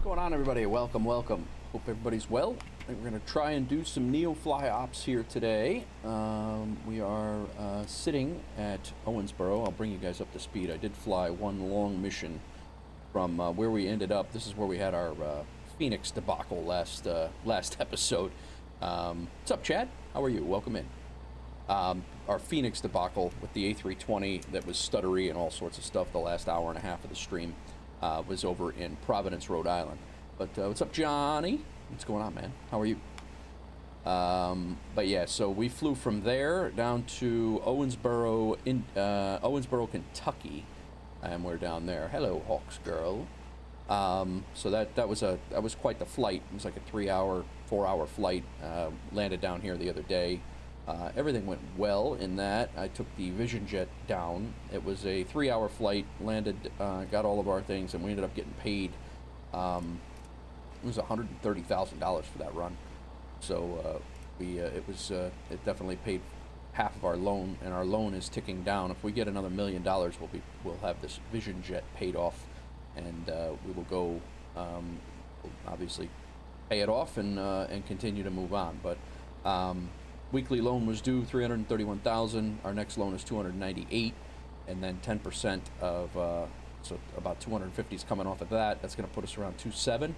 going on, everybody? Welcome, welcome. Hope everybody's well. I think we're going to try and do some NeoFly ops here today. We are sitting at Owensboro. I'll bring you guys up to speed. I did fly one long mission from where we ended up. This is where we had our Phoenix debacle last episode. What's up, Chad? How are you? Welcome in. Our Phoenix debacle with the A320 that was stuttery and all sorts of stuff the last hour and a half of the stream was over in Providence, Rhode Island. But what's up, Johnny? What's going on, man? How are you? But yeah, so we flew from there down to Owensboro, Kentucky, and we're down there. Hello, Hawks girl. So that was quite the flight. It was like a 4-hour flight. Landed down here the other day. Everything went well in that. I took the Vision Jet down. It was a 3-hour flight, landed, got all of our things, and we ended up getting paid. It was $130,000 for that run. So it definitely paid half of our loan, and our loan is ticking down. If we get another $1 million, we'll have this Vision Jet paid off, and we will go obviously pay it off and continue to move on. But weekly loan was due $331,000. Our next loan is $298,000, and then 10% of so about $250,000 is coming off of that. That's going to put us around $2.7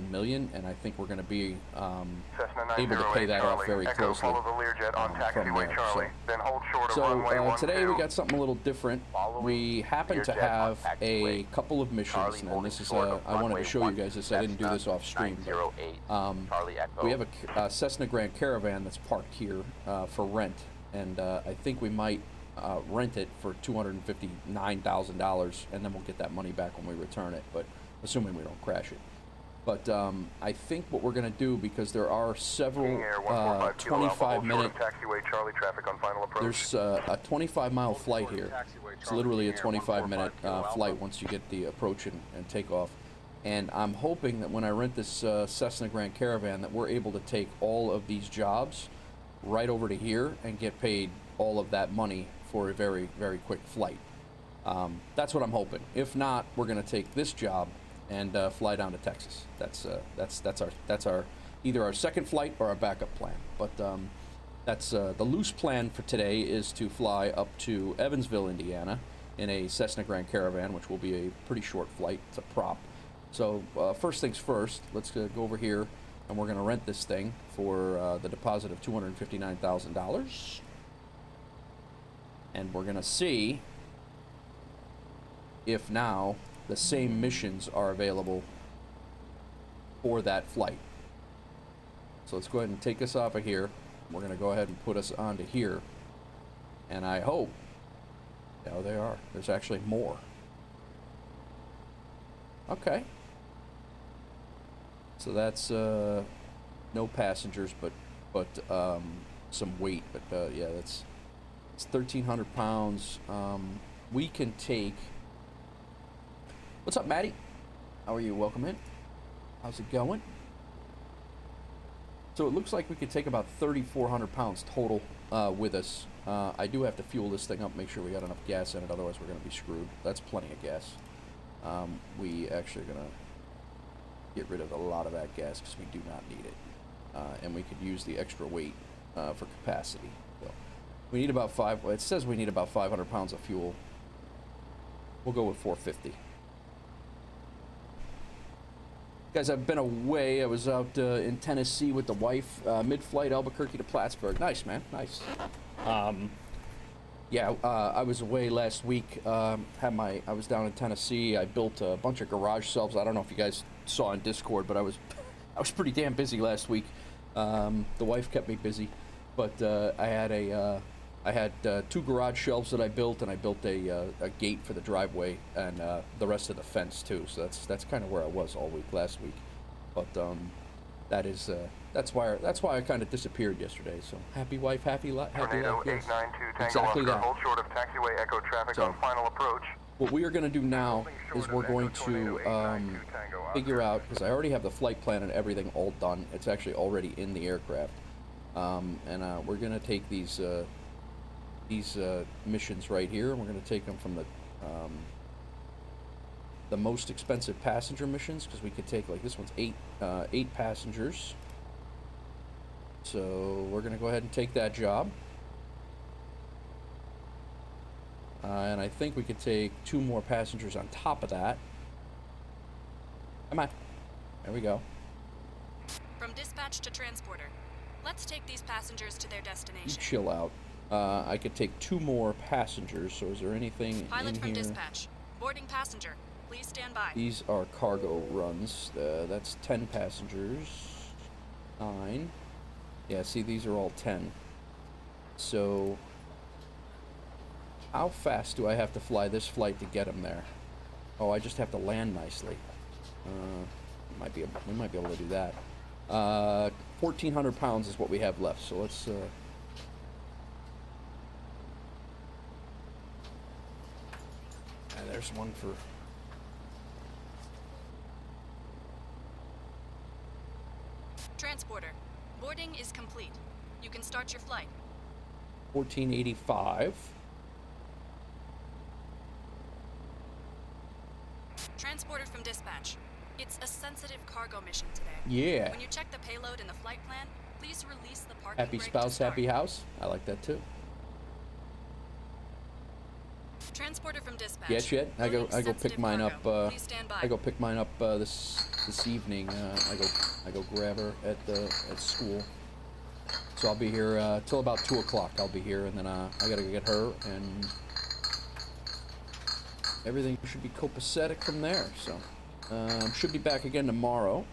million, and I think we're going to be able to pay that off very closely from there. So today we got something a little different. We happen to have a couple of missions, and this is I wanted to show you guys this. I didn't do this off stream. We have a Cessna Grand Caravan that's parked here for rent, and I think we might rent it for $259,000, and then we'll get that money back when we return it, but assuming we don't crash it. But I think what we're going to do, because there are several 25-minute... There's a 25-mile flight here. It's literally a 25-minute flight once you get the approach and takeoff. And I'm hoping that when I rent this Cessna Grand Caravan that we're able to take all of these jobs right over to here and get paid all of that money for a very, very quick flight. That's what I'm hoping. If not, we're going to take this job and fly down to Texas. That's our either our second flight or our backup plan. But that's the loose plan for today is to fly up to Evansville, Indiana, in a Cessna Grand Caravan, which will be a pretty short flight. It's a prop. So first things first, let's go over here, and we're going to rent this thing for the deposit of $259,000, and we're going to see if now the same missions are available for that flight. So let's go ahead and take us off of here. We're going to go ahead and put us onto here, and I hope, oh, they are. There's actually more. Okay. So that's no passengers, but some weight. But yeah, it's 1,300 pounds. We can take. What's up, Maddie? How are you? Welcome in. How's it going? So it looks like we could take about 3,400 pounds total with us. I do have to fuel this thing up, make sure we got enough gas in it, otherwise we're going to be screwed. That's plenty of gas. We actually are going to get rid of a lot of that gas because we do not need it. And we could use the extra weight for capacity. So we need about it says we need about 500 pounds of fuel. We'll go with 450. Guys, I've been away. I was out in Tennessee with the wife, mid-flight Albuquerque to Plattsburgh. Nice, man, nice. Yeah, I was away last week. I was down in Tennessee. I built a bunch of garage shelves. I don't know if you guys saw on Discord, but I was pretty damn busy last week. The wife kept me busy, but I had 2 garage shelves that I built, and I built a gate for the driveway, and the rest of the fence too. So that's kind of where I was all week last week. But that's why I kind of disappeared yesterday. So happy wife, happy life. Yes. Exactly that. Hold short of taxiway echo traffic on final approach. What we are going to do now is we're going to figure out, because I already have the flight plan and everything all done. It's actually already in the aircraft, and we're going to take these missions right here, and we're going to take them from the the most expensive passenger missions, because we could take, like, this one's eight passengers. So we're gonna go ahead and take that job. And I think we could take 2 more passengers on top of that. Come on. There we go. From dispatch to transporter. Let's take these passengers to their destination. You chill out. I could take 2 more passengers, so is there anything Pilot in from here? dispatch. Boarding passenger. Please stand by. These are cargo runs. That's 10 passengers. 9. Yeah, see, these are all 10. So, how fast do I have to fly this flight to get them there? Oh, I just have to land nicely. We might be able to do that. 1,400 pounds is what we have left, so let's... there's one for... Transporter. Boarding is complete. You can start your flight. 1485. Transporter from dispatch. It's a sensitive cargo mission today. Yeah. When you check the payload and the flight plan, please release the parking Happy brake to spouse, start. happy house. I like that too. Transporter from dispatch. Yes, yet. I go Sensitive pick mine cargo. up. Please stand by. I go pick mine up this evening. I go grab her at school. So I'll be here till about 2 o'clock. I'll be here, and then I gotta go get her, and everything should be copacetic from there. So should be back again tomorrow.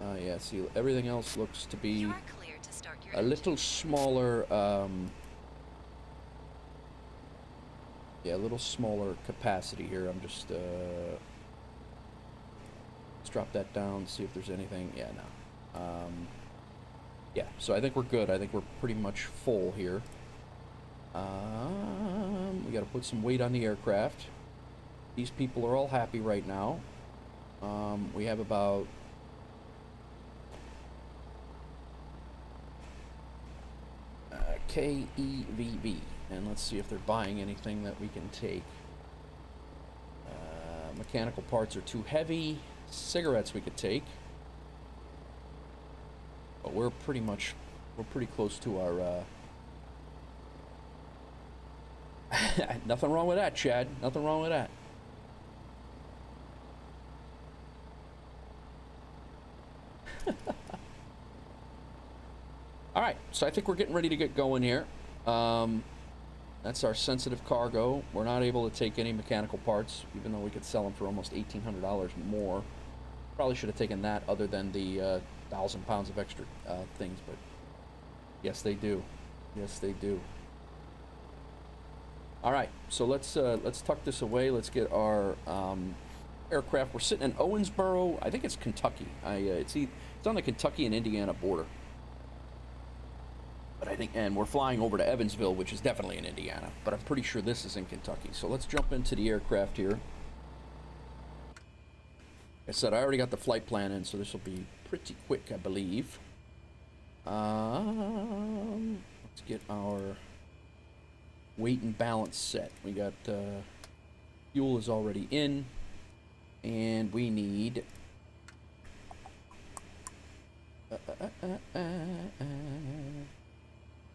Yeah. See, everything else looks to be You are clear to start your a little smaller. Yeah, a little smaller capacity here. I'm just let's drop that down, see if there's anything. Yeah, no. Yeah, so I think we're good. I think we're pretty much full here. We got to put some weight on the aircraft. These people are all happy right now. We have about KEVV, and let's see if they're buying anything that we can take. Mechanical parts are too heavy. Cigarettes we could take, but we're pretty close to our nothing wrong with that, Chad. Nothing wrong with that. All right, so I think we're getting ready to get going here. That's our sensitive cargo. We're not able to take any mechanical parts, even though we could sell them for almost $1,800 more. Probably should have taken that, other than the 1,000 pounds of extra things, but yes, they do. Yes, they do. All right, so let's tuck this away. Let's get our aircraft. We're sitting in Owensboro. I think it's Kentucky. It's on the Kentucky and Indiana border. But I think, and we're flying over to Evansville, which is definitely in Indiana, but I'm pretty sure this is in Kentucky. So let's jump into the aircraft here. Like I said, I already got the flight plan in, so this will be pretty quick, I believe. Let's get our weight and balance set. We got fuel is already in, and we need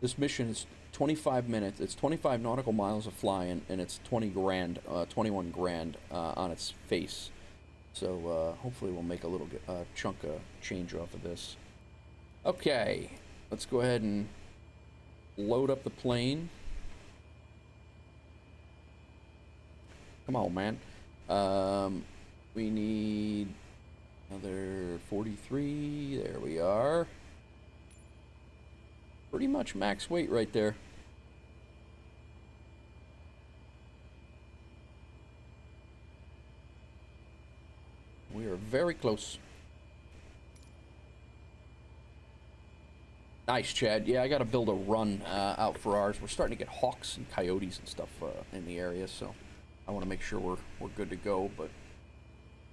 this mission is 25 minutes. It's 25 nautical miles of flying, and it's 21 grand on its face. So hopefully we'll make a little chunk of change off of this. Okay, let's go ahead and load up the plane. Come on, man. We need another 43. There we are. Pretty much max weight right there. We are very close. Nice, Chad. Yeah, I got to build a run out for ours. We're starting to get hawks and coyotes and stuff in the area, so I want to make sure we're good to go. But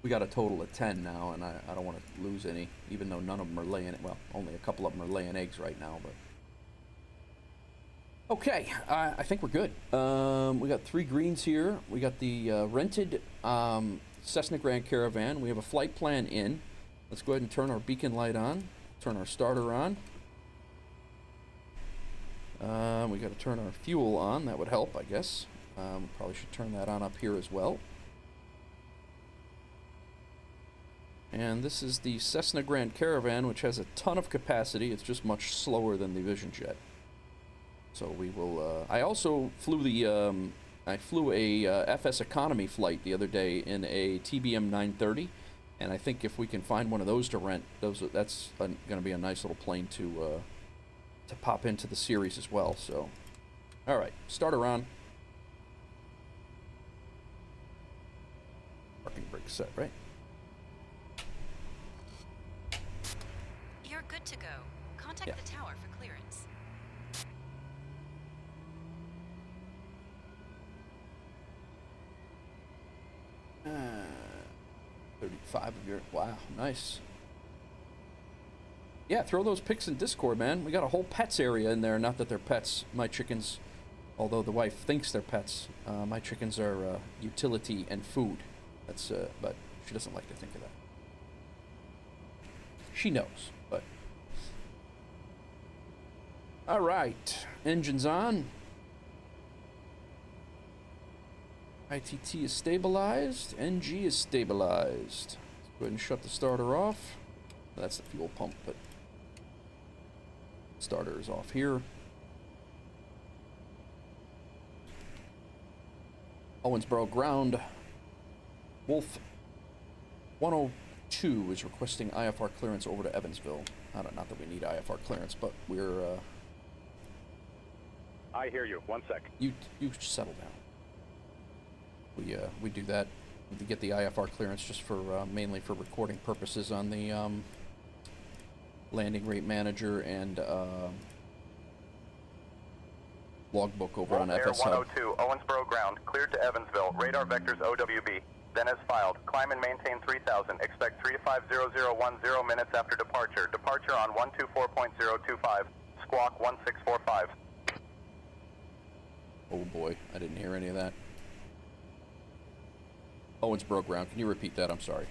we got a total of 10 now, and I don't want to lose any, even though none of them are laying. Well, only a couple of them are laying eggs right now, but Okay, I think we're good. We got 3 greens here. We got the rented Cessna Grand Caravan. We have a flight plan in. Let's go ahead and turn our beacon light on. Turn our starter on. We got to turn our fuel on. That would help, I guess. Probably should turn that on up here as well. And this is the Cessna Grand Caravan, which has a ton of capacity. It's just much slower than the Vision Jet. So we will. I also flew the. I flew a FS economy flight the other day in a TBM 930, and I think if we can find one of those to rent, that's going to be a nice little plane to pop into the series as well. So, all right, starter on. Parking brake set, right? You're good to go. Contact the tower for clearance. 35 of your. Wow, nice. Yeah, throw those pics in Discord, man. We got a whole pets area in there. Not that they're pets. My chickens, although the wife thinks they're pets, my chickens are utility and food. That's but she doesn't like to think of that. She knows, but. All right, engines on. ITT is stabilized. NG is stabilized. Let's go ahead and shut the starter off. That's the fuel pump, but starter is off here. Owensboro ground. Wolf 102 is requesting IFR clearance over to Evansville. Not that we need IFR clearance, but we're. I hear you. 1 sec. You settle down. We do that to get the IFR clearance just for mainly for recording purposes on the landing rate manager and logbook over on Air FS Hub. 102, Owensboro ground, cleared to Evansville. Radar vectors OWB. Then as filed. Climb and maintain 3000. Expect 3-5-0-0-1-0 minutes after departure. Departure on 124.025. Squawk 1645. Oh boy, I didn't hear any of that. Owensboro ground. Can you repeat that? I'm sorry.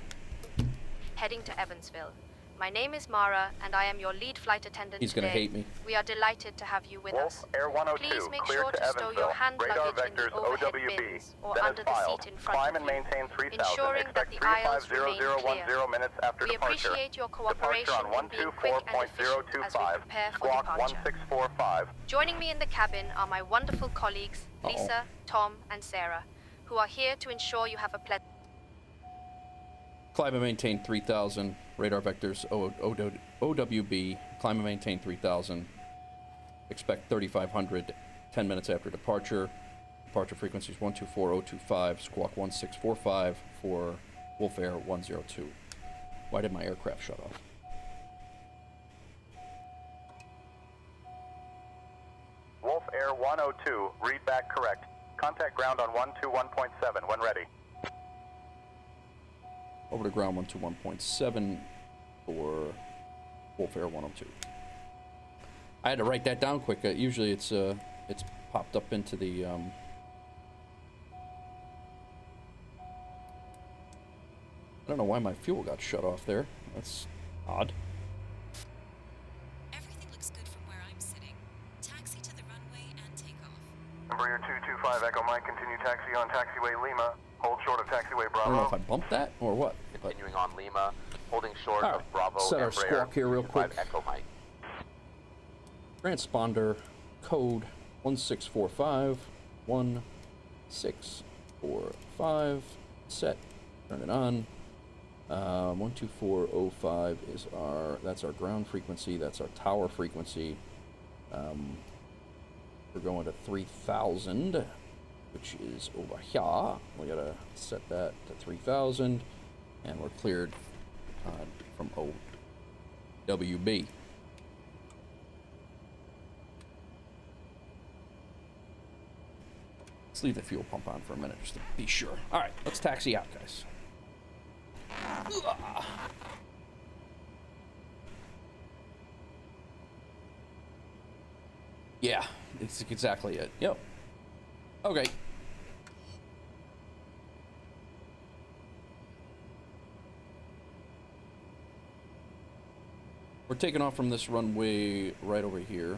Heading to Evansville. My name is Mara, and I am your lead flight attendant He's today. gonna hate me. We are delighted to have you with us. Air 102, Please make cleared sure to to stow your Evansville. hand Radar luggage in vectors the overhead OWB. bins or Then under as the filed. seat in front Climb of and you, maintain 3000. ensuring that Expect the aisles remain clear. 3-5-0-0-1-0 minutes after We departure. appreciate your cooperation Departure on in being quick and efficient as we 124.025. prepare for Squawk departure. 1645. Joining me in the cabin are my wonderful colleagues, Lisa, Tom, and Sarah, who are here to ensure you have a pleasant... Climb and maintain 3000. Radar vectors OWB. Climb and maintain 3000. Expect 3500. 10 minutes after departure. Departure frequency is 124025. Squawk 1645 for Wolf Air 102. Why did my aircraft shut off? Wolf Air 102, read back correct. Contact ground on 121.7 when ready. Over to ground 121.7 for Wolf Air 102. I had to write that down quick. Usually it's popped up into the I don't know why my fuel got shut off there. That's odd. Everything looks good from where I'm sitting. Taxi to the runway and take off. Embraer 225 Echo Mike, continue taxi on taxiway Lima. Hold short of taxiway I don't know if I Bravo. bumped that or what. But Continuing on Lima, holding short All of right, Bravo. set our Embraer squawk here real 225 quick. Echo Mike. transponder code 1645 1645 set. Turn it on. 12405 is that's our ground frequency. That's our tower frequency. We're going to 3000, which is over here. We gotta set that to 3000, and we're cleared from OWB. Let's leave the fuel pump on for a minute just to be sure. All right, let's taxi out, guys. Yeah, That's exactly it. Yep. Okay. We're taking off from this runway right over here.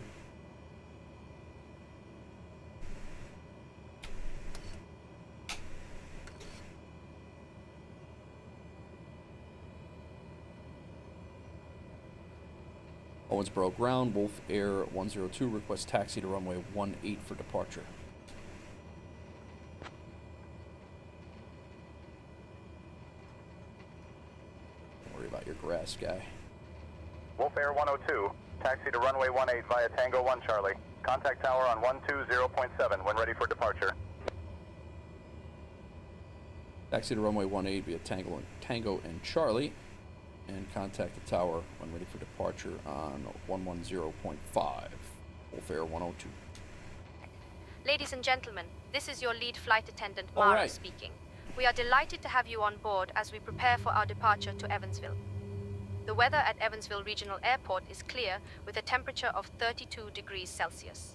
Owensboro ground, Wolf Air 102 requests taxi to runway 18 for departure. Don't worry about your grass guy. Wolf Air 102, taxi to runway 18 via Tango 1 Charlie. Contact tower on 120.7 when ready for departure. Taxi to runway 18 via Tango and Charlie, and contact the tower when ready for departure on 110.5. Wolf Air 102. Ladies and gentlemen, this is your lead flight attendant, All Mara, right. speaking. We are delighted to have you on board as we prepare for our departure to Evansville. The weather at Evansville Regional Airport is clear with a temperature of 32 degrees Celsius.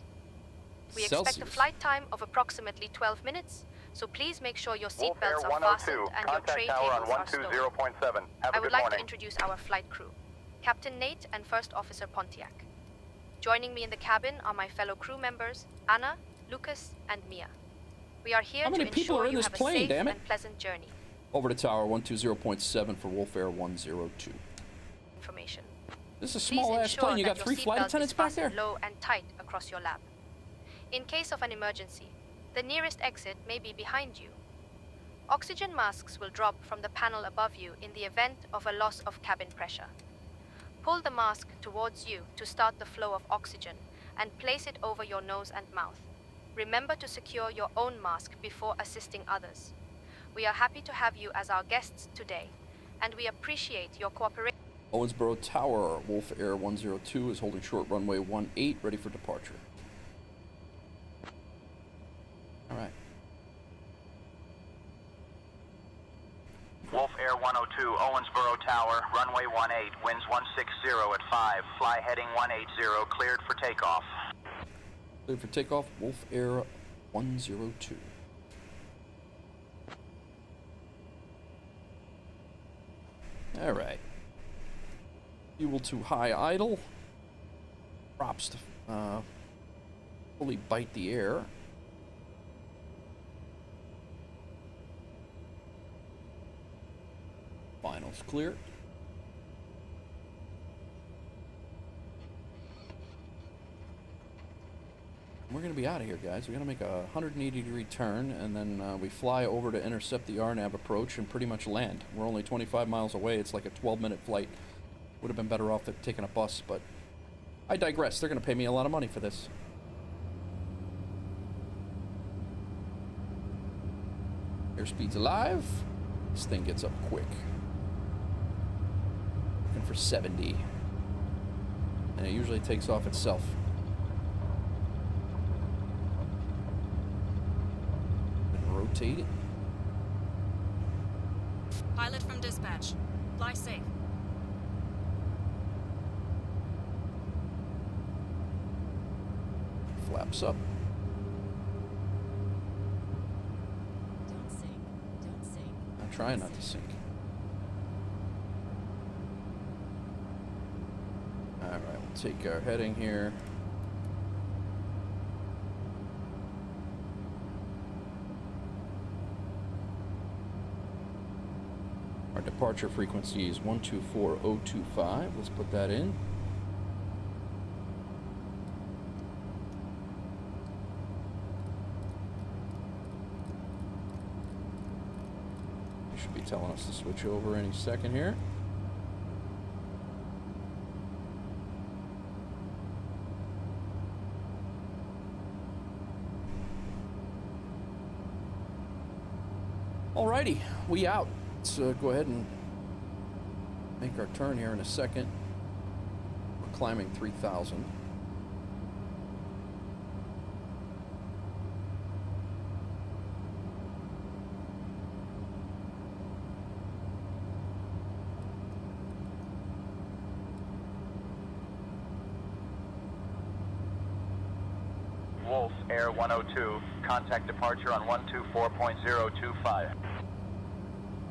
We expect a flight time of approximately 12 minutes, so please make sure your Wolf Air seatbelts are 102, fastened and your contact tray tower on tables are stowed. 120.7. Have a I would good like to morning. introduce our flight crew, Captain Nate and First Officer Pontiac. Joining me in the cabin are my fellow crew members, Anna, Lucas, and Mia. We are here How to many people ensure are in you this have plane, a safe damn it? and pleasant journey. Over to tower 120.7 for Wolf Air 102. Information. This is a Please small ass ensure plane. You that got your 3 flight seatbelt attendants is back there? fastened low and tight across your lap. In case of an emergency, the nearest exit may be behind you. Oxygen masks will drop from the panel above you in the event of a loss of cabin pressure. Pull the mask towards you to start the flow of oxygen and place it over your nose and mouth. Remember to secure your own mask before assisting others. We are happy to have you as our guests today, and we appreciate your cooperation. Owensboro Tower, Wolf Air 102 is holding short runway 18, ready for departure. All right. Wolf Air 102, Owensboro Tower, runway 18, winds 160 at 5, fly heading 180, cleared for takeoff. Cleared for takeoff, Wolf Air 102. All right. Fuel to high idle. Props to fully bite the air. Finals clear. We're going to be out of here, guys. We're going to make a 180-degree turn, and then we fly over to intercept the RNAV approach and pretty much land. We're only 25 miles away. It's like a 12-minute flight. Would have been better off taking a bus, but I digress. They're going to pay me a lot of money for this. Airspeed's alive. This thing gets up quick. Looking for 70. And it usually takes off itself. Rotate it. Pilot from dispatch. Fly safe. Flaps up. Don't sink. Don't sink. I'm trying not to sink. Alright, we'll take our heading here. Our departure frequency is 124025. Let's put that in. They should be telling us to switch over any second here. Alrighty, we out. Let's go ahead and make our turn here in a second. We're climbing 3,000. Wolf, Air 102. Contact departure on 124.025.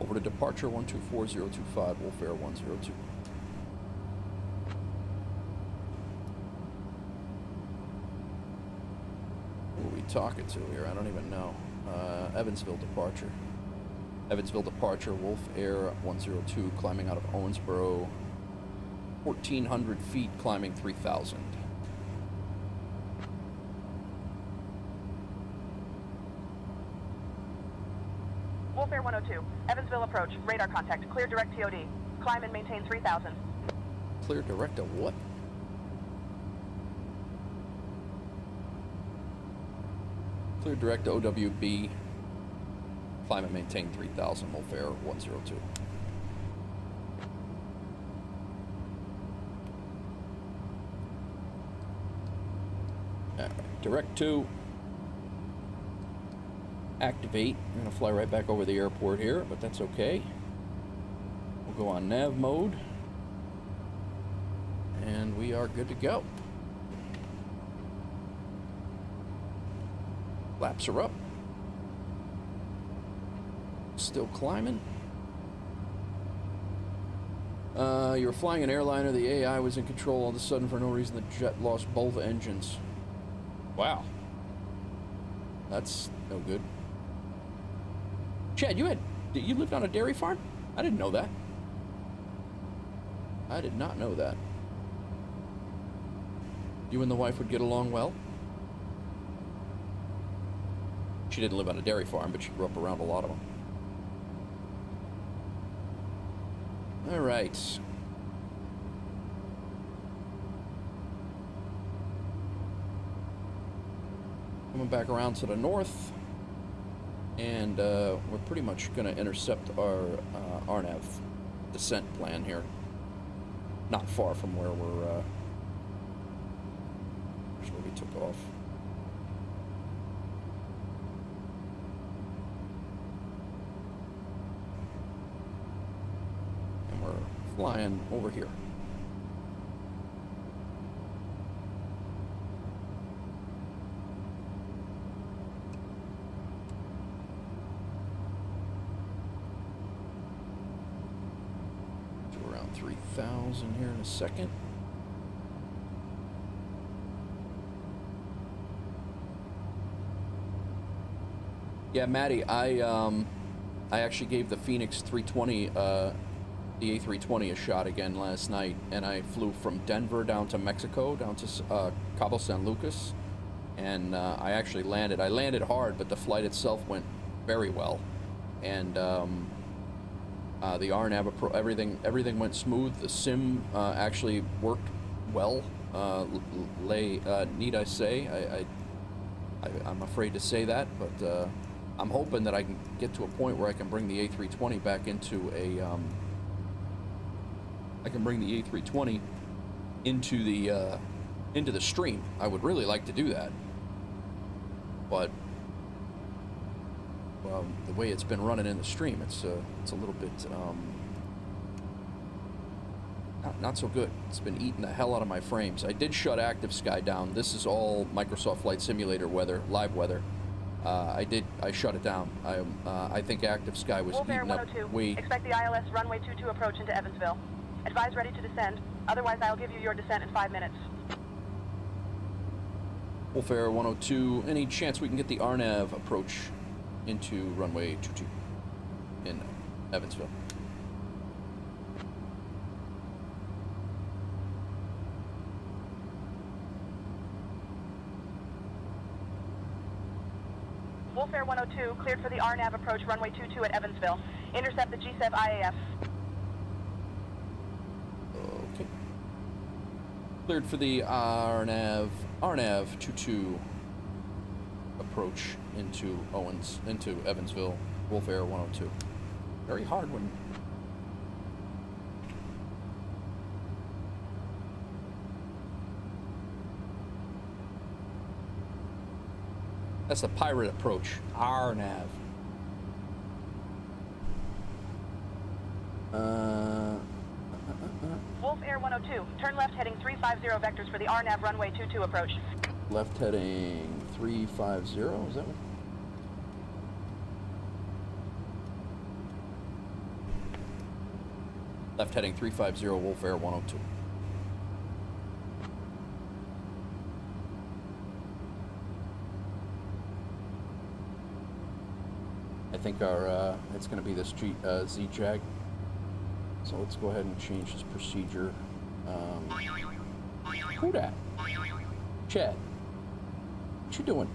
Over to departure 124025, Wolf Air 102. Who are we talking to here? I don't even know. Evansville departure. Evansville departure, Wolf Air 102, climbing out of Owensboro. 1,400 feet, climbing 3,000. Wolf Air 102, Evansville approach, radar contact, clear direct TOD. Climb and maintain 3,000. Clear direct of what? Clear direct OWB. Climb and maintain 3,000, Wolf Air 102. Direct to activate. I'm going to fly right back over the airport here, but that's okay. We'll go on nav mode. And we are good to go. Flaps are up. Still climbing. You were flying an airliner. The AI was in control. All of a sudden, for no reason, the jet lost both engines. Wow. That's no good. Chad, you lived on a dairy farm? I didn't know that. I did not know that. You and the wife would get along well? She didn't live on a dairy farm, but she grew up around a lot of them. All right. Coming back around to the north, and we're pretty much going to intercept our RNAV descent plan here. Not far from where we're where we took off. And we're flying over here. Around 3,000 here in a second. Yeah, Maddie, I actually gave the Phoenix 320, the A320 a shot again last night, and I flew from Denver down to Mexico, down to Cabo San Lucas, and I actually landed. I landed hard, but the flight itself went very well, and the RNAV, everything went smooth. The sim actually worked well. Need I say? I'm afraid to say that, but I'm hoping that I can get to a point where I can bring the A320 back into a. I can bring the A320 into the stream. I would really like to do that, but the way it's been running in the stream, it's a little bit not so good. It's been eating the hell out of my frames. I did shut Active Sky down. This is all Microsoft Flight Simulator weather, live weather. I shut it down. I think Active Sky was Wolf Air eating up 102. way. Expect the ILS runway 22 approach into Evansville. Advise ready to descend. Otherwise, I'll give you your descent in 5 minutes. Wolf Air 102. Any chance we can get the RNAV approach into runway 22 in Evansville? Wolf Air 102, cleared for the RNAV approach runway 22 at Evansville. Intercept the G7 IAF. Okay. Cleared for the RNAV 22 approach into Evansville, Wolf Air 102. Very hard one. That's the pirate approach, RNAV. Wolf Air 102, turn left heading 350 vectors for the RNAV runway 22 approach. Left heading 350, is that one? Left heading 350, Wolf Air 102. I think our, it's going to be this Z-Jag. So let's go ahead and change this procedure. Who dat? Chad. What you doing?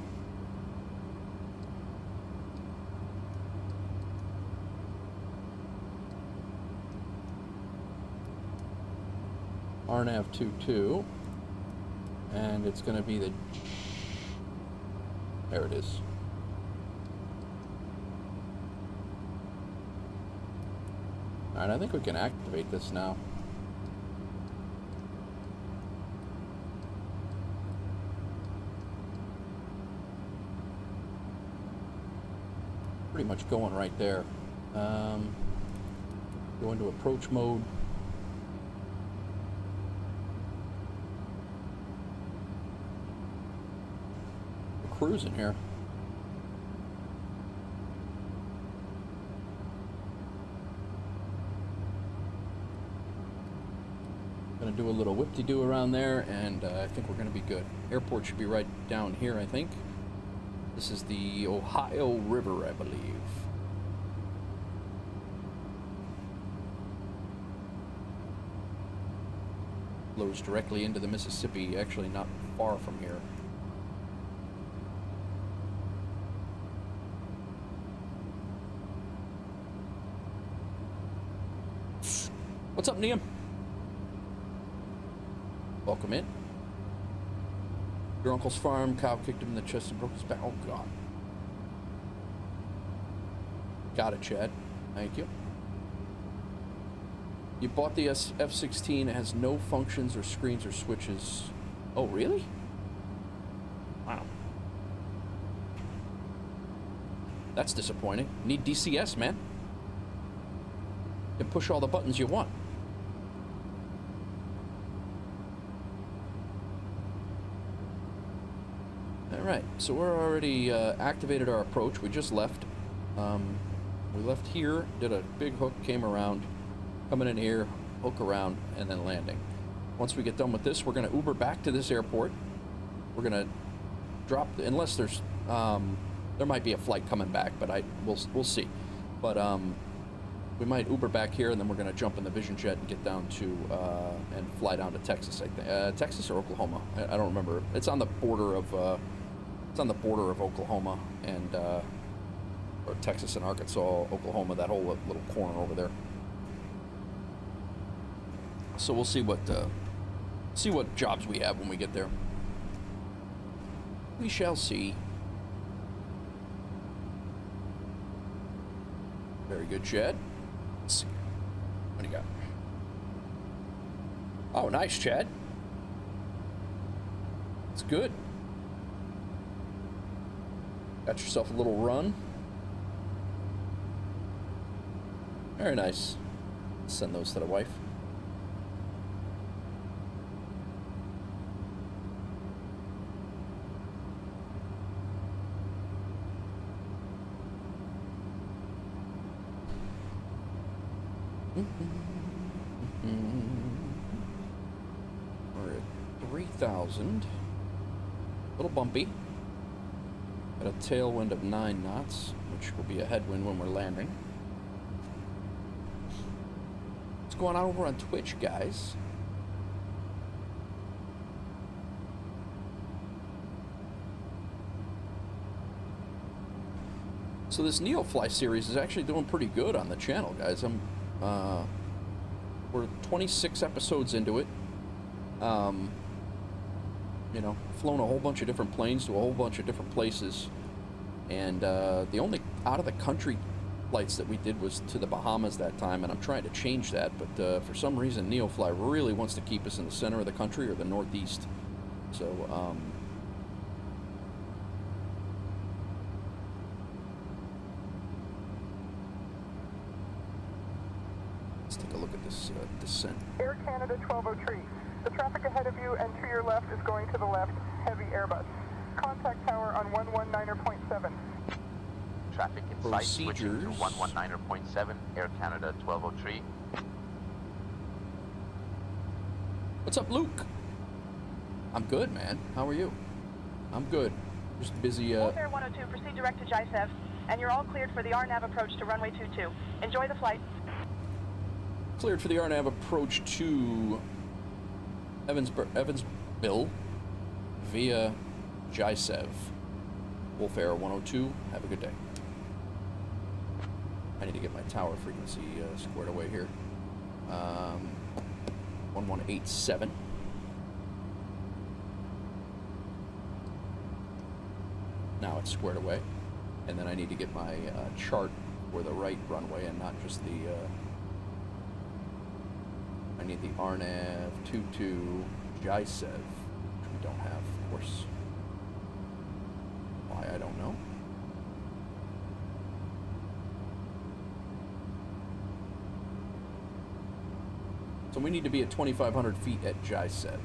RNAV 22. And it's going to be the... There it is. Alright, I think we can activate this now. Pretty much going right there. Go into approach mode. We're cruising here. Gonna do a little whip-de-doo around there, and I think we're gonna be good. Airport should be right down here, I think. This is the Ohio River, I believe. Flows directly into the Mississippi, actually not far from here. What's up, Liam? Welcome in. Your uncle's farm, cow kicked him in the chest and broke his back. Oh, God. Got it, Chad. Thank you. You bought the F-16. It has no functions or screens or switches. Oh, really? Wow. That's disappointing. Need DCS, man. You can push all the buttons you want. Alright, so we're already activated our approach. We just left. We left here, did a big hook, came around, coming in here, hook around, and then landing. Once we get done with this, we're going to Uber back to this airport. We're going to drop, unless there's, there might be a flight coming back, but we'll see. But we might Uber back here, and then we're going to jump in the Vision Jet and get down to, and fly down to Texas, I think. Texas or Oklahoma? I don't remember. It's on the border of, Oklahoma and, or Texas and Arkansas, Oklahoma, that whole little corner over there. So we'll see what jobs we have when we get there. We shall see. Very good, Chad. Let's see. What do you got? Oh, nice, Chad. It's good. Got yourself a little run. Very nice. Send those to the wife. We're at 3,000. A little bumpy. Got a tailwind of 9 knots, which will be a headwind when we're landing. What's going on over on Twitch, guys? So this NeoFly series is actually doing pretty good on the channel, guys. We're 26 episodes into it. You know, flown a whole bunch of different planes to a whole bunch of different places. And the only out-of-the-country flights that we did was to the Bahamas that time, and I'm trying to change that. But for some reason, NeoFly really wants to keep us in the center of the country or the Northeast. So, let's take a look at this descent. Air Canada 1203. The traffic ahead of you and to your left is going to the left. Heavy Airbus. Contact tower on 119.7. Traffic in sight, switching to Procedures. 119.7, Air Canada 1203. What's up, Luke? I'm good, man. How are you? I'm good. Just busy, Wolf Air 102, proceed direct to JISEV, and you're all cleared for the RNAV approach to runway 22. Enjoy the flight. cleared for the RNAV approach to Evansville via JISEV. Wolf Air 102, have a good day. I need to get my tower frequency squared away here. 1187. Now it's squared away. And then I need to get my chart for the right runway and not just the... I need the RNAV 22 JISEV, which we don't have, of course. Why, I don't know. So we need to be at 2,500 feet at JISEV.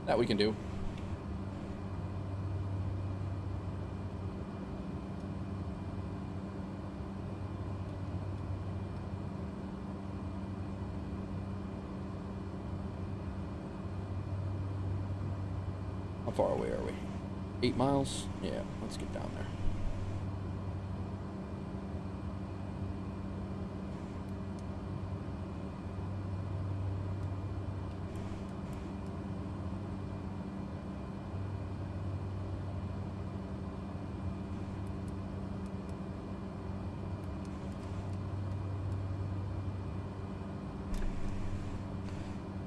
That we can do. How far away are we? 8 miles? Yeah, let's get down there.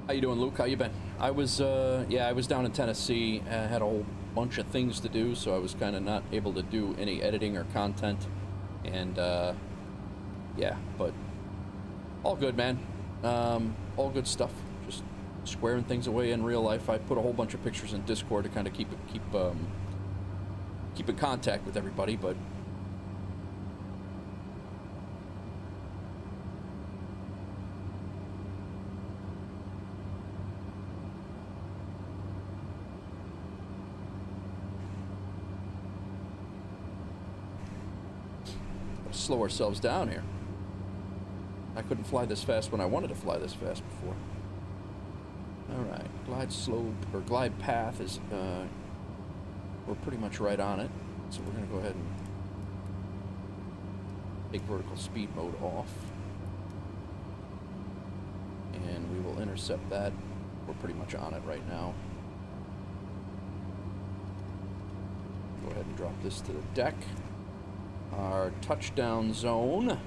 How you doing, Luke? How you been? I was down in Tennessee. Had a whole bunch of things to do, so I was kind of not able to do any editing or content. And, yeah, but all good, man. All good stuff. Just squaring things away in real life. I put a whole bunch of pictures in Discord to kind of keep in contact with everybody, but slow ourselves down here. I couldn't fly this fast when I wanted to fly this fast before. Alright, glide slope, or glide path is, we're pretty much right on it. So we're going to go ahead and take vertical speed mode off. And we will intercept that. We're pretty much on it right now. Go ahead and drop this to the deck. Our touchdown zone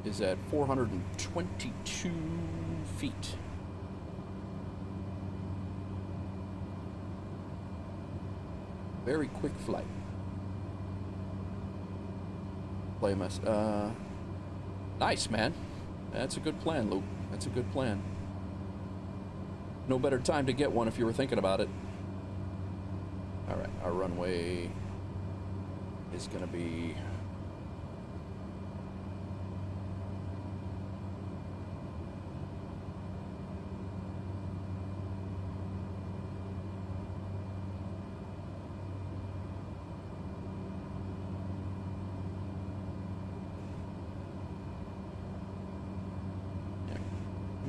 is at 422 feet. Very quick flight. Play MS. Nice, man. That's a good plan, Luke. That's a good plan. No better time to get one if you were thinking about it. All right, our runway is going to be...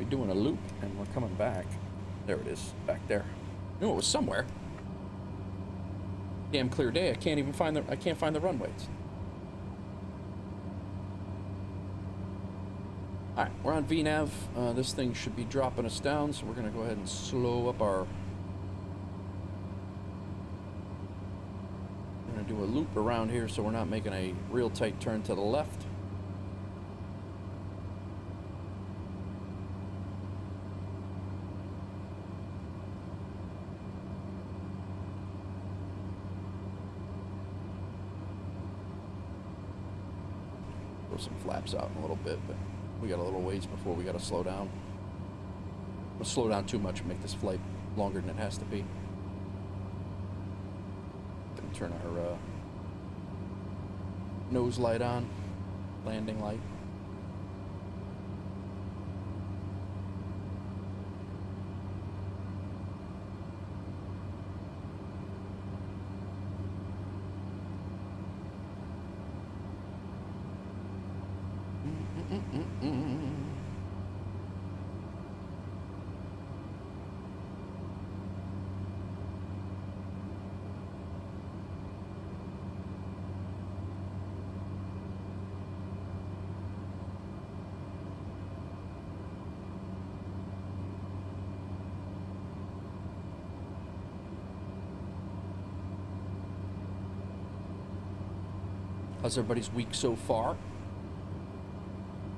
doing a loop and we're coming back. There it is, back there. I knew it was somewhere. Damn clear day. I can't find the runways. All right, we're on VNAV. This thing should be dropping us down, so we're gonna go ahead and slow up our. We're gonna do a loop around here, so we're not making a real tight turn to the left. some flaps out in a little bit, but we got a little ways before we got to slow down. We'll slow down too much and make this flight longer than it has to be. Gonna turn our nose light on, landing light. How's everybody's week so far?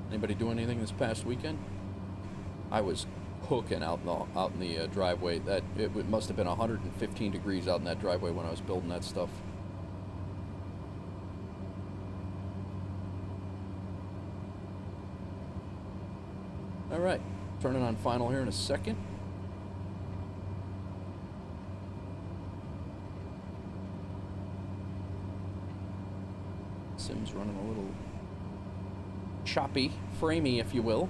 Anybody do anything this past weekend? I was cooking out in the driveway. That it must have been 115 degrees out in that driveway when I was building that stuff. All right, turning on final here in a second. Sim's running a little choppy, framey, if you will.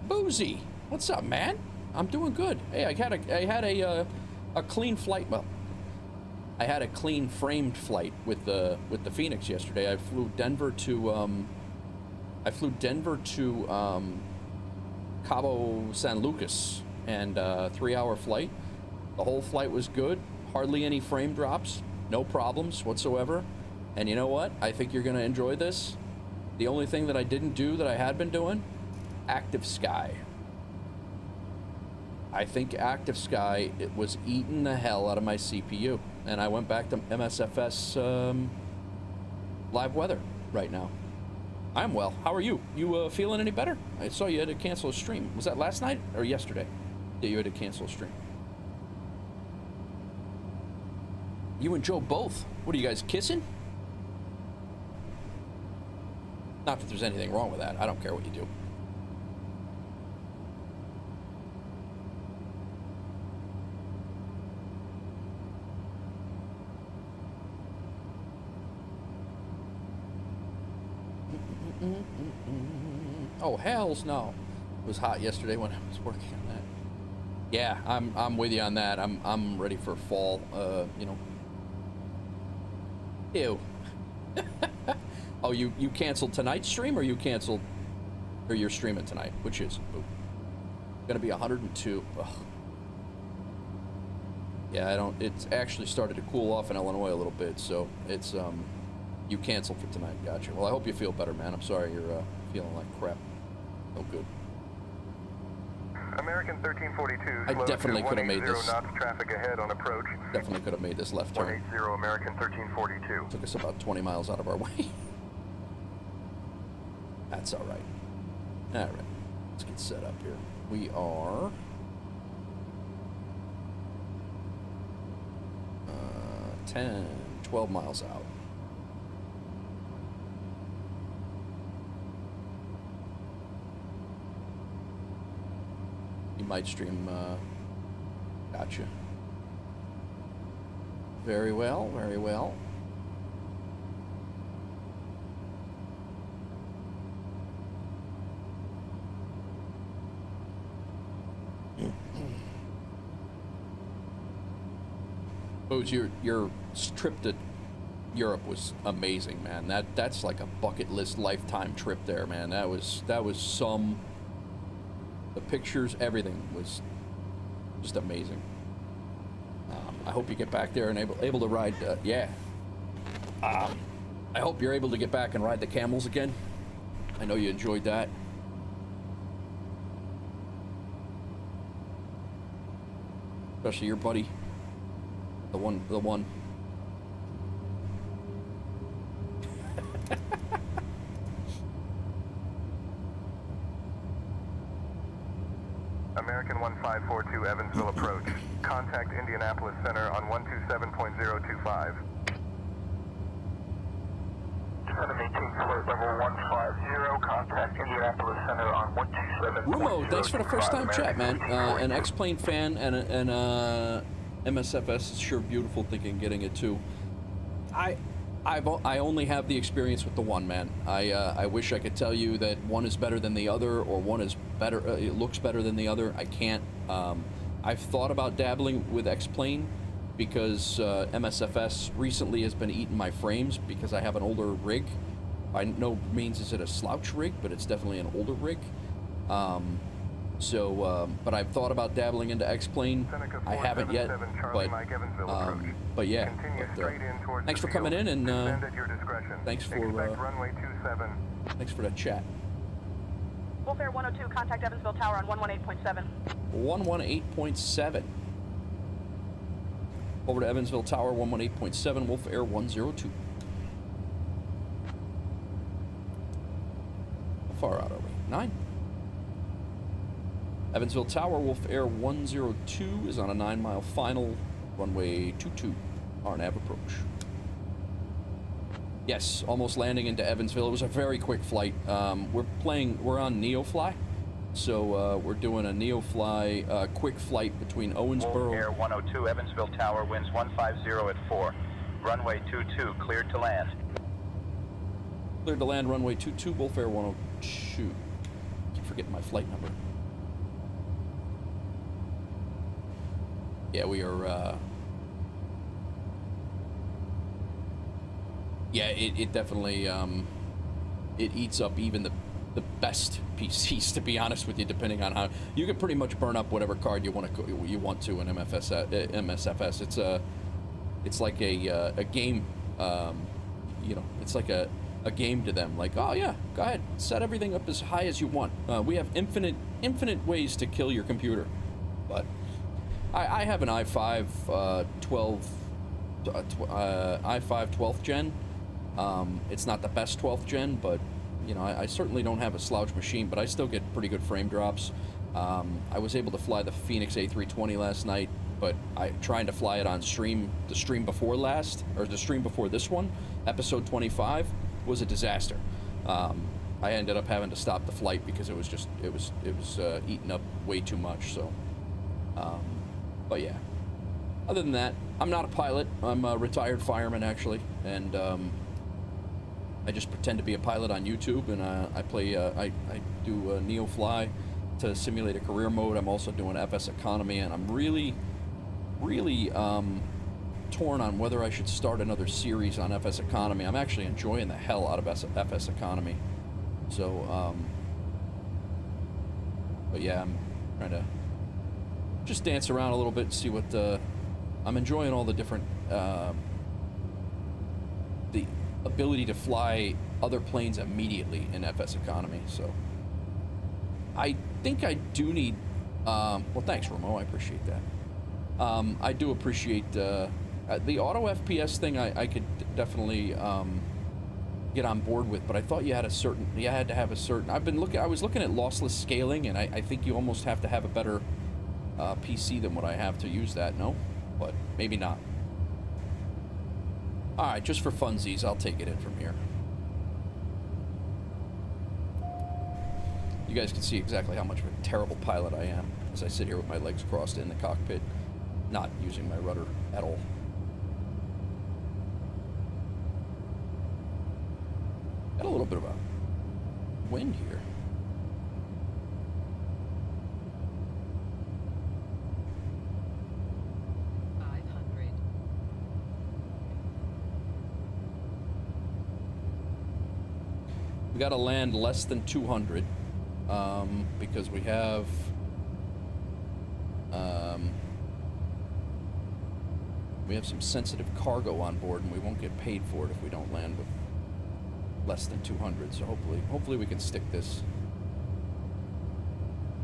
Boozy, what's up, man? I'm doing good. Hey, I had a clean flight. Well, I had a clean framed flight with the Phoenix yesterday. I flew Denver to Cabo San Lucas, and 3-hour flight. The whole flight was good. Hardly any frame drops. No problems whatsoever. And you know what? I think you're gonna enjoy this. The only thing that I didn't do that I had been doing, Active Sky. I think Active Sky, it was eating the hell out of my CPU, and I went back to MSFS live weather right now. I'm well. How are you? You feeling any better? I saw you had to cancel a stream. Was that last night or yesterday that you had to cancel a stream? You and Joe both? What are you guys kissing? Not that there's anything wrong with that. I don't care what you do. Oh, hells no. It was hot yesterday when I was working on that. Yeah, I'm with you on that. I'm ready for fall, you know. Ew. Oh, you canceled tonight's stream, or you canceled, or you're streaming tonight? Which is? Ooh. Gonna be 102. Ugh. Yeah, I don't. It's actually started to cool off in Illinois a little bit, so it's you canceled for tonight. Gotcha. Well, I hope you feel better, man. I'm sorry you're feeling like crap. No good. American 1342. I definitely could have made this. Knots traffic ahead on approach. Definitely could have made this left turn. 180 American 1342. Took us about 20 miles out of our way. That's all right. All right. Let's get set up here. We are 10, 12 miles out. You might stream, gotcha. Very well, very well. Bose, your trip to Europe was amazing, man. That's like a bucket list lifetime trip there, man. That was some. The pictures, everything was just amazing. I hope you get back there and able to ride. Yeah. I hope you're able to get back and ride the camels again. I know you enjoyed that. Especially your buddy, the one American 1542 Evansville approach. Contact Indianapolis Center on 127.025. 718 flight level 150, contact Indianapolis Center on 127.025. Rumo, thanks for the first time chat, man. An X-Plane fan and MSFS is sure beautiful thinking getting it too. I only have the experience with the one, man. I wish I could tell you that one is better than the other, or one is better, it looks better than the other. I can't. I've thought about dabbling with X-Plane because MSFS recently has been eating my frames because I have an older rig. By no means is it a slouch rig, but it's definitely an older rig. But I've thought about dabbling into X-Plane. I haven't yet, but yeah. Thanks for coming in, and thanks for that chat. Wolf Air 102, contact Evansville Tower on 118.7. 118.7. Over to Evansville Tower, 118.7, Wolf Air 102. How far out are we? 9. Evansville Tower, Wolf Air 102 is on a 9-mile final, runway 22, RNAV approach. Yes, almost landing into Evansville. It was a very quick flight. We're on NeoFly, so we're doing a NeoFly quick flight between Owensboro. Wolf Air 102, Evansville Tower, winds 150 at 4. Runway 22, cleared to land. Cleared to land, runway 22, Wolf Air 102. Keep forgetting my flight number. Yeah, we are, yeah, it definitely, it eats up even the best PCs, to be honest with you, depending on how, you can pretty much burn up whatever card you want to in MSFS. It's like a game, you know, it's like a game to them. Like, oh yeah, go ahead, set everything up as high as you want. We have infinite ways to kill your computer, but I have an i5 12th gen. It's not the best 12th gen, but you know, I certainly don't have a slouch machine, but I still get pretty good frame drops. I was able to fly the Phoenix A320 last night, but trying to fly it on the stream before last, or the stream before this one, episode 25, was a disaster. I ended up having to stop the flight because it was eating up way too much. So, but yeah. Other than that, I'm not a pilot. I'm a retired fireman, actually, and I just pretend to be a pilot on YouTube, and I do NeoFly to simulate a career mode. I'm also doing FS Economy, and I'm really torn on whether I should start another series on FS Economy. I'm actually enjoying the hell out of FS Economy. So, but yeah, I'm trying to just dance around a little bit and see what I'm enjoying all the different, the ability to fly other planes immediately in FS Economy. So I think I do need, well, thanks, Ramo, I appreciate that. I do appreciate the auto FPS thing. I could definitely get on board with, but I thought you had to have a certain, I was looking at lossless scaling, and I think you almost have to have a better PC than what I have to use that, no? But maybe not. Alright, just for funsies, I'll take it in from here. You guys can see exactly how much of a terrible pilot I am as I sit here with my legs crossed in the cockpit, not using my rudder at all. Got a little bit of a wind here. We got to land less than 200 because we have some sensitive cargo on board, and we won't get paid for it if we don't land with less than 200. So hopefully we can stick this.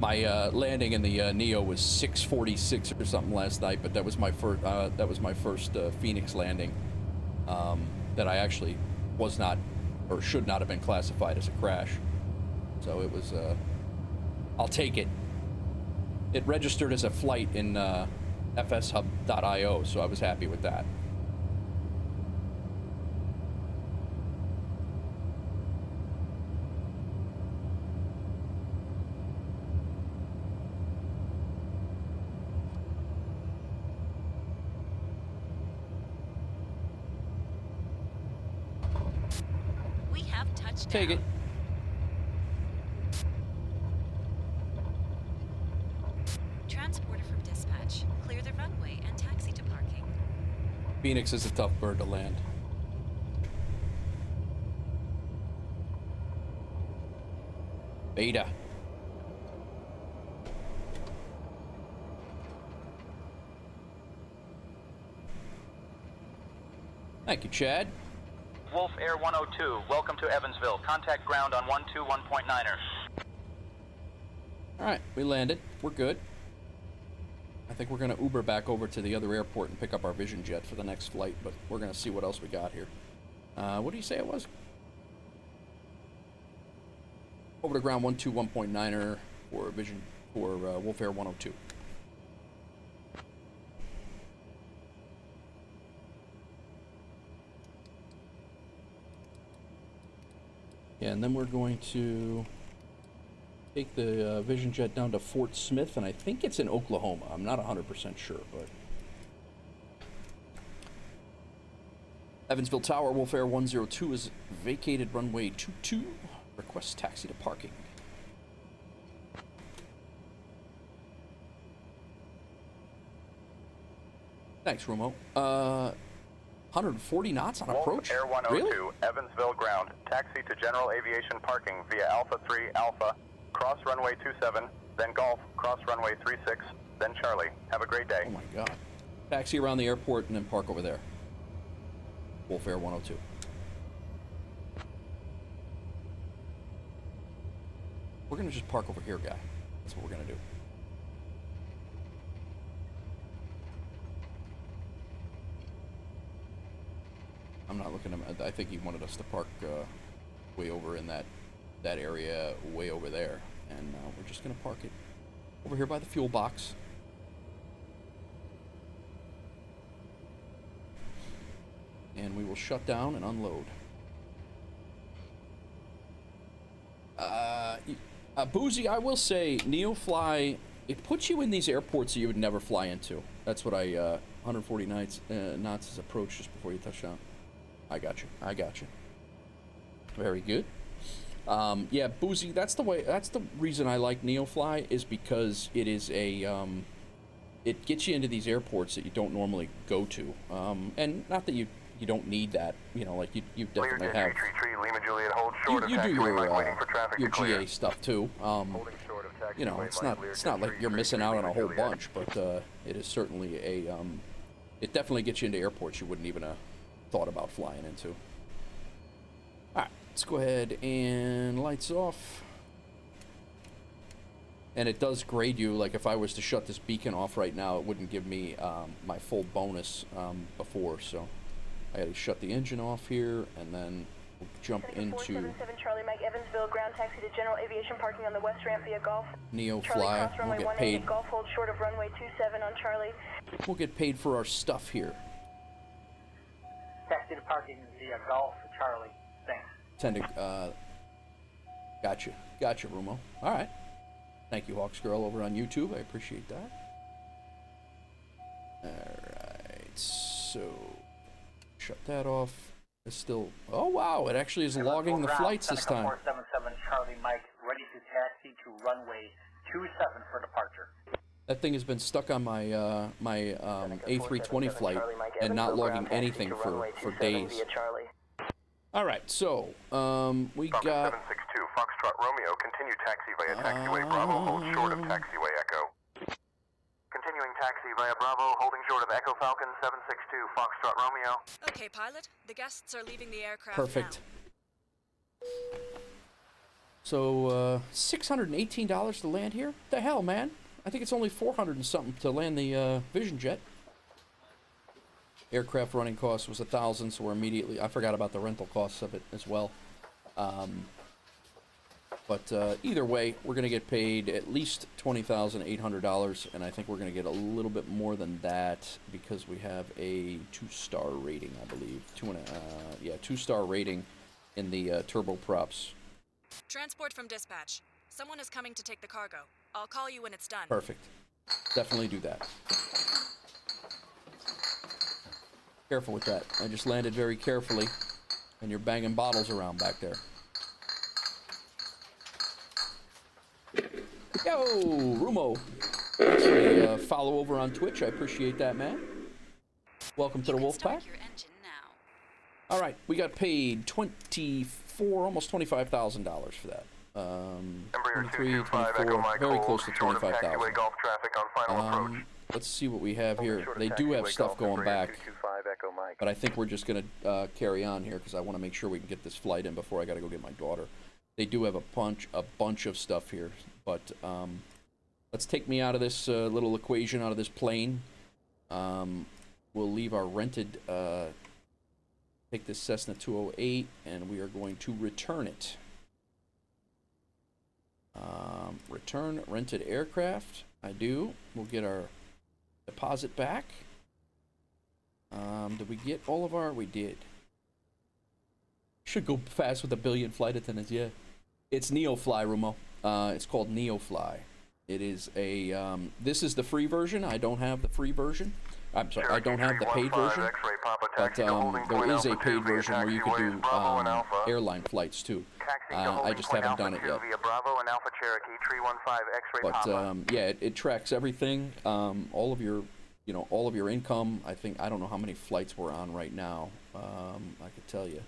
My landing in the Neo was 646 or something last night, but that was my first Phoenix landing that I actually was not or should not have been classified as a crash. So it was, I'll take it. It registered as a flight in fshub.io, so I was happy with that. We have touchdown. Take it. Transporter from dispatch. Clear the runway and taxi to parking. Phoenix is a tough bird to land. Beta. Thank you, Chad. Wolf Air 102, welcome to Evansville. Contact ground on 121.9er. Alright, we landed. We're good. I think we're going to Uber back over to the other airport and pick up our Vision Jet for the next flight, but we're going to see what else we got here. What do you say it was? Over to ground 121.9er for Vision, for Wolf Air 102. Yeah, and then we're going to take the Vision Jet down to Fort Smith, and I think it's in Oklahoma. I'm not 100% sure, but... Evansville Tower, Wolf Air 102 is vacated runway 22. Request taxi to parking. Thanks, Romo. 140 knots on Wolf approach? Air 102, Really? Evansville ground. Taxi to general aviation parking via Alpha 3 Alpha, cross runway 27, then Golf, cross runway 36, then Charlie. Have a great day. Oh my god. Taxi around the airport and then park over there. Wolf Air 102. We're gonna just park over here, guy. That's what we're gonna do. I'm not looking at. I think he wanted us to park way over in that area, way over there, and we're just gonna park it over here by the fuel box. And we will shut down and unload. Boozy, I will say, NeoFly, it puts you in these airports that you would never fly into. That's what I, 140 knots is approach just before you touch down. I got you. I got you. Very good. Yeah, Boozy, that's the reason I like NeoFly, is because it is a, it gets you into these airports that you don't normally go to. And not that you don't need that, you know, like you definitely have. Lima Juliet, hold short You of do taxiway line, waiting for traffic your to clear. GA stuff too. Holding short of taxiway You know, it's line, not clear, it's not like tree, you're tree, missing tree, out on Lima a whole Juliet. bunch, but it is certainly a it definitely gets you into airports you wouldn't even have thought about flying into. All right, let's go ahead and lights off. And it does grade you. Like if I was to shut this beacon off right now, it wouldn't give me my full bonus before. So I got to shut the engine off here, and then we'll jump into 477 Charlie Mike Evansville, ground taxi to general aviation parking on the west ramp via Golf. Charlie, NeoFly. cross We'll runway get 18, paid. Golf hold short of runway 27 on Charlie. We'll get paid for our stuff here. Taxi to parking via Golf, Charlie. Thanks. Gotcha, Rumo. All right. Thank you, Hawks Girl, over on YouTube. I appreciate that. All right, so shut that off. It's still. Oh wow! It actually is logging the flights this time. 477 Charlie Mike, ready to taxi to runway 27 for departure. That thing has been stuck on my A320 flight and not logging anything for days. All right, so we got 762 Foxtrot Romeo, continue taxi via taxiway Bravo, hold short of taxiway Echo. Continuing taxi via Bravo, holding short of Echo Falcon 762 Foxtrot Romeo. Okay, pilot. The guests are leaving the aircraft perfect. now. So $618 to land here. The hell, man! I think it's only 400 and something to land the Vision Jet. Aircraft running cost was $1,000, so we're immediately. I forgot about the rental costs of it as well. But either way, we're going to get paid at least $20,800, and I think we're going to get a little bit more than that because we have a 2-star rating, I believe. 2-star rating in the turboprops. Transport from dispatch. Someone is coming to take the cargo. I'll call you when it's done. Perfect. Definitely do that. Careful with that. I just landed very carefully, and you're banging bottles around back there. Yo, Rumo. Actually, follow over on Twitch. I appreciate that, man. Welcome to the Wolf Pack. Your engine now. All right, we got paid almost $25,000 for that. 23, 24, very close to 25,000. Let's see what we have here. They do have stuff going back, but I think we're just gonna carry on here because I want to make sure we can get this flight in before I got to go get my daughter. They do have a bunch of stuff here, but let's take me out of this little equation, out of this plane. We'll leave our rented, take this Cessna 208, and we are going to return it. Return rented aircraft. I do. We'll get our deposit back. Did we get all of our? We did. Should go fast with 1 billion flight attendants, yeah. It's NeoFly, Rumo. It's called NeoFly. It is a, this is the free version. I don't have the free version. I'm sorry, I don't have the paid version. But there is a paid version where you can do airline flights too. I just haven't done it yet. But yeah, it tracks everything. All of your, all of your income. I don't know how many flights we're on right now. I could tell you.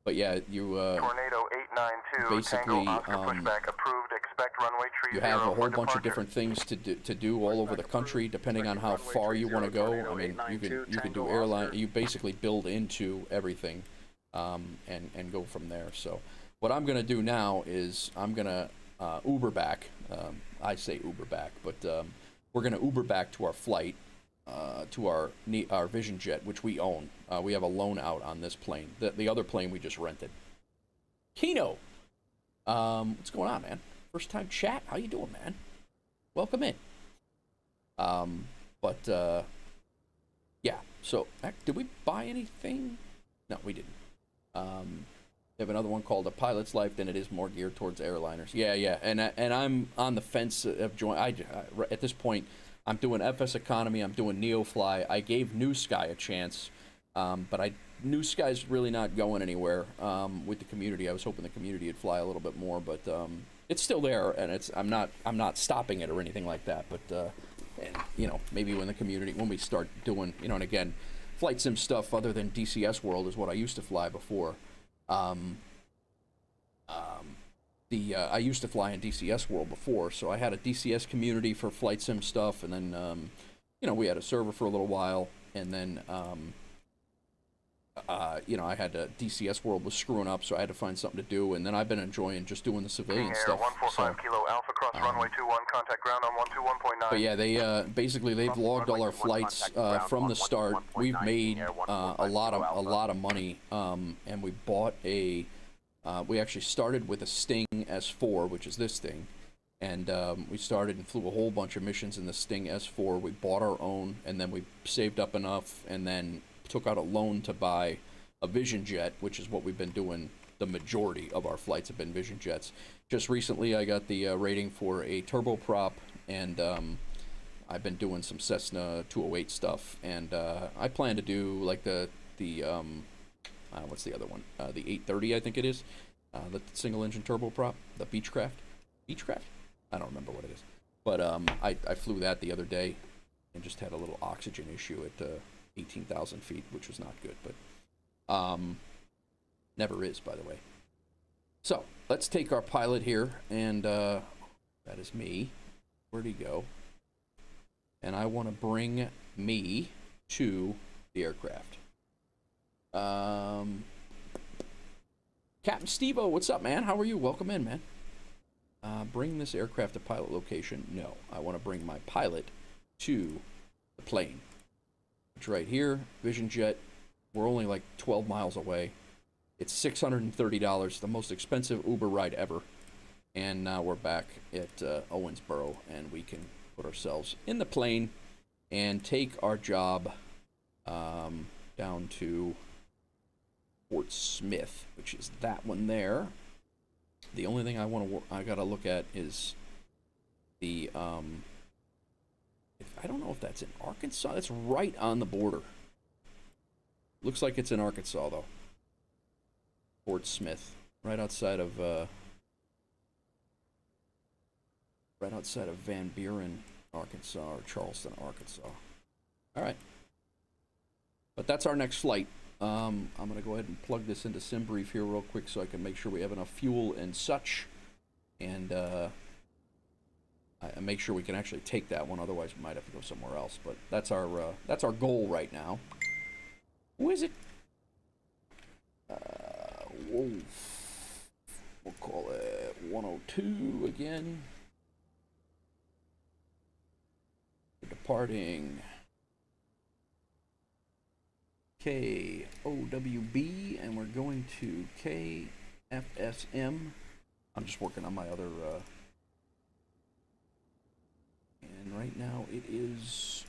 But yeah, you Tornado 892, basically pushback approved, expect runway you have a whole bunch of different things to do all over the country, depending on how far you want to go. I mean, you can do airline. You basically build into everything, and go from there. So, what I'm gonna do now is I'm gonna Uber back. I say Uber back, but we're gonna Uber back to our flight. To our Vision Jet, which we own. We have a loan out on this plane. The other plane we just rented. Kino, what's going on, man? First time chat. How you doing, man? Welcome in. Yeah. So, did we buy anything? No, we didn't. We have another one called A Pilot's Life. Then it is more geared towards airliners. Yeah. And I'm on the fence of joining. At this point, I'm doing FS Economy, I'm doing NeoFly. I gave New Sky a chance, but New Sky's really not going anywhere with the community. I was hoping the community would fly a little bit more, but it's still there, and I'm not stopping it or anything like that. But and, maybe when we start doing, and again, flight sim stuff other than DCS World is what I used to fly before. I used to fly in DCS World before, so I had a DCS community for flight sim stuff, and then, we had a server for a little while, and then, I had DCS World was screwing up, so I had to find something to do, and then I've been enjoying just doing the civilian stuff. 145 Kilo Alpha cross runway 21, contact ground on 121.9. But yeah, they've logged all our flights from the start. We've made a lot of money, and we bought we actually started with a Sting S4, which is this thing, and we started and flew a whole bunch of missions in the Sting S4. We bought our own, and then we saved up enough, and then took out a loan to buy a Vision Jet, which is what we've been doing. The majority of our flights have been Vision Jets. Just recently, I got the rating for a turboprop, and I've been doing some Cessna 208 stuff, and I plan to do like the what's the other one? The 830, I think it is. The single-engine turboprop, the Beechcraft. I don't remember what it is. But I flew that the other day and just had a little oxygen issue at 18,000 feet, which was not good. But never is, by the way. So let's take our pilot here, and that is me. Where'd he go? And I want to bring me to the aircraft. Captain Steve-O, what's up, man? How are you? Welcome in, man. Bring this aircraft to pilot location. No, I want to bring my pilot to the plane. It's right here, Vision Jet. We're only like 12 miles away. It's $630, the most expensive Uber ride ever. And now we're back at Owensboro, and we can put ourselves in the plane and take our job down to Fort Smith, which is that one there. The only thing I gotta look at is the I don't know if that's in Arkansas. It's right on the border. Looks like it's in Arkansas though. Fort Smith, right outside of Van Buren, Arkansas, or Charleston, Arkansas. All right, but that's our next flight. I'm gonna go ahead and plug this into SimBrief here real quick so I can make sure we have enough fuel and such, and I make sure we can actually take that one. Otherwise, we might have to go somewhere else. But that's our goal right now. Who is it? We'll call it 102 again. Departing KOWB, and we're going to KFSM. I'm just working on my other, and right now it is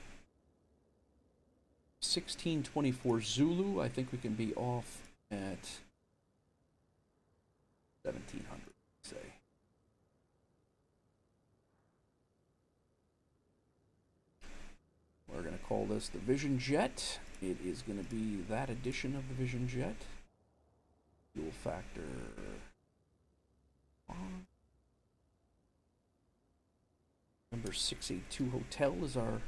1624 Zulu. I think we can be off at 1700, say. We're going to call this the Vision Jet. It is going to be that edition of the Vision Jet. Fuel factor on. Number 682 Hotel is our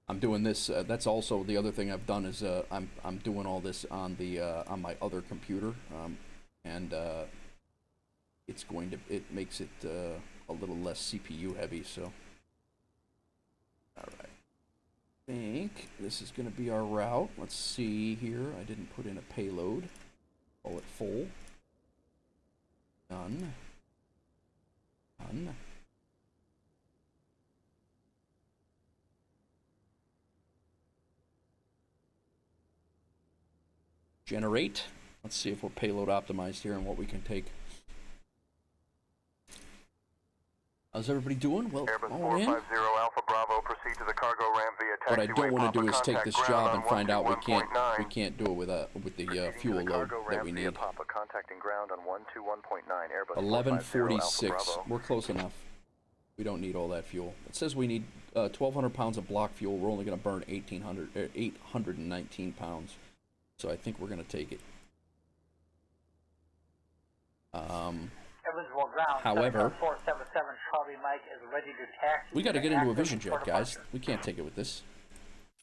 I'm doing this. That's also the other thing I've done is I'm doing all this on the on my other computer, and it makes it a little less CPU heavy. So, all right. I think this is going to be our route. Let's see here. I didn't put in a payload. Call it full. Done. Done. Generate. Let's see if we're payload optimized here and what we can take. How's everybody doing? Well, Airbus all in. 450 Alpha Bravo, proceed to the cargo ramp via taxiway. What I don't want to do is Papa, take this contact job ground and on find out we 121.9. can't do it with the fuel Proceeding to the load cargo that ramp we via need. Papa, contacting ground on 121.9 Airbus 1146. 450 Alpha Bravo. We're close enough. We don't need all that fuel. It says we need 1,200 pounds of block fuel. We're only going to burn 819 pounds. So I think we're going to take it. Evansville ground. However, 477 Charlie Mike is ready to taxi. we got to get into a active Vision Jet, for guys. departure. We can't take it with this.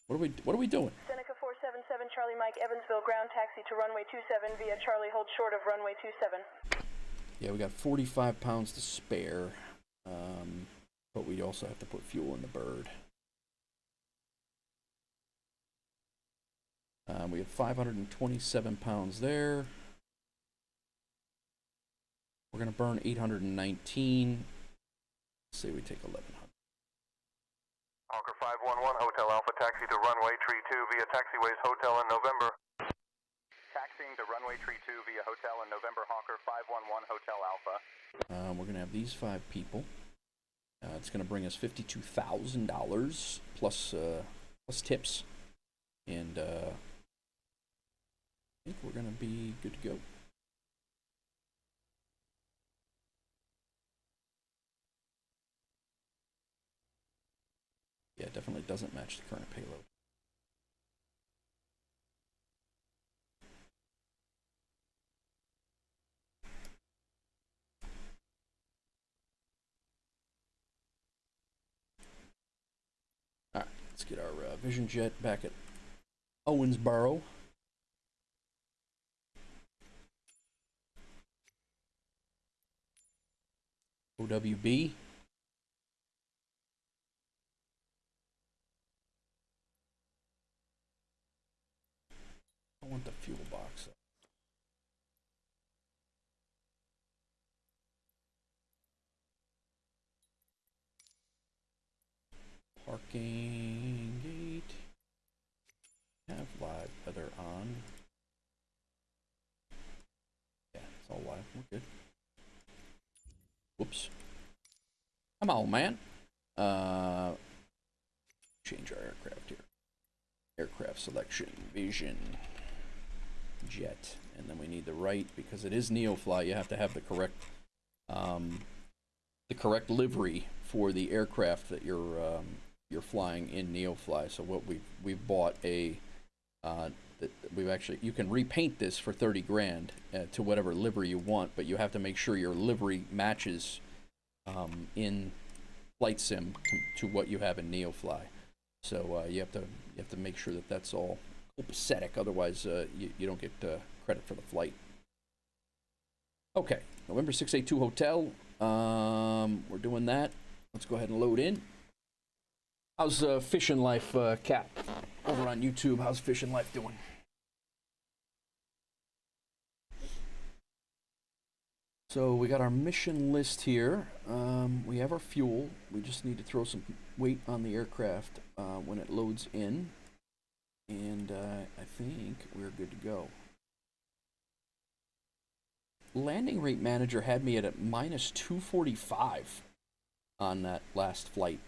What are we doing? Seneca 477 Charlie Mike, Evansville ground taxi to runway 27 via Charlie, hold short of runway 27. Yeah, we got 45 pounds to spare, but we also have to put fuel in the bird. We have 527 pounds there. We're going to burn 819. Let's say we take 1100. Hawker 511 Hotel Alpha, taxi to runway tree 2 via taxiways Hotel in November. Taxiing to runway tree 2 via Hotel in November, Hawker 511 Hotel Alpha. We're going to have these 5 people. It's going to bring us $52,000 plus tips. And I think we're going to be good to go. Yeah, it definitely doesn't match the current payload. Alright, let's get our Vision Jet back at Owensboro. OWB. I want the fuel box. Parking gate. Have live weather on. Yeah, it's all live. We're good. Whoops. Come on, man. Change our aircraft here. Aircraft selection, Vision Jet, and then we need the right because it is NeoFly. You have to have the correct livery for the aircraft that you're flying in NeoFly. So what we've bought a we've actually, you can repaint this for 30 grand to whatever livery you want, but you have to make sure your livery matches in flight sim to what you have in NeoFly. So you have to make sure that that's all copacetic, otherwise you don't get credit for the flight. Okay, November 682 Hotel. We're doing that. Let's go ahead and load in. How's Fishing Life, Cap? Over on YouTube, how's Fishing Life doing? So we got our mission list here. We have our fuel. We just need to throw some weight on the aircraft when it loads in. And I think we're good to go. Landing rate manager had me at a minus 245 on that last flight.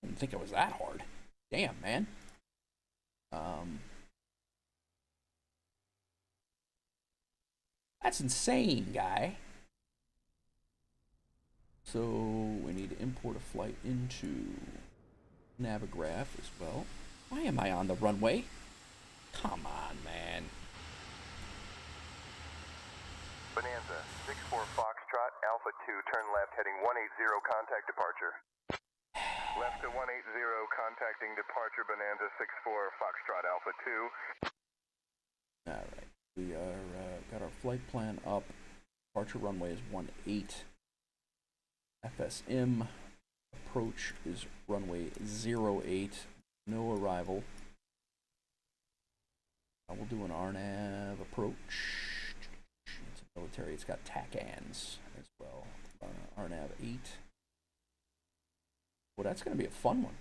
I didn't think it was that hard. Damn, man. That's insane, guy. So we need to import a flight into Navigraph as well. Why am I on the runway? Come on, man. Bonanza, 64 Foxtrot, Alpha 2, turn left, heading 180, contact departure. Left to 180, contacting departure, Bonanza, 64 Foxtrot, Alpha 2. Alright, we are, got our flight plan up. Departure runway is 18. FSM approach is runway 08. No arrival. I will do an RNAV approach. It's military. It's got TACANs as well. RNAV 8. Well, that's going to be a fun one.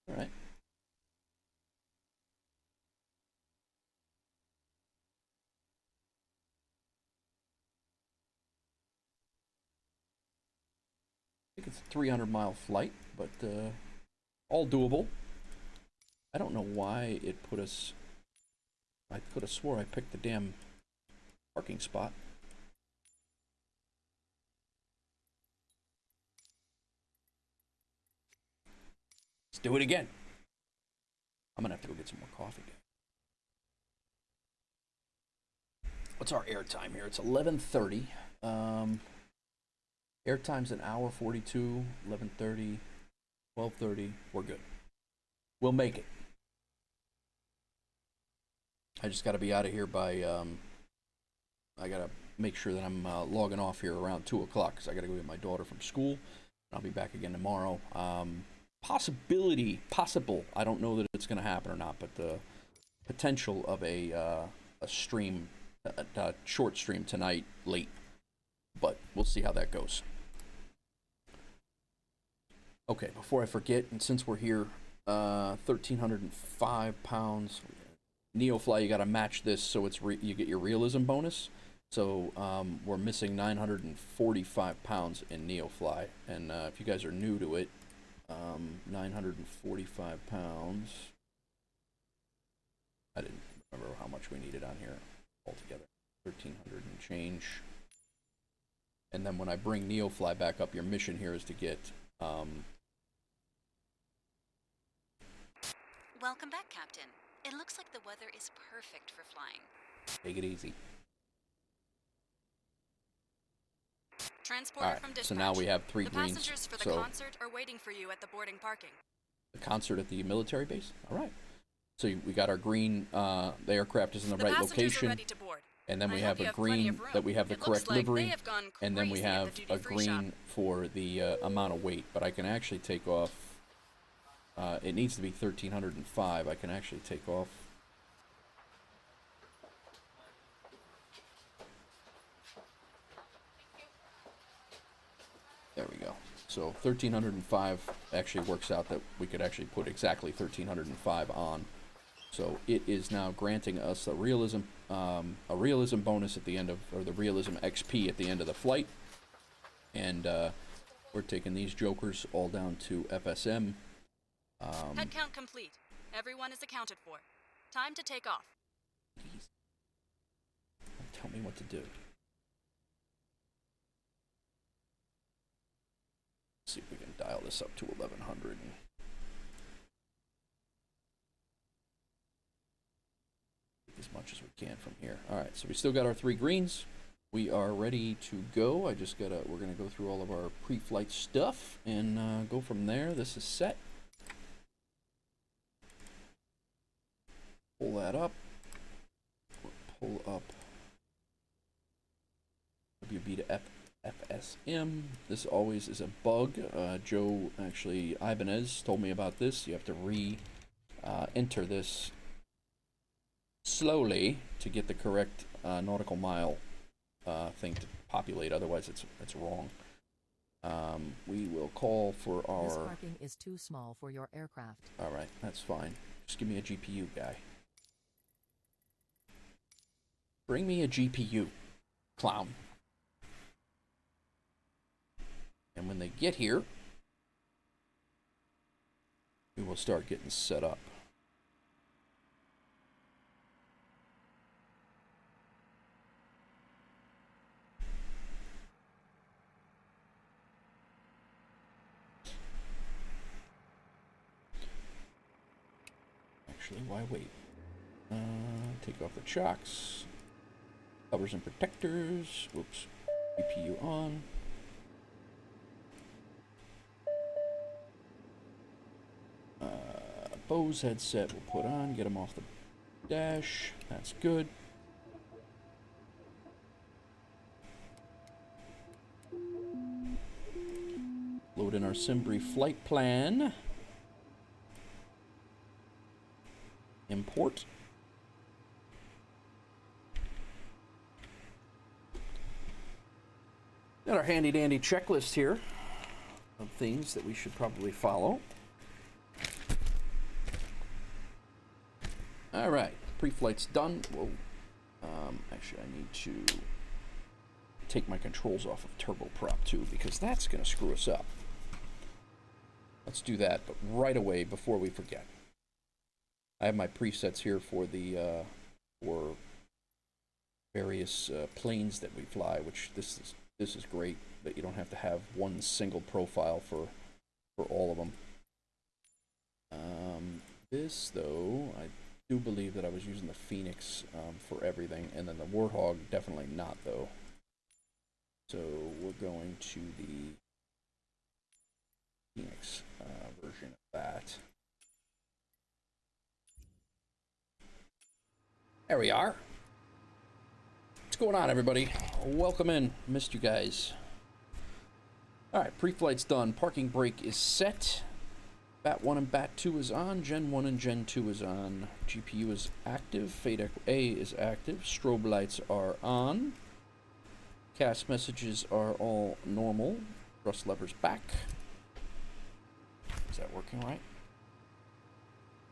All right. I think it's a 300-mile flight, but all doable. I don't know why it put us... I could have swore I picked the damn parking spot. Let's do it again. I'm gonna have to go get some more coffee. What's our airtime here? It's 11:30. Airtime's an hour 42. 11:30, 12:30. We're good. We'll make it. I just got to be out of here by. I gotta make sure that I'm logging off here around 2 o'clock because I gotta go get my daughter from school. I'll be back again tomorrow. Possible. I don't know that it's going to happen or not, but the potential of a stream, a short stream tonight late. But we'll see how that goes. Okay, before I forget, and since we're here, 1,305 pounds. NeoFly, you got to match this so it's you get your realism bonus. So we're missing 945 pounds in NeoFly, and if you guys are new to it. 945 pounds. I didn't remember how much we needed on here altogether. 1,300 and change. And then when I bring NeoFly back up, your mission here is to get... Welcome back, Captain. It looks like the weather is perfect for flying. Take it easy. Transporter from dispatch. So now we have 3 the greens. Passengers for the concert are waiting for you at the boarding parking. The concert at the military base? All right. So we got our green, the aircraft is in the right passengers location. Are ready to board. And then we I have hope you a have plenty green of room. that we have the It looks correct like they livery, have gone and then we crazy at have the a duty-free shop. green for the amount of weight. But I can actually take off. It needs to be 1,305. I can actually take off. There we go. So 1,305 actually works out that we could actually put exactly 1,305 on. So it is now granting us a realism bonus at the end of, or the realism XP at the end of the flight. And we're taking these jokers all down to FSM. Head count complete. Everyone is accounted for. Time to take off. Please. Tell me what to do. See if we can dial this up to 1100. As much as we can from here. Alright, so we still got our 3 greens. We are ready to go. We're gonna go through all of our pre-flight stuff and go from there. This is set. Pull that up. Pull up WB to FSM. This always is a bug. Joe, actually, Ibanez told me about this. You have to enter this slowly to get the correct nautical mile thing to populate. Otherwise, it's wrong. We will call for our... This parking is too small for your aircraft. Alright, that's fine. Just give me a GPU, guy. Bring me a GPU, clown. And when they get here, we will start getting set up. Actually, why wait? Take off the chocks. Covers and protectors. Whoops. GPU on. Bose headset we'll put on. Get them off the dash. That's good. Load in our Simbri flight plan. Import. Got our handy dandy checklist here of things that we should probably follow. Alright, pre-flight's done. Whoa. Actually, I need to take my controls off of turboprop too, because that's going to screw us up. Let's do that, but right away before we forget. I have my presets here for the for various planes that we fly, which this is great, that you don't have to have one single profile for all of them. This though, I do believe that I was using the Phoenix for everything, and then the Warthog definitely not though. So we're going to the Phoenix version of that. There we are. What's going on, everybody? Welcome in. Missed you guys. Alright, pre-flight's done. Parking brake is set. Bat 1 and Bat 2 is on. Gen 1 and Gen 2 is on. GPU is active. FADEC A is active. Strobe lights are on. CAS messages are all normal. Thrust levers back. Is that working right?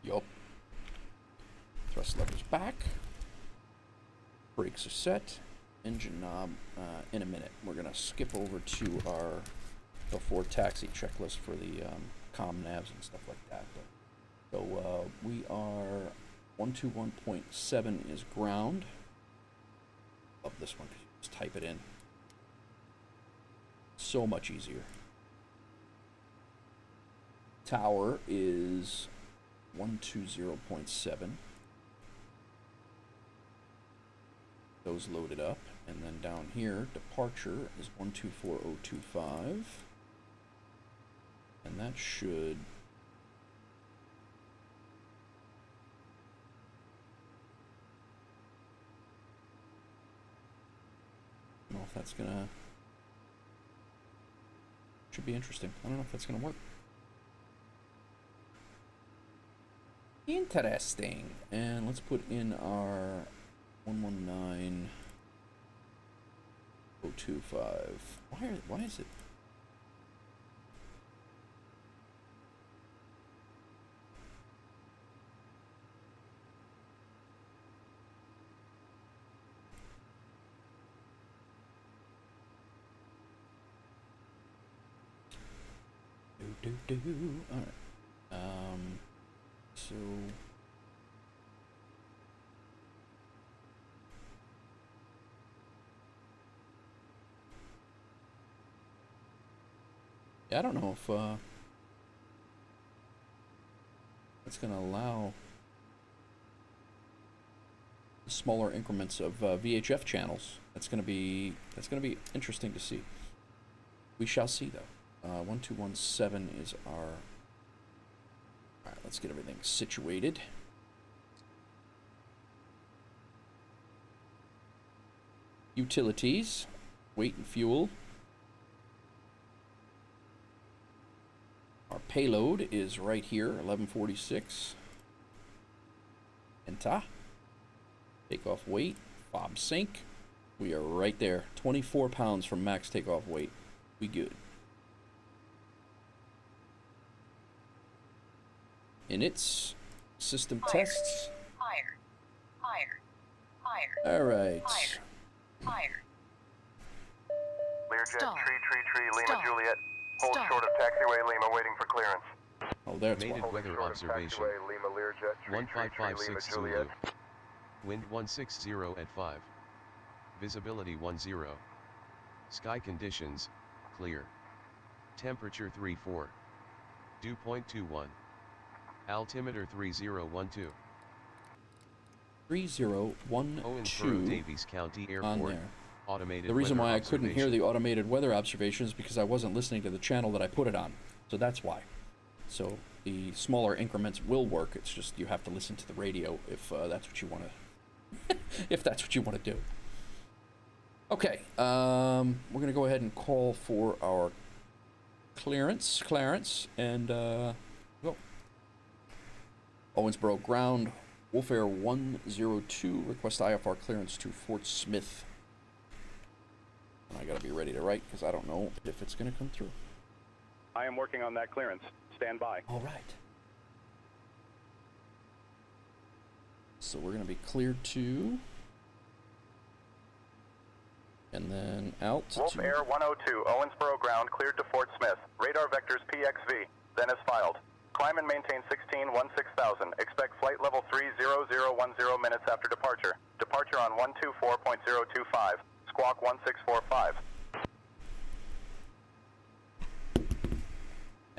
Yup. Thrust levers back. Brakes are set. Engine knob in a minute. We're going to skip over to our before taxi checklist for the comm navs and stuff like that. So we are 121.7 is ground. Love this one because you just type it in. So much easier. Tower is 120.7. Those loaded up, and then down here, departure is 124025, and that should if that's gonna... Should be interesting. I don't know if that's gonna work. Interesting. And let's put in our 119025. Why is it? All right. So yeah, I don't know if it's going to allow smaller increments of VHF channels. That's going to be interesting to see. We shall see, though. 1217 is our... Alright, let's get everything situated. Utilities, weight and fuel. Our payload is right here, 1146. Enter. Takeoff weight, fob sync. We are right there, 24 pounds from max takeoff weight. We good. In its system tests. Higher. All right. Higher. Learjet, Stop. tree, Lima, Stop. Juliet. Hold Stop. short of taxiway, Lima, waiting for clearance. Oh, that's Mated why. weather Short of observation. taxiway, Lima, Learjet, tree, Lima, 15560 Zulu. Juliet. Wind 160 at 5. Visibility 10. Sky conditions, clear. Temperature 34. Dew point 21. Altimeter 3012. 3012 Owensboro Davies County on Airport. there. Automated The reason weather why I couldn't hear observation. the automated weather observation is because I wasn't listening to the channel that I put it on. So that's why. So the smaller increments will work. It's just you have to listen to the radio if that's what you want to if that's what you want to do. Okay, we're going to go ahead and call for our clearance, and go. Owensboro ground, Wolf Air 102, request IFR clearance to Fort Smith. And I gotta be ready to write because I don't know if it's gonna come through. I am working on that clearance. Stand by. All right. So we're gonna be cleared to, and then out Wolf to Air 102, Owensboro ground, cleared to Fort Smith. Radar vectors PXV, then as filed. Climb and maintain 16,000. Expect flight level 30010 minutes after departure. Departure on 124.025. Squawk 1645.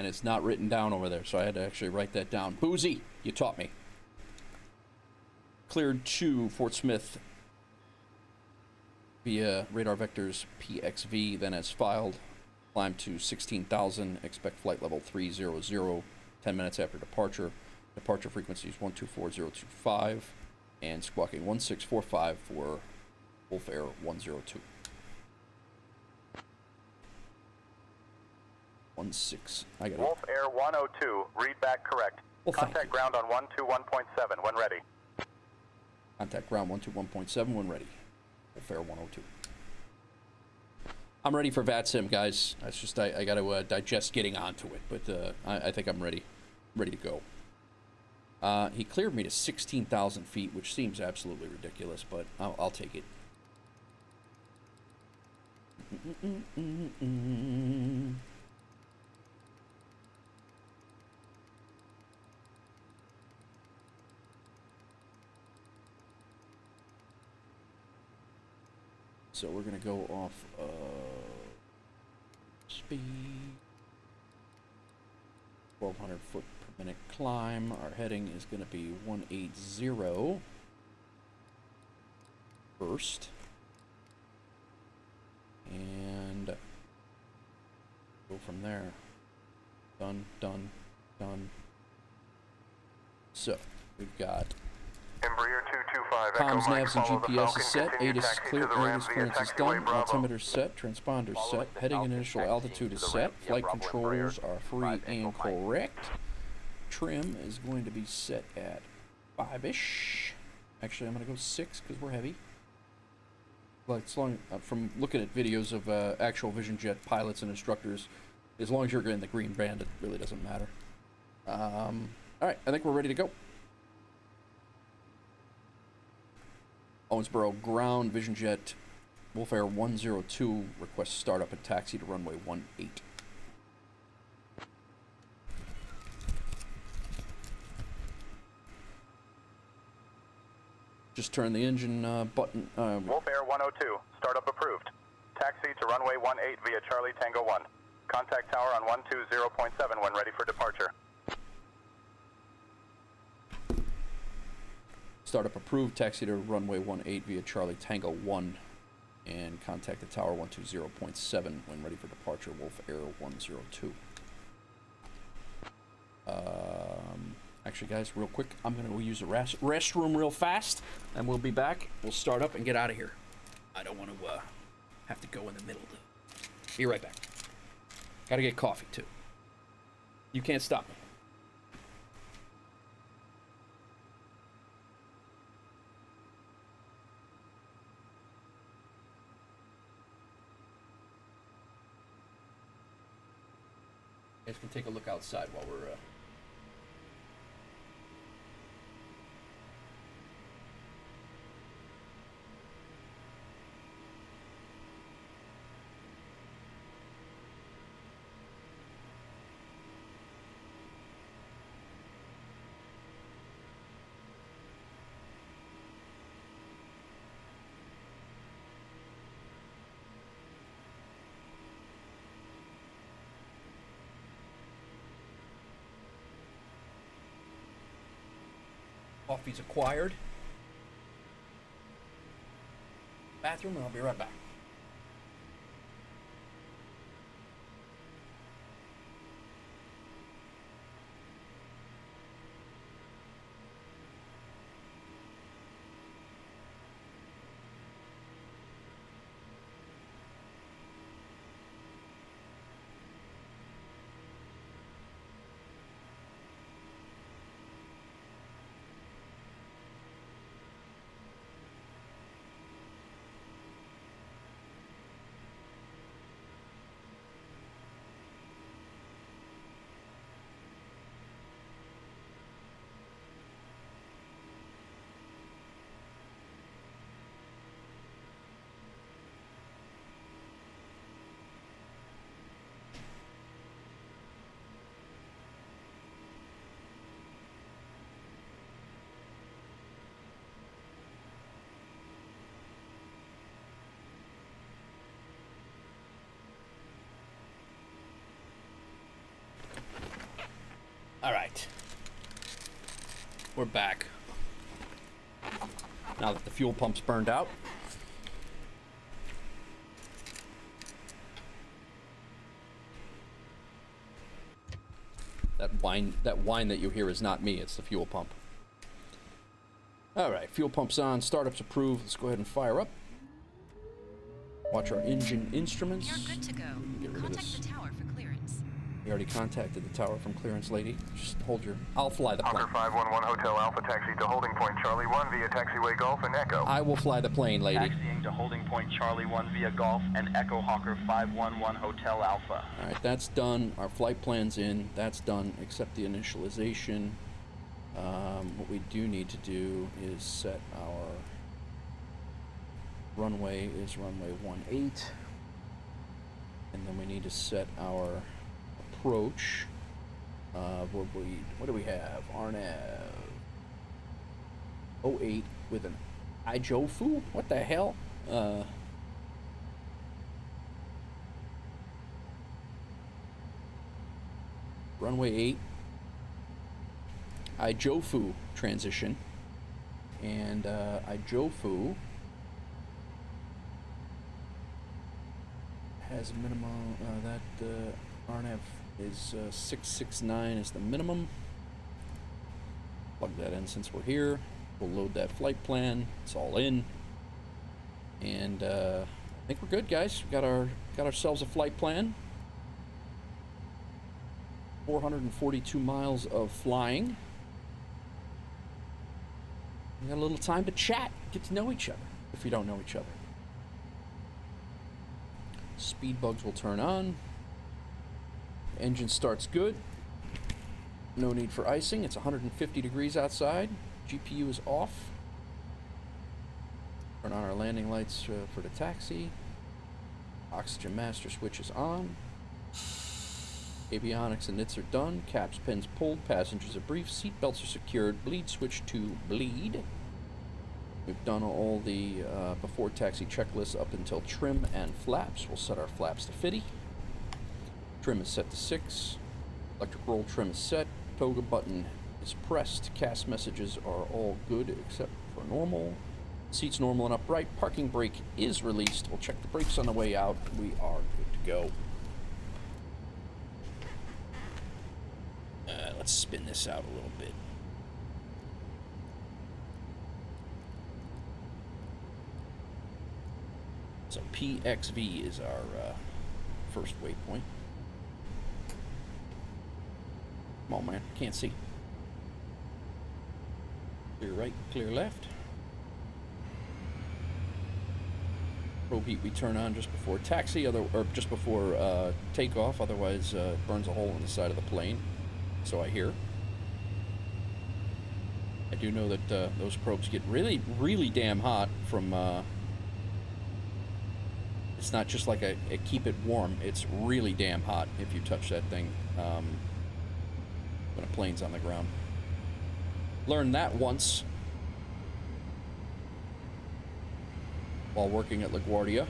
and it's not written down over there, so I had to actually write that down. Boozy, you taught me. Cleared to Fort Smith via radar vectors PXV, then as filed. Climb to 16,000, expect flight level 300, 10 minutes after departure. Departure frequency is 124025, and squawking 1645 for Wolf Air 102. 16, I got it. Wolf Air 102, read back correct. Well, thank Contact you. ground on 121.7 when ready. Contact ground 121.7 when ready. Wolf Air 102. I'm ready for VATSIM, guys. It's just I got to digest getting onto it, but I think I'm ready to go. He cleared me to 16,000 feet, which seems absolutely ridiculous, but I'll take it. So we're gonna go off speed, 1,200 foot per minute climb. Our heading is gonna be 180 first, and go from there. Done. So we've got Embraer 225, Echo Comms, Mike, navs, and follow the GPS Falcon, is set. continue ATIS is taxi clear. to the ramp ATIS via clearance is taxiway done. Bravo. Altimeter set. Transponder Following set. the Heading and Falcon, initial taxiing altitude to is the set. ramp via Flight Bravo controls Embraer, are free 5 and Echo Mike. correct. Trim is going to be set at 5-ish. Actually, I'm going to go 6 because we're heavy. But as long, from looking at videos of actual Vision Jet pilots and instructors, as long as you're in the green band, it really doesn't matter. All right, I think we're ready to go. Owensboro ground, Vision Jet, Wolf Air 102 requests startup and taxi to runway 18. Just turn the engine button. Wolf Air 102, startup approved. Taxi to runway 18 via Charlie Tango 1. Contact tower on 120.7 when ready for departure. Startup approved. Taxi to runway 18 via Charlie Tango 1. And contact the tower 120.7 when ready for departure. Wolf Air 102. Actually, guys, real quick, I'm going to use the restroom real fast, and we'll be back. We'll start up and get out of here. I don't want to have to go in the middle. Be right back. Got to get coffee, too. You can't stop me. You guys can take a look outside while we're... Coffee's acquired. Bathroom, and I'll be right back. All right. We're back. Now that the fuel pump's burned out. That whine that you hear is not me, it's the fuel pump. All right, fuel pump's on, startup's approved. Let's go ahead and fire up. Watch our engine instruments. You're good to go. Get rid of Contact this. the tower for clearance. You already contacted the tower from clearance, lady. Just hold your... I'll fly the plane. Hawker 511 Hotel Alpha taxi to holding point Charlie 1 via taxiway Golf and Echo. I will fly the plane, lady. Taxiing to holding point Charlie 1 via Golf and Echo Hawker 511 Hotel Alpha. All right, that's done. Our flight plan's in. That's done, except the initialization. What we do need to do is set our runway is runway 18. And then we need to set our approach. What do we have? RNAV 08 with an iJofu? What the hell? Runway 8 iJofu transition, and iJofu has a minimum that RNAV is 669 is the minimum. Plug that in since we're here. We'll load that flight plan. It's all in. And I think we're good, guys. We got ourselves a flight plan. 442 miles of flying. We got a little time to chat, get to know each other, if we don't know each other. Speed bugs will turn on. Engine starts good. No need for icing. It's 150 degrees outside. GPU is off. Turn on our landing lights for the taxi. Oxygen master switch is on. Avionics and nits are done. Caps, pins pulled. Passengers are briefed. Seat belts are secured. Bleed switch to bleed. We've done all the before taxi checklists up until trim and flaps. We'll set our flaps to 50. Trim is set to 6. Electric roll trim is set. Toga button is pressed. Cast messages are all good except for normal. Seats normal and upright. Parking brake is released. We'll check the brakes on the way out. We are good to go. Let's spin this out a little bit. So PXV is our first waypoint. Come on, man. Can't see. Clear right, clear left. Probe heat we turn on just before taxi, or just before takeoff. Otherwise, it burns a hole in the side of the plane. So I hear. I do know that those probes get really, really damn hot from. It's not just like a keep it warm. It's really damn hot if you touch that thing when a plane's on the ground. Learned that once while working at LaGuardia.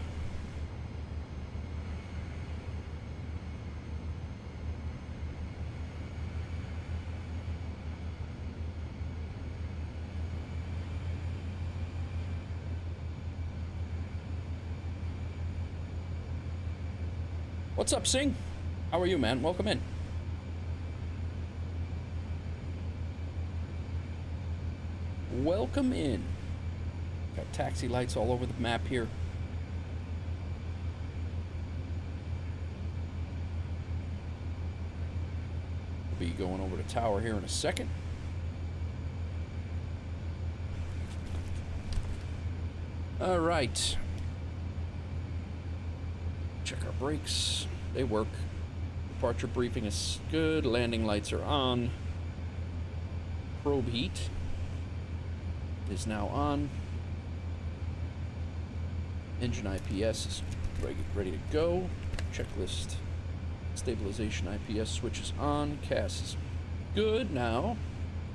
What's up, Singh? How are you, man? Welcome in. Welcome in. Got taxi lights all over the map here. We'll be going over the tower here in a second. All right. Check our brakes. They work. Departure briefing is good. Landing lights are on. Probe heat is now on. Engine IPS is ready to go. Checklist stabilization IPS switch is on. CAS is good now.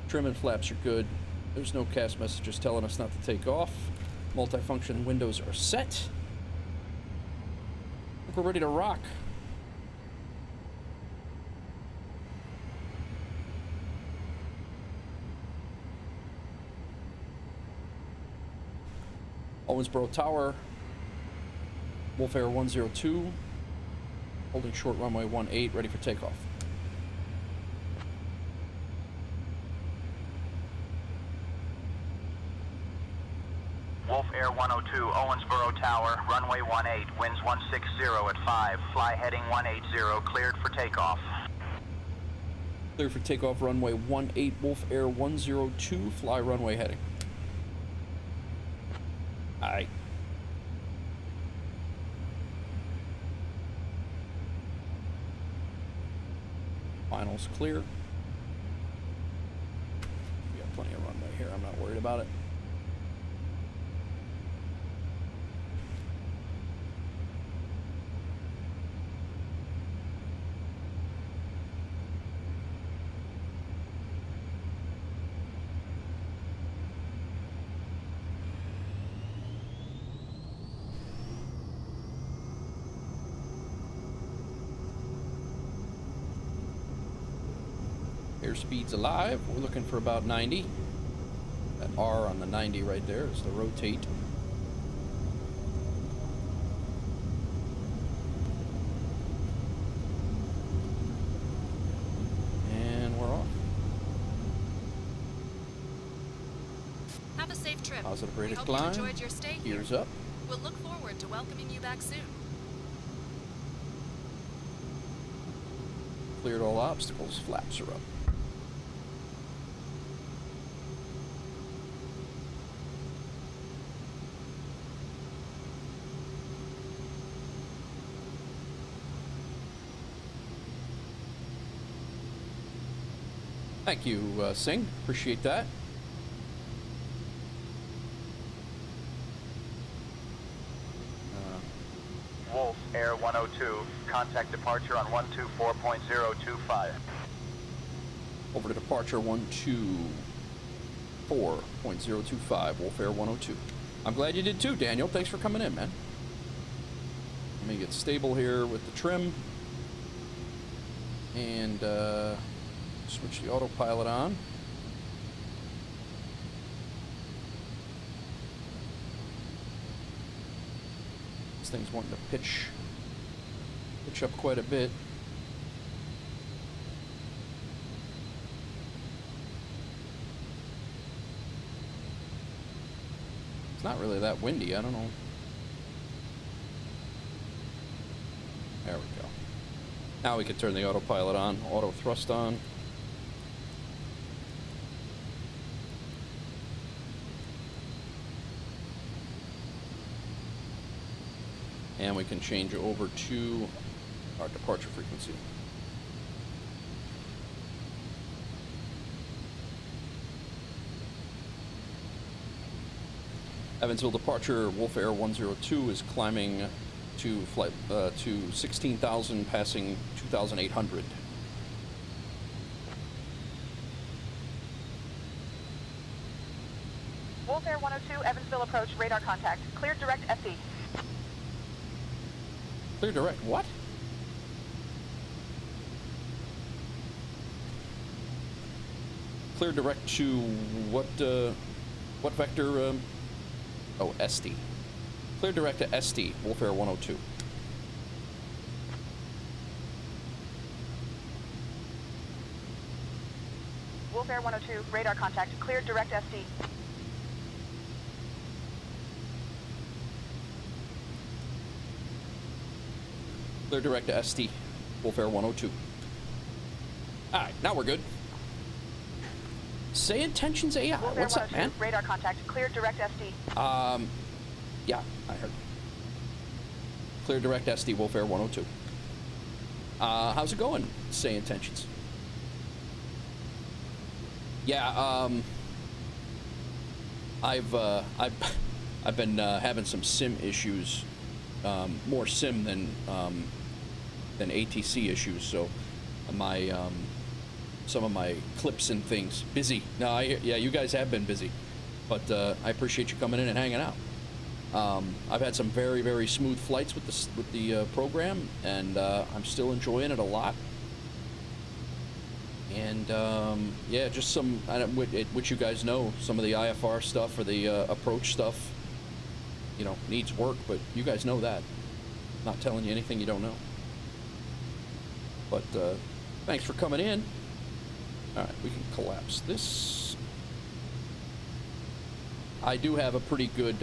Trim and flaps are good. There's no CAS messages telling us not to take off. Multifunction windows are set. We're ready to rock. Owensboro Tower, Wolf Air 102, holding short runway 18, ready for takeoff. Wolf Air 102, Owensboro Tower, runway 18, winds 160 at 5, fly heading 180, cleared for takeoff. Clear for takeoff, runway 18, Wolf Air 102, fly runway heading. Aye. Finals clear. We got plenty of runway here, I'm not worried about it. Airspeed's alive. We're looking for about 90. That R on the 90 right there is the rotate. And we're off. Positive rate We of hope you climb. enjoyed your stay here. Gears up. We'll look forward to welcoming you back soon. Cleared all obstacles. Flaps are up. Thank you, Singh. Appreciate that. Wolf Air 102, contact departure on 124.025. Over to departure 124.025, Wolf Air 102. I'm glad you did too, Daniel. Thanks for coming in, man. Let me get stable here with the trim. And switch the autopilot on. This thing's wanting to pitch up quite a bit. It's not really that windy, I don't know. There we go. Now we can turn the autopilot on, auto thrust on. And we can change over to our departure frequency. Evansville departure, Wolf Air 102 is climbing to flight to 16,000, passing 2,800. Wolf Air 102, Evansville approach, radar contact. Cleared direct FD. Clear direct, what? Clear direct to what vector? Oh, SD. Clear direct to SD, Wolf Air 102. Wolf Air 102, radar contact. Cleared direct SD. Clear direct to SD, Wolf Air 102. Alright, now we're good. Say intentions AI. Wolf What's Air up, man? 102, radar contact. Cleared direct SD. Yeah, I heard. Clear direct SD, Wolf Air 102. How's it going? Say intentions. Yeah, I've been having some sim issues, more sim than ATC issues. So my some of my clips and things busy. No, yeah, you guys have been busy, but I appreciate you coming in and hanging out. I've had some very, very smooth flights with the program, and I'm still enjoying it a lot. And yeah, just some, which you guys know, some of the IFR stuff or the approach stuff, you know, needs work, but you guys know that. Not telling you anything you don't know. But thanks for coming in. All right, we can collapse this. I do have a pretty good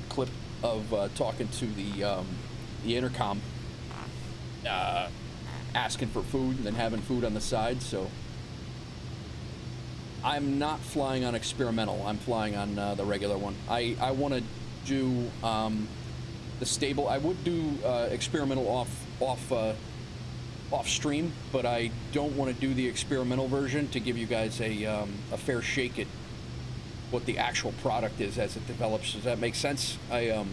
clip of talking to the intercom, asking for food and then having food on the side. So I'm not flying on experimental. I'm flying on the regular one. I want to do the stable. I would do experimental off stream, but I don't want to do the experimental version to give you guys a fair shake at what the actual product is as it develops. Does that make sense? I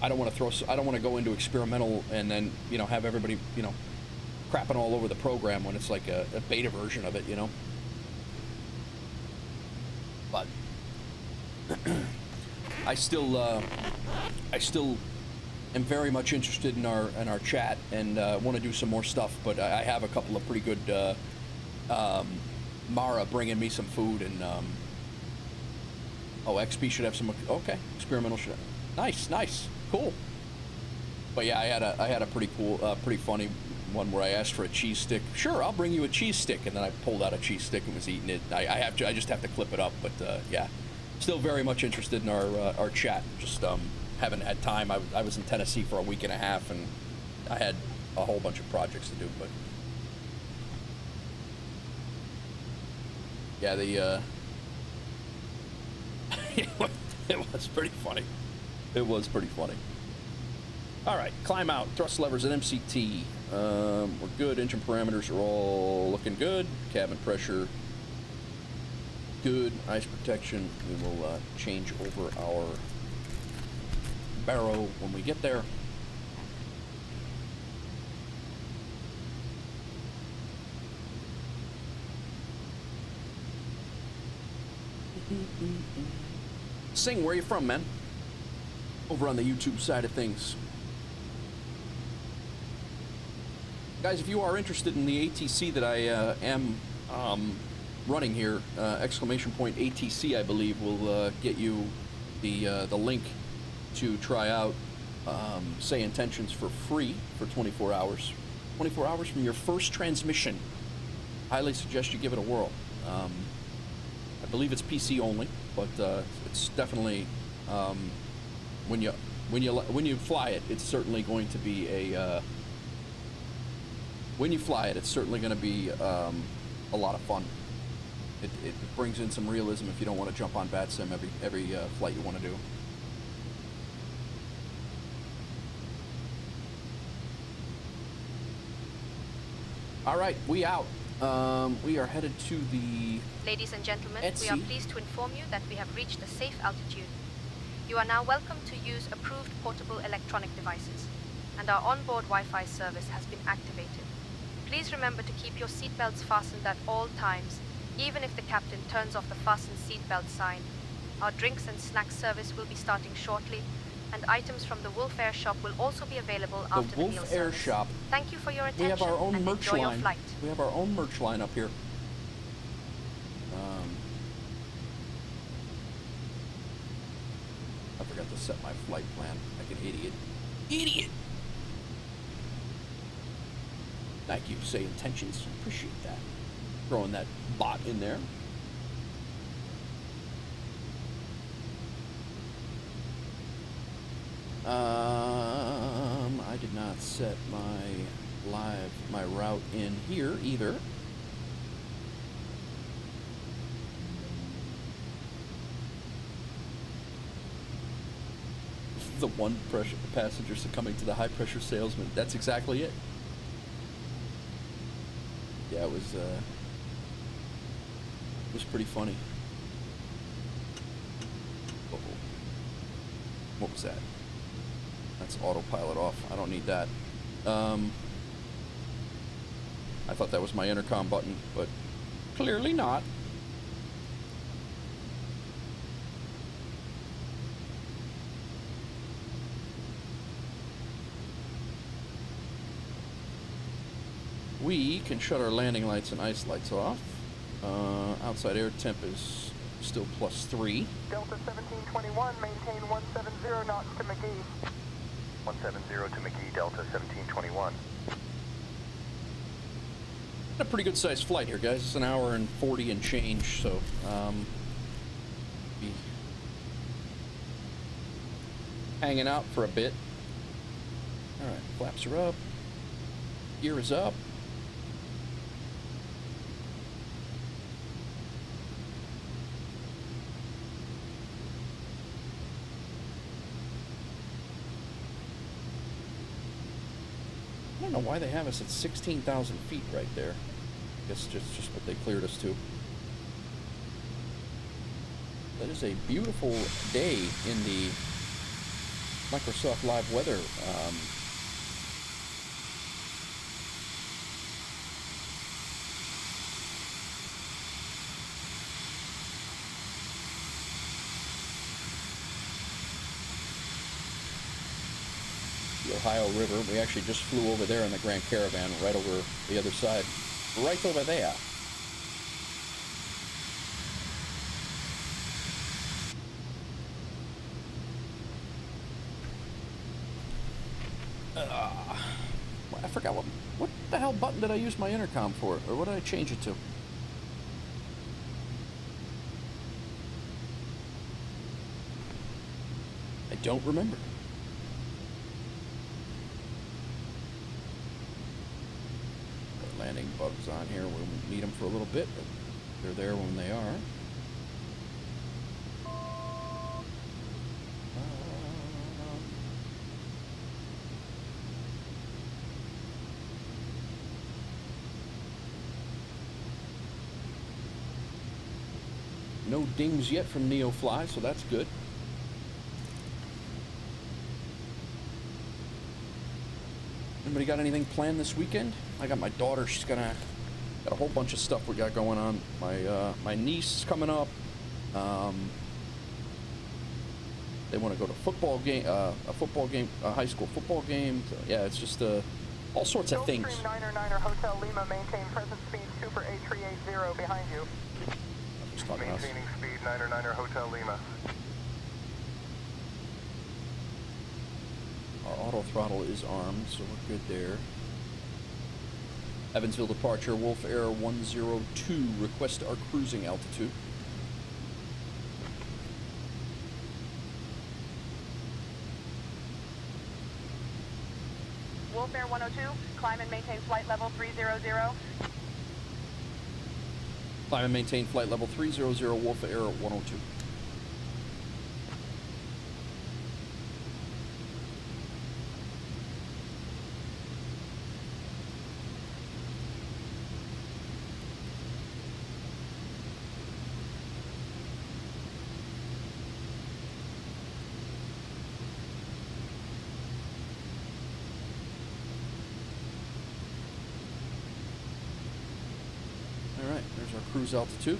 don't want to I don't want to go into experimental and then, you know, have everybody, you know, crapping all over the program when it's like a beta version of it, you know. But I still am very much interested in our chat and want to do some more stuff. But I have a couple of pretty good Mara bringing me some food, and oh, XP should have some. Okay, experimental should have. Nice, cool. But yeah, I had a pretty cool, pretty funny one where I asked for a cheese stick. Sure, I'll bring you a cheese stick, and then I pulled out a cheese stick and was eating it. I just have to clip it up, but yeah, still very much interested in our chat. Just haven't had time. I was in Tennessee for a week and a half, and I had a whole bunch of projects to do. But yeah, it was pretty funny. It was pretty funny. All right, climb out. Thrust levers at MCT. We're good. Engine parameters are all looking good. Cabin pressure, good. Ice protection. We will change over our barrow when we get there. Sing, where are you from, man? Over on the YouTube side of things. Guys, if you are interested in the ATC that I am running here, exclamation point ATC, I believe, will get you the link to try out Say Intentions for free for 24 hours. 24 hours from your first transmission. Highly suggest you give it a whirl. I believe it's PC only, but it's definitely when you fly it, it's certainly going to be a when you fly it, it's certainly going to be a lot of fun. It brings in some realism if you don't want to jump on VATSIM every flight you want to do. All right, we out. We are headed to the... Ladies and gentlemen, Etsy. we are pleased to inform you that we have reached a safe altitude. You are now welcome to use approved portable electronic devices, and our onboard Wi-Fi service has been activated. Please remember to keep your seatbelts fastened at all times, even if the captain turns off the fasten seatbelt sign. Our drinks and snacks service will be starting shortly, and items from the Wolf Air shop will also be available after the meal Wolf Air service. shop. Thank you for your attention. We have our own and merch enjoy line. your flight. We have our own merch line up here. I forgot to set my flight plan like an idiot. Idiot! Thank you, Say Intentions. Appreciate that. Throwing that bot in there. I did not set my route in here either. The one passenger succumbing to the high pressure salesman. That's exactly it. Yeah, it was pretty funny. Uh-oh. What was that? That's autopilot off. I don't need that. I thought that was my intercom button, but clearly not. We can shut our landing lights and ice lights off. Outside air temp is still +3. Delta 1721, maintain 170 knots to McGee. 170 to McGee, Delta 1721. A pretty good sized flight here, guys. It's an hour and 40 and change, so be hanging out for a bit. All right, flaps are up, gear is up. I don't know why they have us at 16,000 feet right there. I guess just what they cleared us to. That is a beautiful day in the Microsoft Live weather. The Ohio River. We actually just flew over there in the Grand Caravan, right over the other side, right over there. I forgot what the hell button did I use my intercom for? Or what did I change it to? I don't remember. Got landing bugs on here. We won't need them for a little bit, but they're there when they are. No dings yet from NeoFly, so that's good. Anybody got anything planned this weekend? I got my daughter. She's got a whole bunch of stuff we got going on. My niece is coming up. They want to go to football game, a high school football game. So, yeah, it's just all sorts of things. Gulfstream 909er Hotel Lima, maintain present speed Super 8380 behind you. Maintaining speed 909er Hotel Lima. Our auto throttle is armed, so we're good there. Evansville departure, Wolf Air 102, request our cruising altitude. Wolf Air 102, climb and maintain flight level 300. Climb and maintain flight level 300, Wolf Air 102. There's our cruise altitude.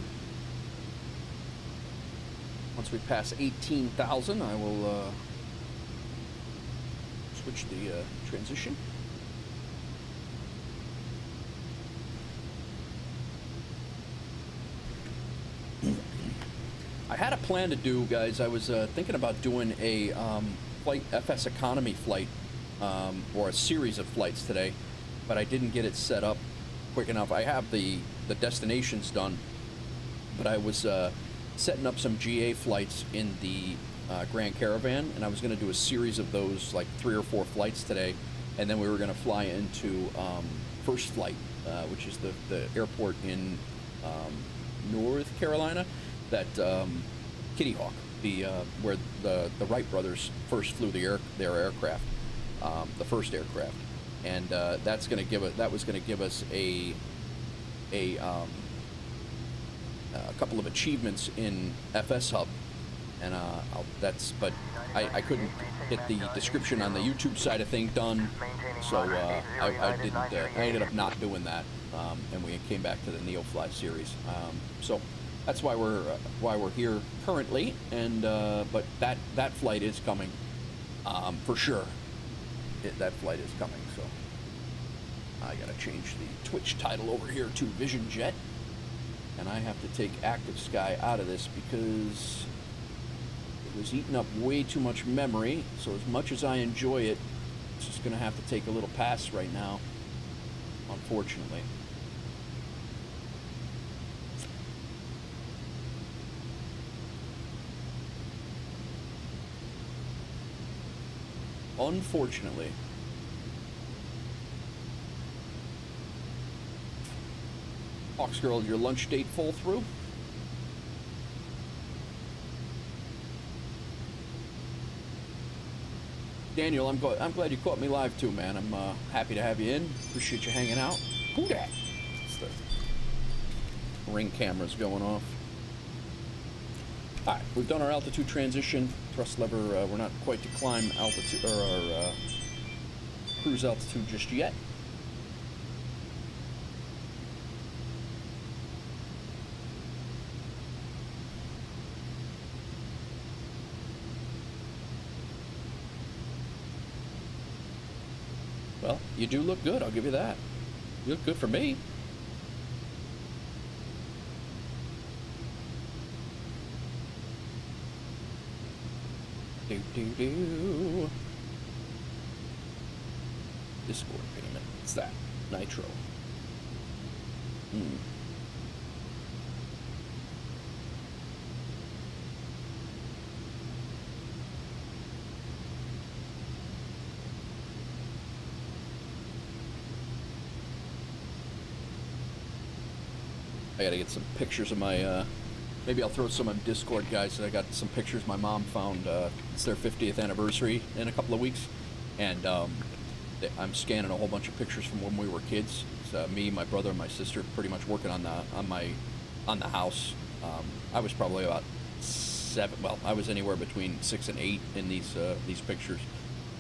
Once we pass 18,000, I will switch the transition. I had a plan to do, guys. I was thinking about doing a flight FS economy flight, or a series of flights today, but I didn't get it set up quick enough. I have the destinations done, but I was setting up some GA flights in the Grand Caravan, and I was going to do a series of those, like 3 or 4 flights today, and then we were going to fly into First Flight, which is the airport in North Carolina, that Kitty Hawk, where the Wright brothers first flew their aircraft, the first aircraft, and that was going to give us a couple of achievements in FS Hub, and but I couldn't get the description on the YouTube side of thing done, so I didn't. I ended up not doing that, and we came back to the NeoFly series. So that's why we're here currently, and but that flight is coming, for sure. That flight is coming. So I gotta change the Twitch title over here to Vision Jet, and I have to take Active Sky out of this because it was eating up way too much memory. So as much as I enjoy it, it's just gonna have to take a little pass right now, unfortunately. Unfortunately. Hawks Girl, your lunch date fall through? Daniel, I'm glad you caught me live too, man. I'm happy to have you in. Appreciate you hanging out. Who dat? It's the ring cameras going off. All right, we've done our altitude transition. Thrust lever, we're not quite to climb altitude, or our cruise altitude just yet. Well, you do look good, I'll give you that. You look good for me. Discord payment. What's that? Nitro. I gotta get some pictures of my, maybe I'll throw some on Discord, guys. I got some pictures my mom found. It's their 50th anniversary in a couple of weeks, and I'm scanning a whole bunch of pictures from when we were kids. It's, me, my brother, and my sister pretty much working on the house. I was probably about 7. Well, I was anywhere between 6 and 8 in these pictures,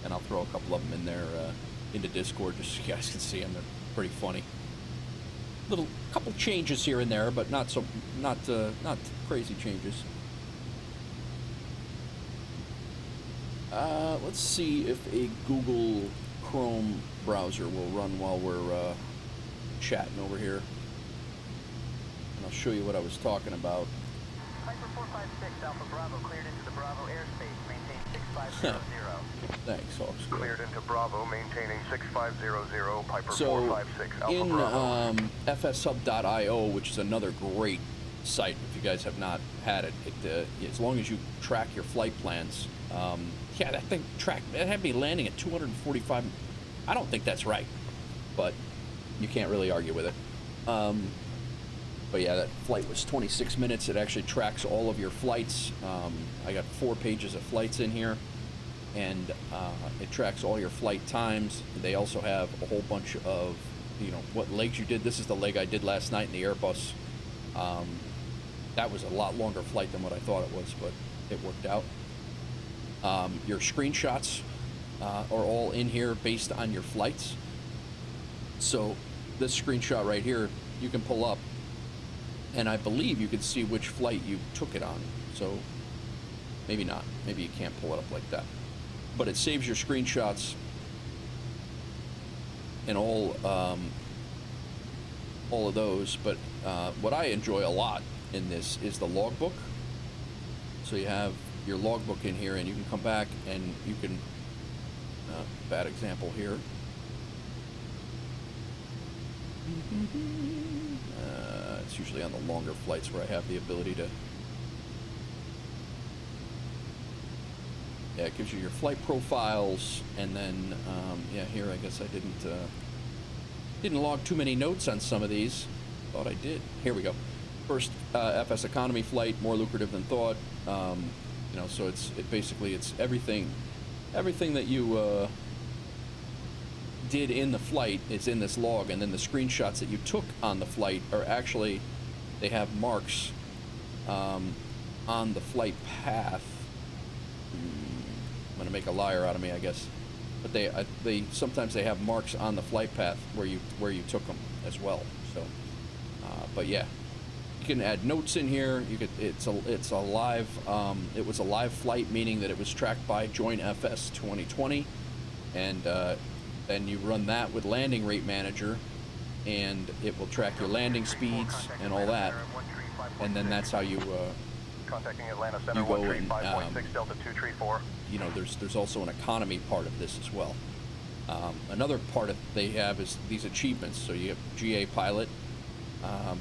and I'll throw a couple of them in there into Discord just so you guys can see them. They're pretty funny. Couple changes here and there, but not crazy changes. Let's see if a Google Chrome browser will run while we're chatting over here. And I'll show you what I was talking about. Piper 456 Alpha Bravo cleared into the Bravo airspace. Maintain 6500. Thanks, Hawks. Cleared into Bravo, maintaining 6500, Piper So 456 Alpha in Bravo. fshub.io, which is another great site if you guys have not had it, as long as you track your flight plans. Yeah, that thing it had me landing at 245. I don't think that's right, but you can't really argue with it. But yeah, that flight was 26 minutes. It actually tracks all of your flights. I got 4 pages of flights in here, and it tracks all your flight times. They also have a whole bunch of, what legs you did. This is the leg I did last night in the Airbus. That was a lot longer flight than what I thought it was, but it worked out. Your screenshots are all in here based on your flights. So this screenshot right here, you can pull up, and I believe you can see which flight you took it on. So maybe not. Maybe you can't pull it up like that. But it saves your screenshots and all of those. But what I enjoy a lot in this is the logbook. So you have your logbook in here, and you can come back and you can, bad example here. It's usually on the longer flights where I have the ability to, yeah, it gives you your flight profiles, and then, yeah, here I guess I didn't log too many notes on some of these. Thought I did. Here we go. First FS economy flight, more lucrative than thought. So it's everything that you did in the flight is in this log, and then the screenshots that you took on the flight are actually, they have marks on the flight path. I'm gonna make a liar out of me, I guess, but they sometimes they have marks on the flight path where you took them as well. So, but yeah. You can add notes in here. It's a live. It was a live flight, meaning that it was tracked by Join FS 2020, and then you run that with Landing Rate Manager, and it will track your landing speeds and all that. And then that's how you Contacting Atlanta Center, you go and 135.6 Delta 234. there's also an economy part of this as well. Another part of they have is these achievements. So you have GA pilot.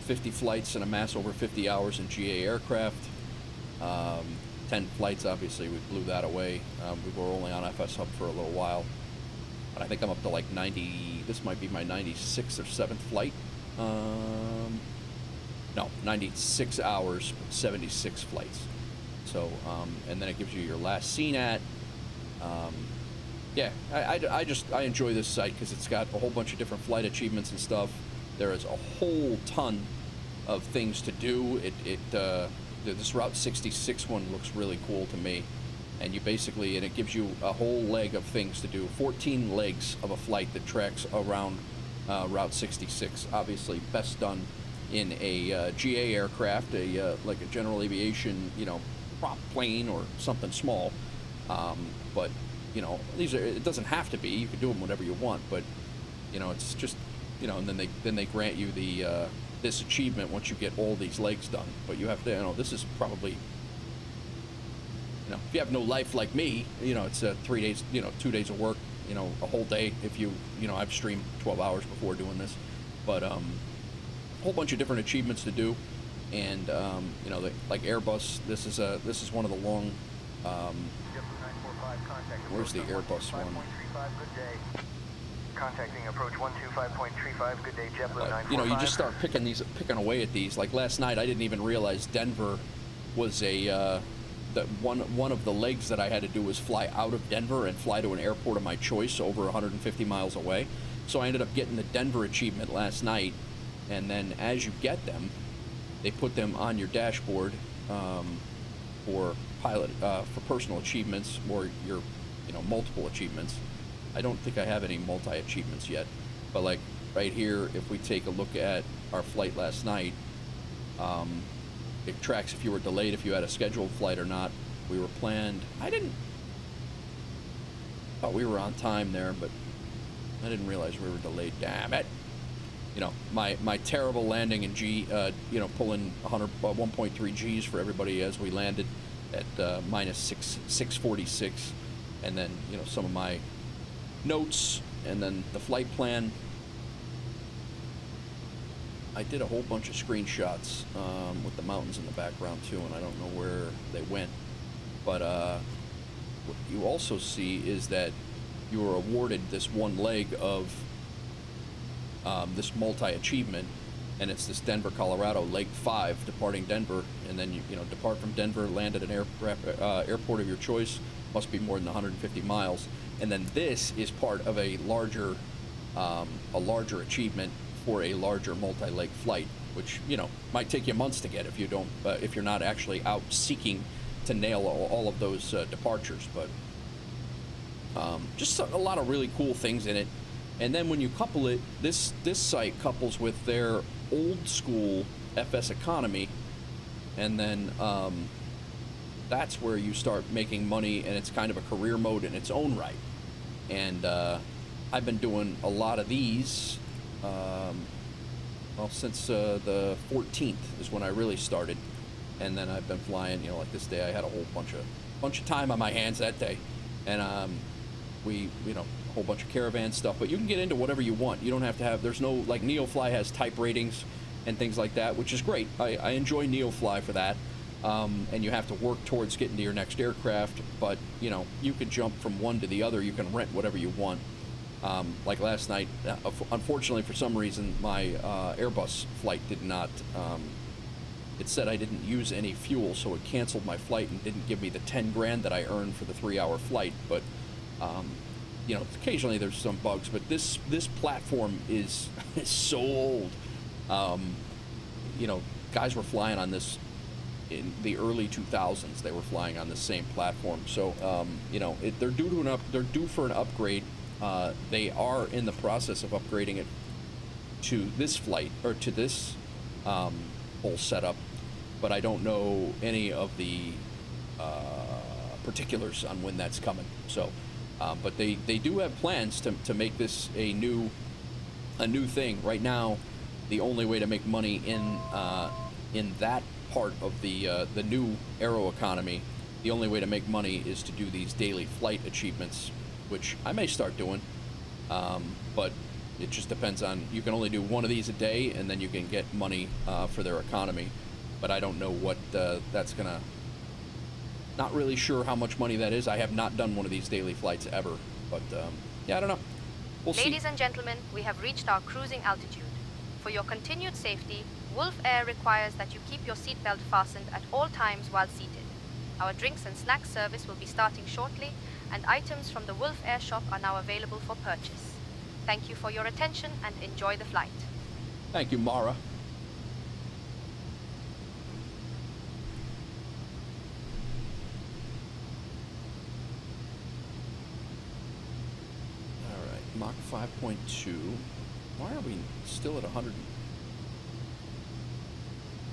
50 flights and amass over 50 hours in GA aircraft. 10 flights, obviously, we blew that away. We were only on FS Hub for a little while. But I think I'm up to like 90, this might be my 96th or 7th flight. No, 96 hours, 76 flights. So, and then it gives you your last seen at. Yeah, I enjoy this site because it's got a whole bunch of different flight achievements and stuff. There is a whole ton of things to do. This Route 66 one looks really cool to me, and it gives you a whole leg of things to do. 14 legs of a flight that tracks around Route 66. Obviously, best done in a GA aircraft, like a general aviation, prop plane or something small. But it doesn't have to be. You can do them whatever you want, but it's just. And then they grant you the this achievement once you get all these legs done. But you have to, this is probably, if you have no life like me, it's 3 days, 2 days of work, you know, a whole day if you know, I've streamed 12 hours before doing this, but a whole bunch of different achievements to do, and you know, like Airbus. This is one of the long. Where's the Airbus one? Contacting approach 125.35. Good day, JetBlue 945. You know, you just start picking away at these. Like last night, I didn't even realize Denver was that one of the legs that I had to do was fly out of Denver and fly to an airport of my choice over 150 miles away. So I ended up getting the Denver achievement last night, and then as you get them, they put them on your dashboard for pilot for personal achievements or your multiple achievements. I don't think I have any multi-achievements yet, but like right here, if we take a look at our flight last night, it tracks if you were delayed, if you had a scheduled flight or not. We were planned. Thought we were on time there, but I didn't realize we were delayed. Damn it! You know, my terrible landing in G, pulling 1.3 Gs for everybody as we landed at minus 646, and then some of my notes, and then the flight plan. I did a whole bunch of screenshots with the mountains in the background too, and I don't know where they went. But what you also see is that you were awarded this one leg of this multi-achievement, and it's this Denver, Colorado, leg 5, departing Denver, and then you depart from Denver, land at an airport of your choice, must be more than 150 miles, and then this is part of a larger achievement for a larger multi-leg flight, which might take you months to get if you don't if you're not actually out seeking to nail all of those departures. But just a lot of really cool things in it. And then when you couple it, this site couples with their old school FS economy, and then that's where you start making money, and it's kind of a career mode in its own right. And I've been doing a lot of these. Well, since the 14th is when I really started, and then I've been flying. Like this day, I had a whole bunch of time on my hands that day, and we a whole bunch of caravan stuff. But you can get into whatever you want. You don't have to have. There's no, like, NeoFly has type ratings and things like that, which is great. I enjoy NeoFly for that. And you have to work towards getting to your next aircraft, but you could jump from one to the other. You can rent whatever you want. Like last night, unfortunately for some reason, my Airbus flight did not, it said I didn't use any fuel, so it canceled my flight and didn't give me the 10 grand that I earned for the 3-hour flight. But occasionally there's some bugs, but this platform is so old. Guys were flying on this in the early 2000s. They were flying on the same platform, so they're due for an upgrade. They are in the process of upgrading it to this flight, or to this whole setup, but I don't know any of the particulars on when that's coming. So, but they do have plans to make this a new thing. Right now, the only way to make money in that part of the new aero economy, the only way to make money is to do these daily flight achievements, which I may start doing, but it just depends on, you can only do one of these a day, and then you can get money for their economy, but I don't know what that's gonna, not really sure how much money that is. I have not done one of these daily flights ever, but yeah, I don't know. We'll see. Ladies and gentlemen, we have reached our cruising altitude. For your continued safety, Wolf Air requires that you keep your seatbelt fastened at all times while seated. Our drinks and snacks service will be starting shortly, and items from the Wolf Air shop are now available for purchase. Thank you for your attention and enjoy the flight. Thank you, Mara. Alright, Mach 5.2. Why are we still at 100?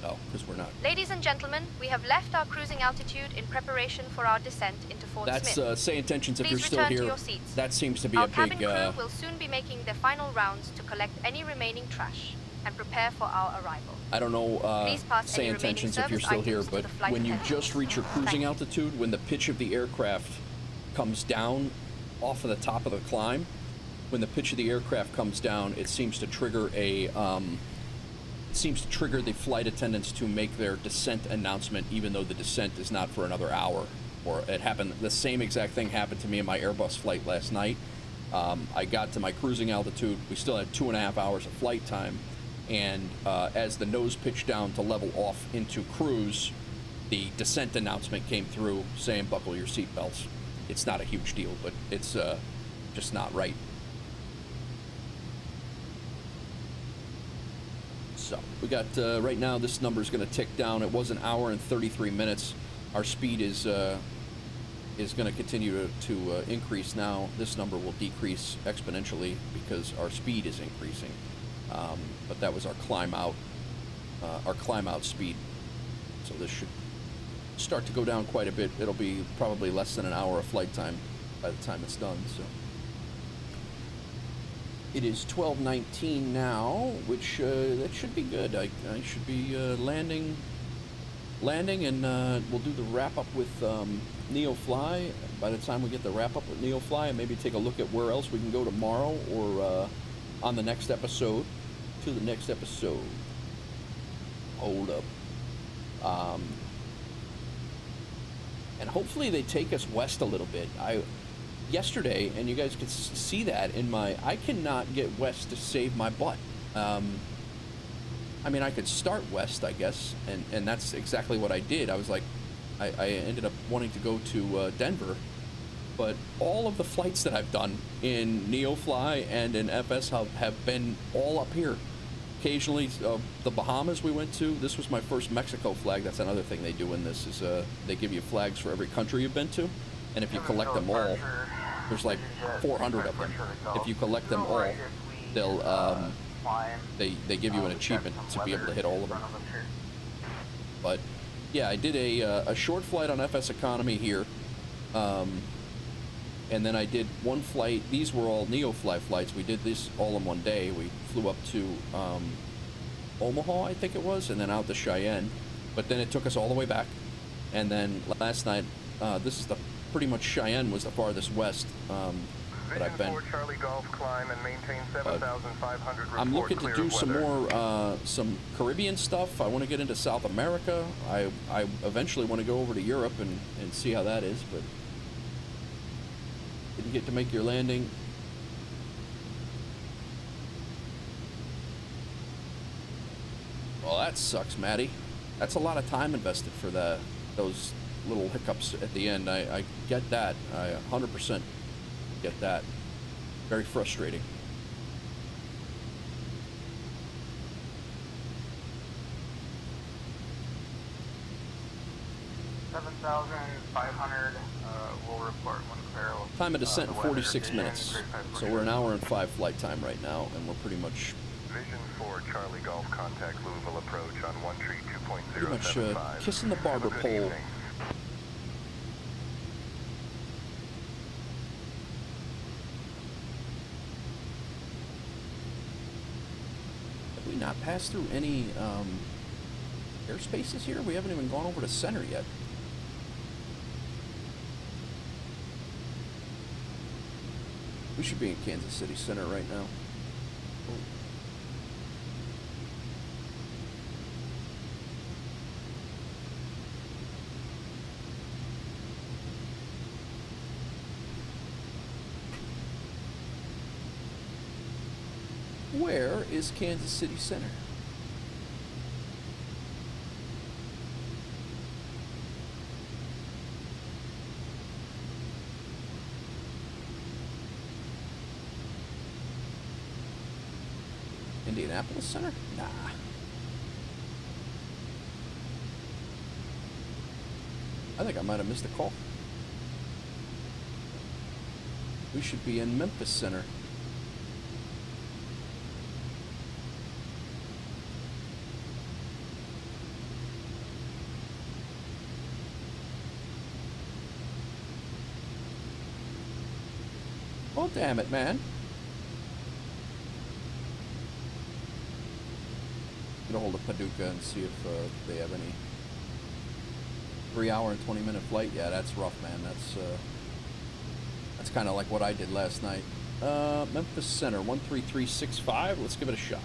Oh, because we're not. Ladies and gentlemen, we have left our cruising altitude in preparation for our descent into Fort Smith. That's say intentions if Please you're still return here. to your seats. That seems to be our a big. cabin crew will soon be making their final rounds to collect any remaining trash and prepare for our arrival. I don't know, Please pass say any intentions remaining if you're still here, service but items to the flight when you attendants. just reach your cruising altitude, when the pitch of the aircraft comes down off of the top of the climb, when the pitch of the aircraft comes down, it seems to trigger the flight attendants to make their descent announcement, even though the descent is not for another hour. Or it happened, the same exact thing happened to me in my Airbus flight last night. I got to my cruising altitude. We still had 2.5 hours of flight time, and as the nose pitched down to level off into cruise, the descent announcement came through saying buckle your seatbelts. It's not a huge deal, but it's just not right. So we got right now this number is going to tick down. It was 1 hour and 33 minutes. Our speed is going to continue to increase now. This number will decrease exponentially because our speed is increasing. But that was our climb out speed. So this should start to go down quite a bit. It'll be probably less than an hour of flight time by the time it's done. So it is 12:19 now, which that should be good. I should be landing, and we'll do the wrap up with NeoFly. By the time we get the wrap up with NeoFly, and maybe take a look at where else we can go tomorrow, or on the next episode. To the next episode. Hold up. And hopefully they take us west a little bit. Yesterday, and you guys could see that in my, I cannot get west to save my butt. I mean, I could start west, I guess, and that's exactly what I did. I was like, I ended up wanting to go to Denver, but all of the flights that I've done in NeoFly and in FS have been all up here. Occasionally, the Bahamas we went to. This was my first Mexico flag. That's another thing they do in this, is they give you flags for every country you've been to, and if you collect them all, there's like 400 of them. If you collect them all, they'll they give you an achievement to be able to hit all of them. But yeah, I did a short flight on FS Economy here, and then I did one flight. These were all NeoFly flights. We did this all in one day. We flew up to Omaha, I think it was, and then out to Cheyenne. But then it took us all the way back. And then last night, this is pretty much Cheyenne was the farthest west that I've been. Charlie Golf, climb and maintain 7,500. I'm looking to do some more some Caribbean stuff. I want to get into South America. I eventually want to go over to Europe and see how that is, but didn't get to make your landing. Well, that sucks, Maddie. That's a lot of time invested for those little hiccups at the end. I get that. I 100% get that. Very frustrating. $7,500 will report when clear. Time of descent 46 minutes. So we're 1 hour and 5 flight time right now, and we're pretty much Vision 4 Charlie Golf, contact Louisville approach on 132.075. pretty much kissing the barber pole. Have we not passed through any airspaces here? We haven't even gone over to center yet. We should be in Kansas City Center right now. Oh. Where is Kansas City Center? Indianapolis Center? Nah. I think I might have missed a call. We should be in Memphis Center. Oh, damn it, man. Get a hold of Paducah and see if they have any 3 hour and 20 minute flight. Yeah, that's rough, man. That's kind of like what I did last night. Memphis Center, 13365. Let's give it a shot.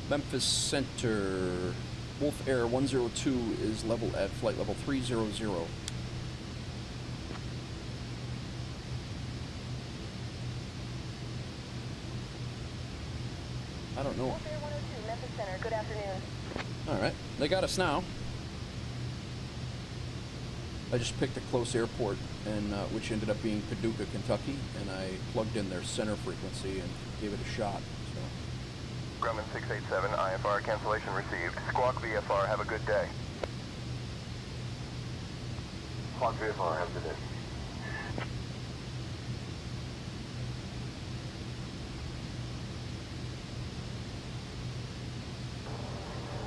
Memphis Center, Wolf Air 102 is level at flight level 300. I don't know. Wolf Air 102, Memphis Center. Good afternoon. All right, they got us now. I just picked a close airport, and which ended up being Paducah, Kentucky, and I plugged in their center frequency and gave it a shot. So. Grumman 687, IFR cancellation received. Squawk VFR, have a good day. Squawk VFR, have a good day.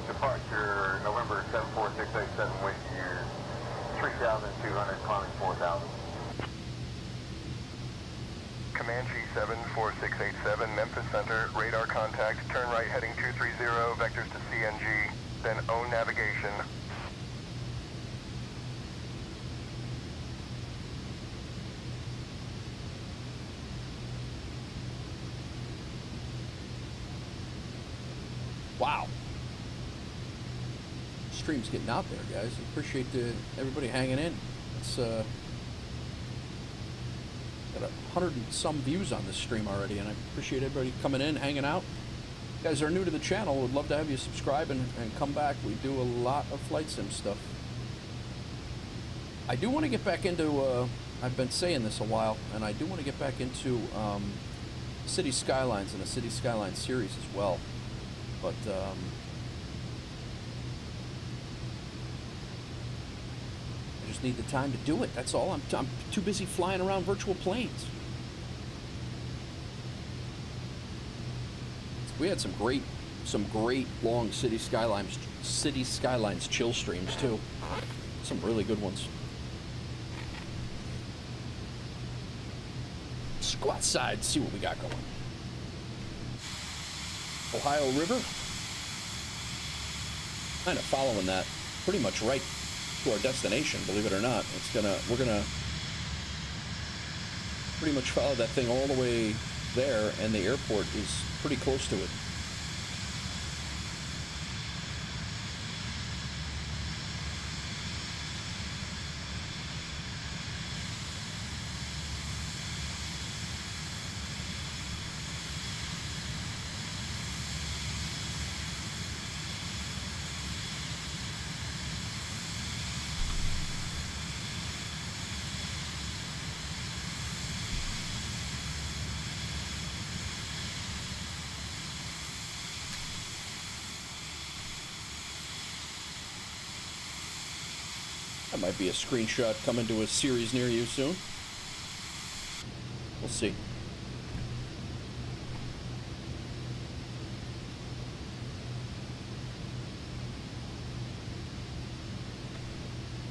Departure November 74687, weight year 3,200, climbing 4,000. Comanche 74687, Memphis Center, radar contact, turn right heading 230, vectors to CNG, then own navigation. Wow. Stream's getting out there, guys. I appreciate everybody hanging in. It's got 100 and some views on this stream already, and I appreciate everybody coming in, hanging out. If you guys are new to the channel, would love to have you subscribe and come back. We do a lot of flight sim stuff. I do want to get back into, I've been saying this a while, and I do want to get back into City Skylines and a City Skylines series as well. But I just need the time to do it. That's all. I'm too busy flying around virtual planes. We had some great long City Skylines chill streams too. Some really good ones. Let's go outside and see what we got going. Ohio River. Kind of following that pretty much right to our destination, believe it or not. We're gonna pretty much follow that thing all the way there, and the airport is pretty close to it. That might be a screenshot coming to a series near you soon. We'll see.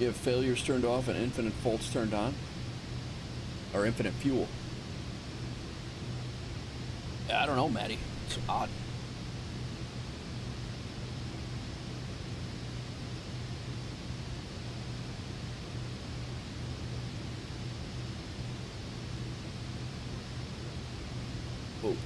You have failures turned off and infinite faults turned on? Or infinite fuel? I don't know, Maddie. It's odd. Oh.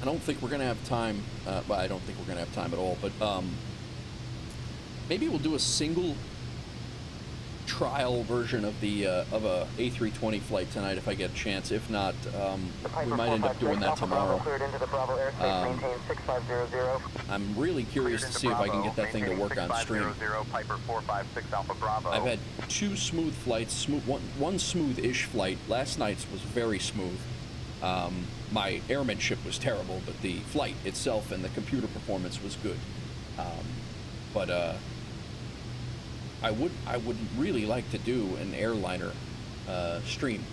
I don't think we're gonna have time. Well, I don't think we're gonna have time at all. But maybe we'll do a single trial version of the of a A320 flight tonight if I get a chance. If not, we might end up doing that tomorrow. I'm really curious to see if I can get that thing to work on stream. I've had two smooth flights, one smooth-ish flight. Last night's was very smooth. My airmanship was terrible, but the flight itself and the computer performance was good. I would really like to do an airliner stream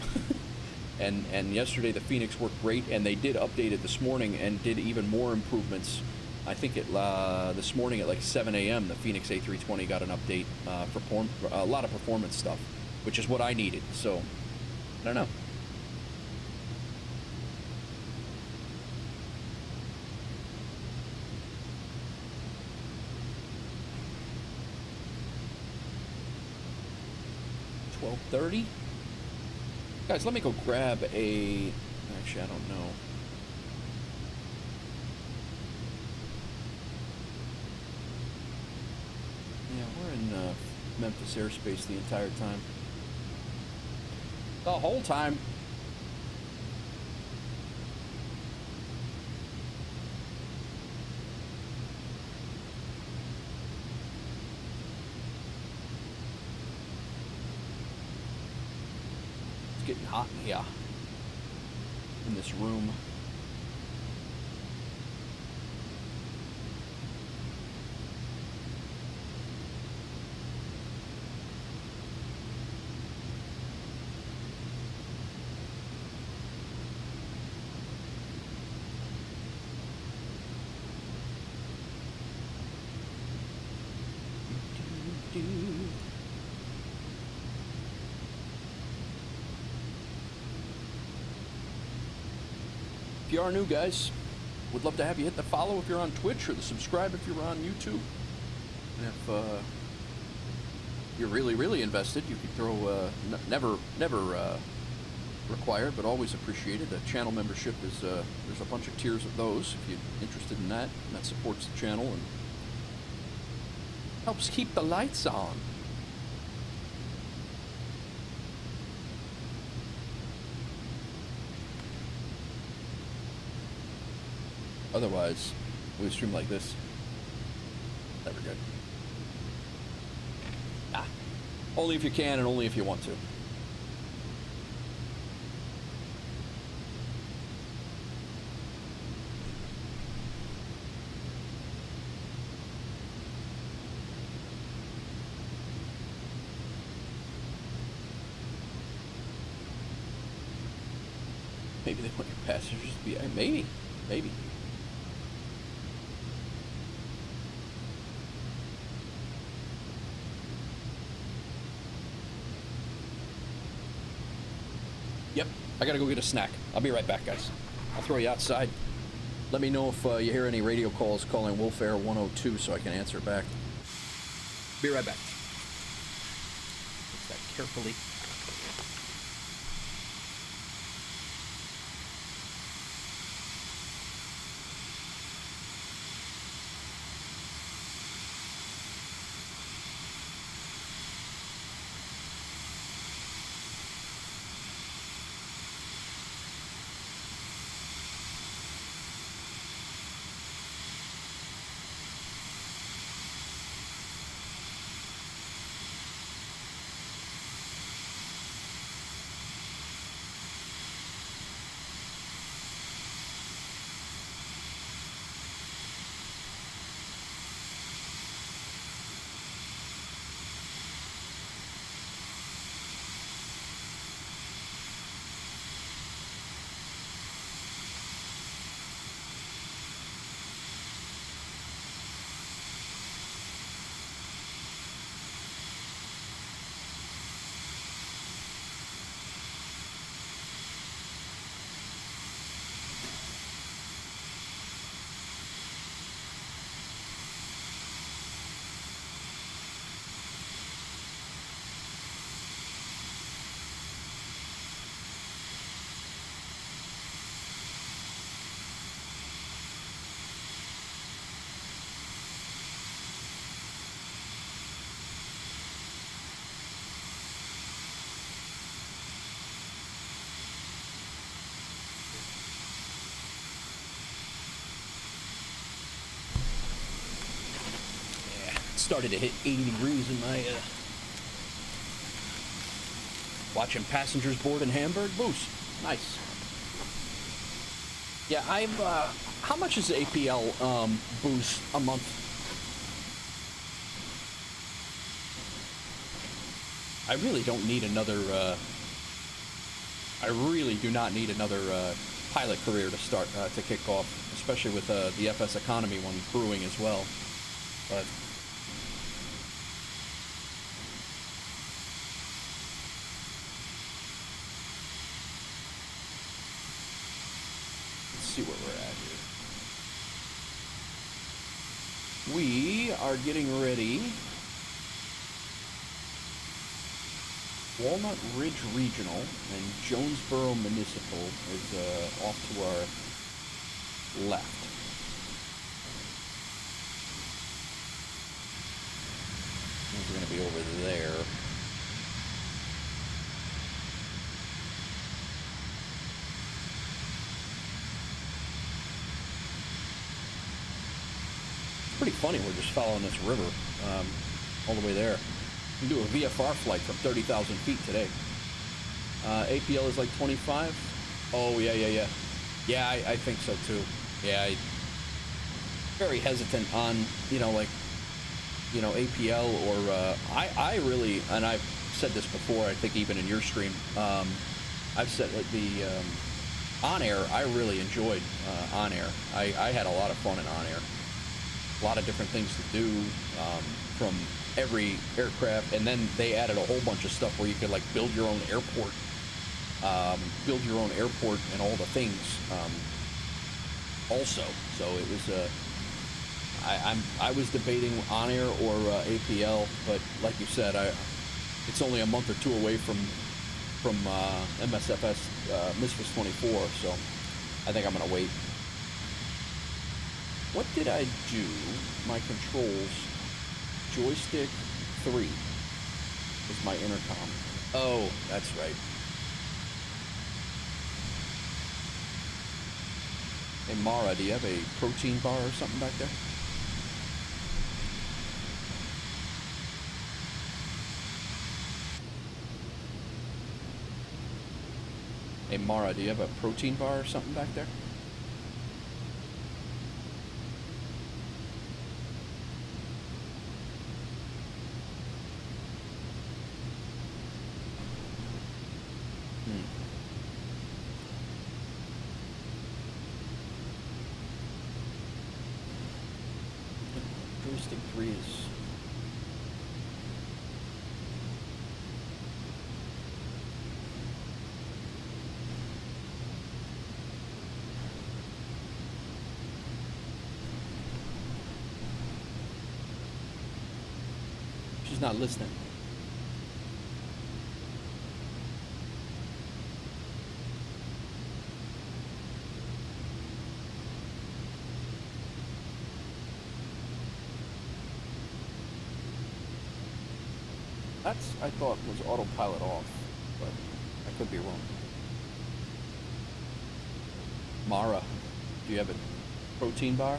And yesterday the Phoenix worked great, and they did update it this morning and did even more improvements. I think this morning at like 7 a.m. the Phoenix A320 got an update for a lot of performance stuff, which is what I needed. So I don't know. $12:30. Guys, let me go grab a... Actually, I don't know. Yeah, we're in Memphis airspace the entire time. The whole time. It's getting hot in here. In this room. If you are new, guys, would love to have you hit the follow if you're on Twitch, or the subscribe if you're on YouTube. And if you're really invested, you can throw never required, but always appreciated. The channel membership is there's a bunch of tiers of those if you're interested in that, and that supports the channel and helps keep the lights on. Otherwise, we stream like this. Never good. Ah. Only if you can and only if you want to. Maybe they want your passengers to be... Maybe. Yep, I gotta go get a snack. I'll be right back, guys. I'll throw you outside. Let me know if you hear any radio calls calling Wolf Air 102 so I can answer back. Be right back. Fix that carefully. Started to hit 80 degrees in my watching passengers board in Hamburg. Boost. Nice. Yeah, I've how much is APL boost a month? I really don't need another I really do not need another pilot career to start to kick off, especially with the FS Economy one brewing as well. But let's see where we're at here. We are getting ready. Walnut Ridge Regional and Jonesboro Municipal is off to our left. We're going to be over there. It's pretty funny, we're just following this river all the way there. We can do a VFR flight from 30,000 feet today. APL is like 25. Oh, yeah. Yeah, I think so too. Yeah, very hesitant on, APL or, I really, and I've said this before, I think even in your stream, I've said that the, on air, I really enjoyed, on air. I had a lot of fun in on air. A lot of different things to do, from every aircraft, and then they added a whole bunch of stuff where you could like build your own airport, and all the things, also. So it was, I was debating on air or APL, but like you said, it's only a month or two away from MSFS, MSFS 24, so I think I'm gonna wait. What did I do? My controls. Joystick 3 is my intercom. Oh, that's right. Hey Mara, do you have a protein bar or something back there? Hey Mara, do you have a protein bar or something back there? Joystick 3 is... She's not listening. That's, I thought, was autopilot off, but I could be wrong. Mara, do you have a protein bar?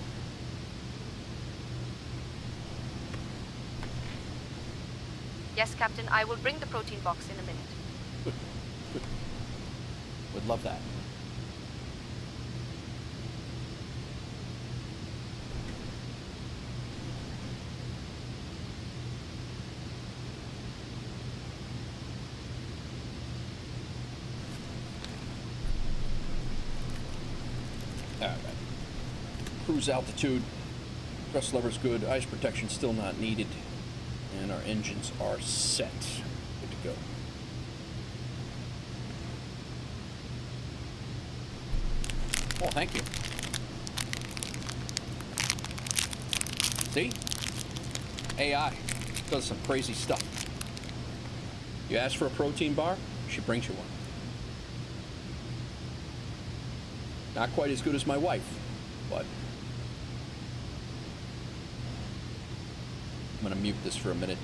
Yes, Captain, I will bring the protein box in a minute. Good. Good. Would love that. Alright. Cruise altitude. Thrust lever's good. Ice protection still not needed. And our engines are set. Good to go. Oh, thank you. See? AI does some crazy stuff. You ask for a protein bar, she brings you one. Not quite as good as my wife, but I'm gonna mute this for a minute.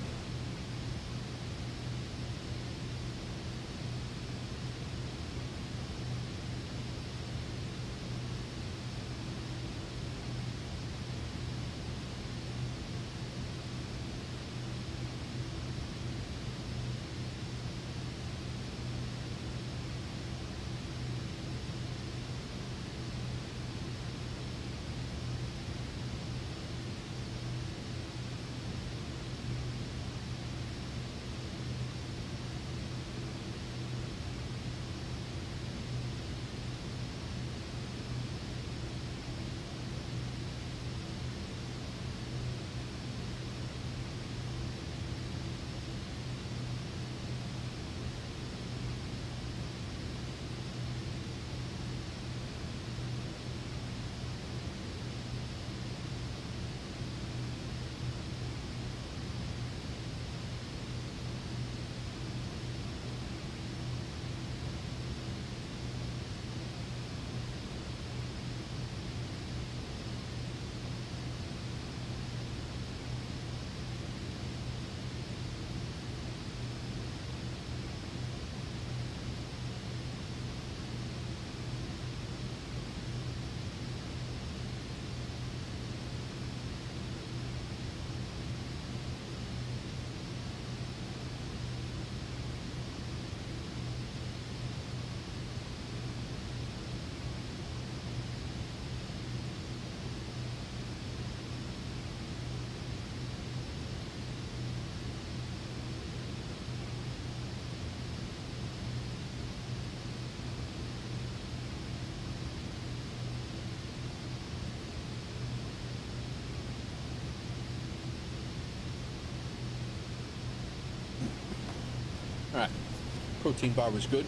protein bar was good.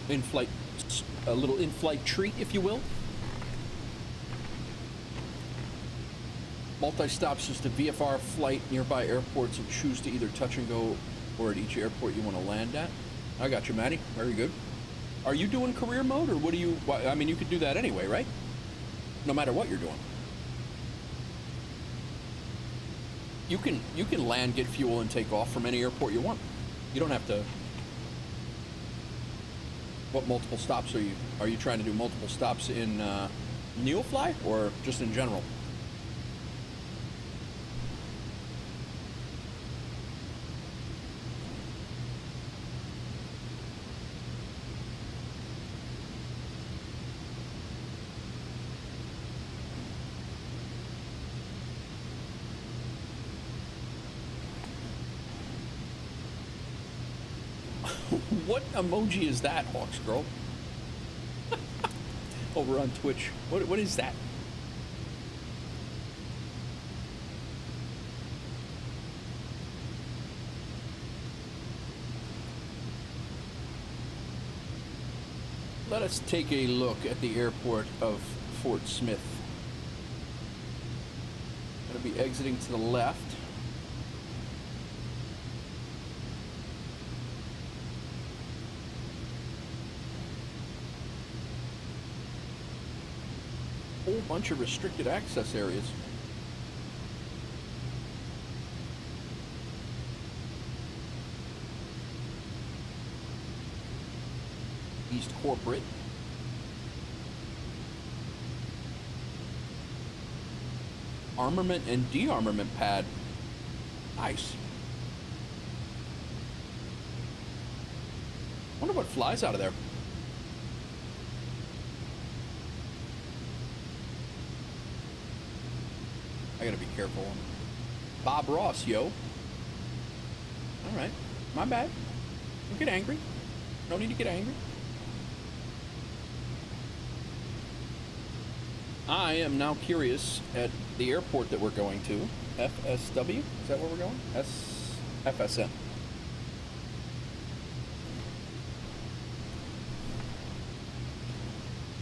In-flight, a little in-flight treat, if you will. Multi-stops is the VFR flight nearby airports and choose to either touch and go or at each airport you want to land at. I got you, Maddie. Very good. Are you doing career mode, or what do you... I mean, you could do that anyway, right? No matter what you're doing. You can land, get fuel, and take off from any airport you want. You don't have to... What multiple stops are you... Are you trying to do multiple stops in NeoFly, or just in general? What emoji is that, Hawks Girl? Over on Twitch. What is that? Let us take a look at the airport of Fort Smith. Going to be exiting to the left. Whole bunch of restricted access areas. East Corporate. Armament and de-armament pad. Nice. Wonder what flies out of there. I gotta be careful. Bob Ross, yo. Alright. My bad. Don't get angry. No need to get angry. I am now curious at the airport that we're going to. FSW? Is that where we're going? FSM.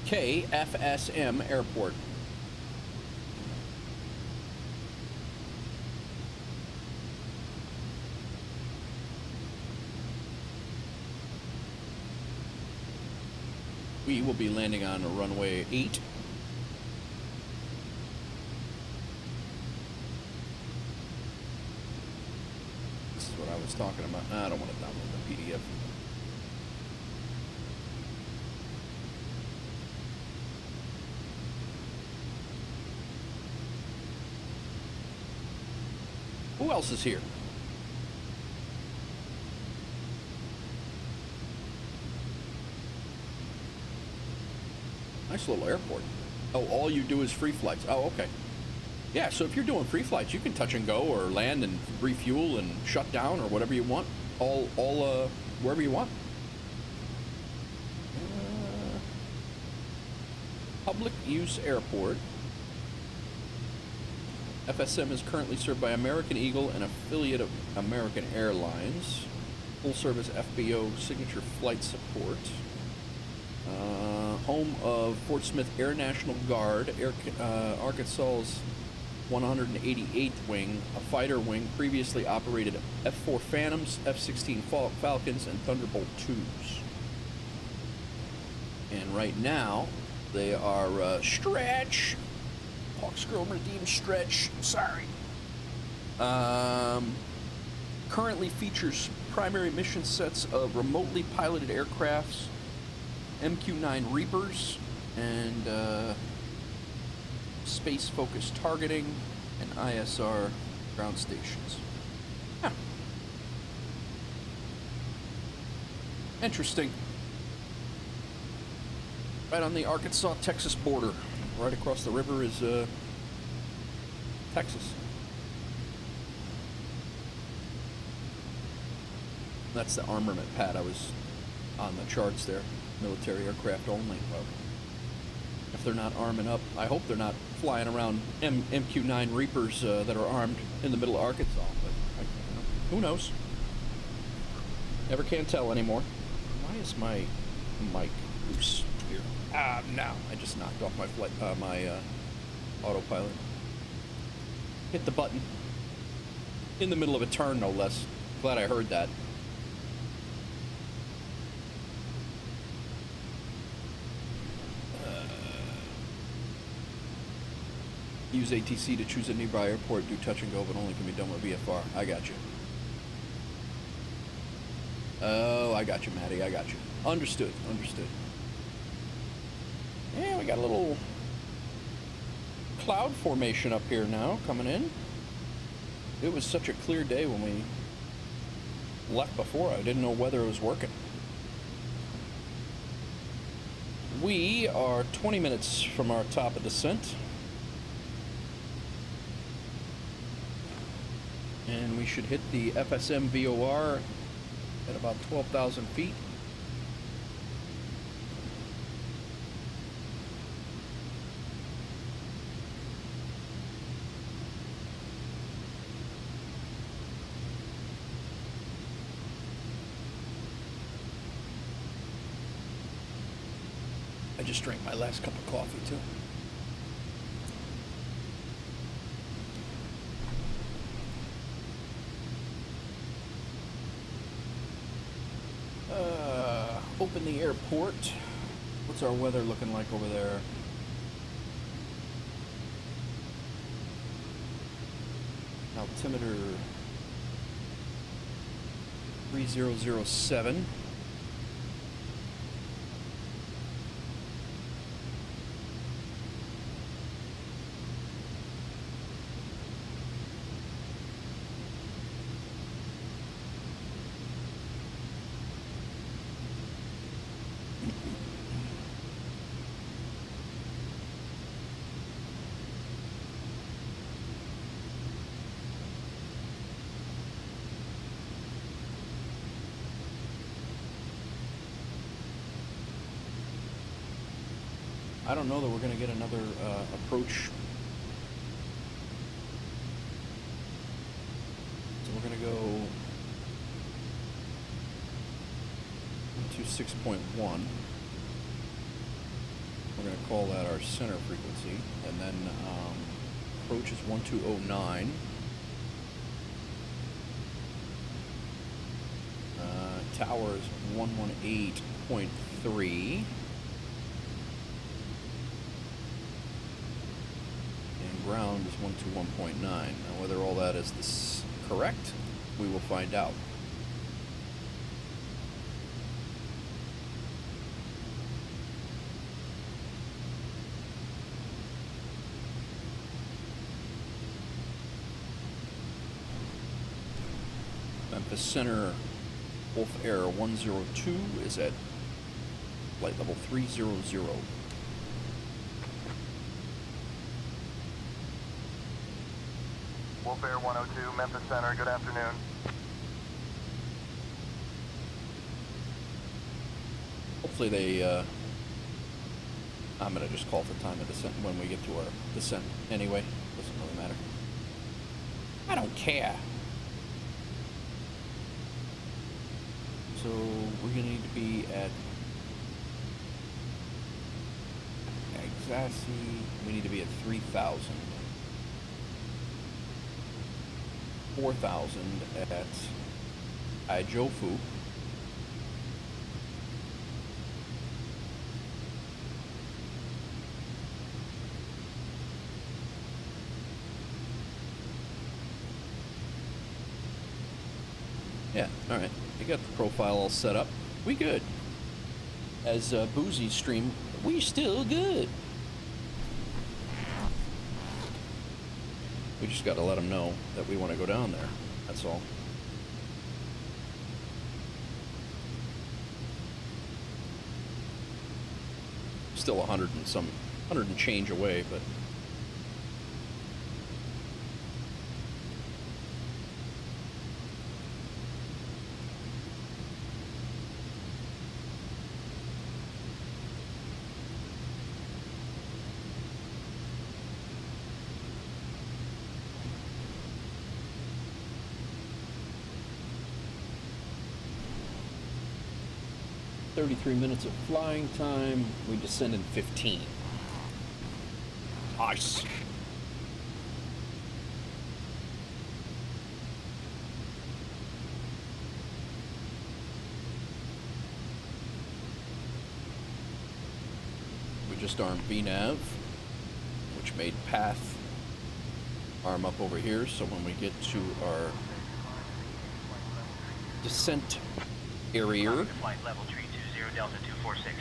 KFSM Airport. We will be landing on runway 8. This is what I was talking about. I don't want to download the PDF. Who else is here? Nice little airport. Oh, all you do is free flights. Oh, okay. Yeah, so if you're doing free flights, you can touch and go or land and refuel and shut down or whatever you want. All wherever you want. Public use airport. FSM is currently served by American Eagle, an affiliate of American Airlines. Full service FBO signature flight support. Home of Fort Smith Air National Guard, Arkansas's 188th Wing, a fighter wing previously operated F-4 Phantoms, F-16 Falcons, and Thunderbolt IIs. And right now, they are Stretch. Hawks Girl redeemed Stretch. Sorry. Currently features primary mission sets of remotely piloted aircrafts, MQ-9 Reapers, and space-focused targeting, and ISR ground stations. Huh. Interesting. Right on the Arkansas-Texas border. Right across the river is Texas. That's the armament pad I was on the charts there. Military aircraft only. Well, if they're not arming up, I hope they're not flying around MQ-9 Reapers that are armed in the middle of Arkansas. But who knows? Never can tell anymore. Why is my mic loose here? Ah, now I just knocked off my autopilot. Hit the button. In the middle of a turn, no less. Glad I heard that. Use ATC to choose a nearby airport, do touch and go, but only can be done with VFR. I got you. Oh, I got you, Maddie. I got you. Understood. Understood. Yeah, we got a little cloud formation up here now coming in. It was such a clear day when we left before. I didn't know whether it was working. We are 20 minutes from our top of descent. And we should hit the FSM VOR at about 12,000 feet. I just drank my last cup of coffee too. Open the airport. What's our weather looking like over there? Altimeter 3007. I don't know that we're going to get another approach. So we're going to go to 6.1. We're going to call that our center frequency. And then approach is 1209. Tower is 118.3. Ground is 121.9. Now, whether all that is this correct, we will find out. Memphis Center, Wolf Air 102 is at flight level 300. Wolf Air 102, Memphis Center, good afternoon. Hopefully they, I'm going to just call for time of descent when we get to our descent anyway. Doesn't really matter. I don't care. So we're going to need to be at Exassi. We need to be at 3,000. 4,000 at Ijofu. Yeah, alright. You got the profile all set up. We good. As Boozy stream, we still good. We just got to let them know that we want to go down there. That's all. Still 100 and change away, but 33 minutes of flying time. We descend in 15. Nice. We just armed VNAV, which made path arm up over here, so when we get to our descent area, Flight level 320 Delta 246.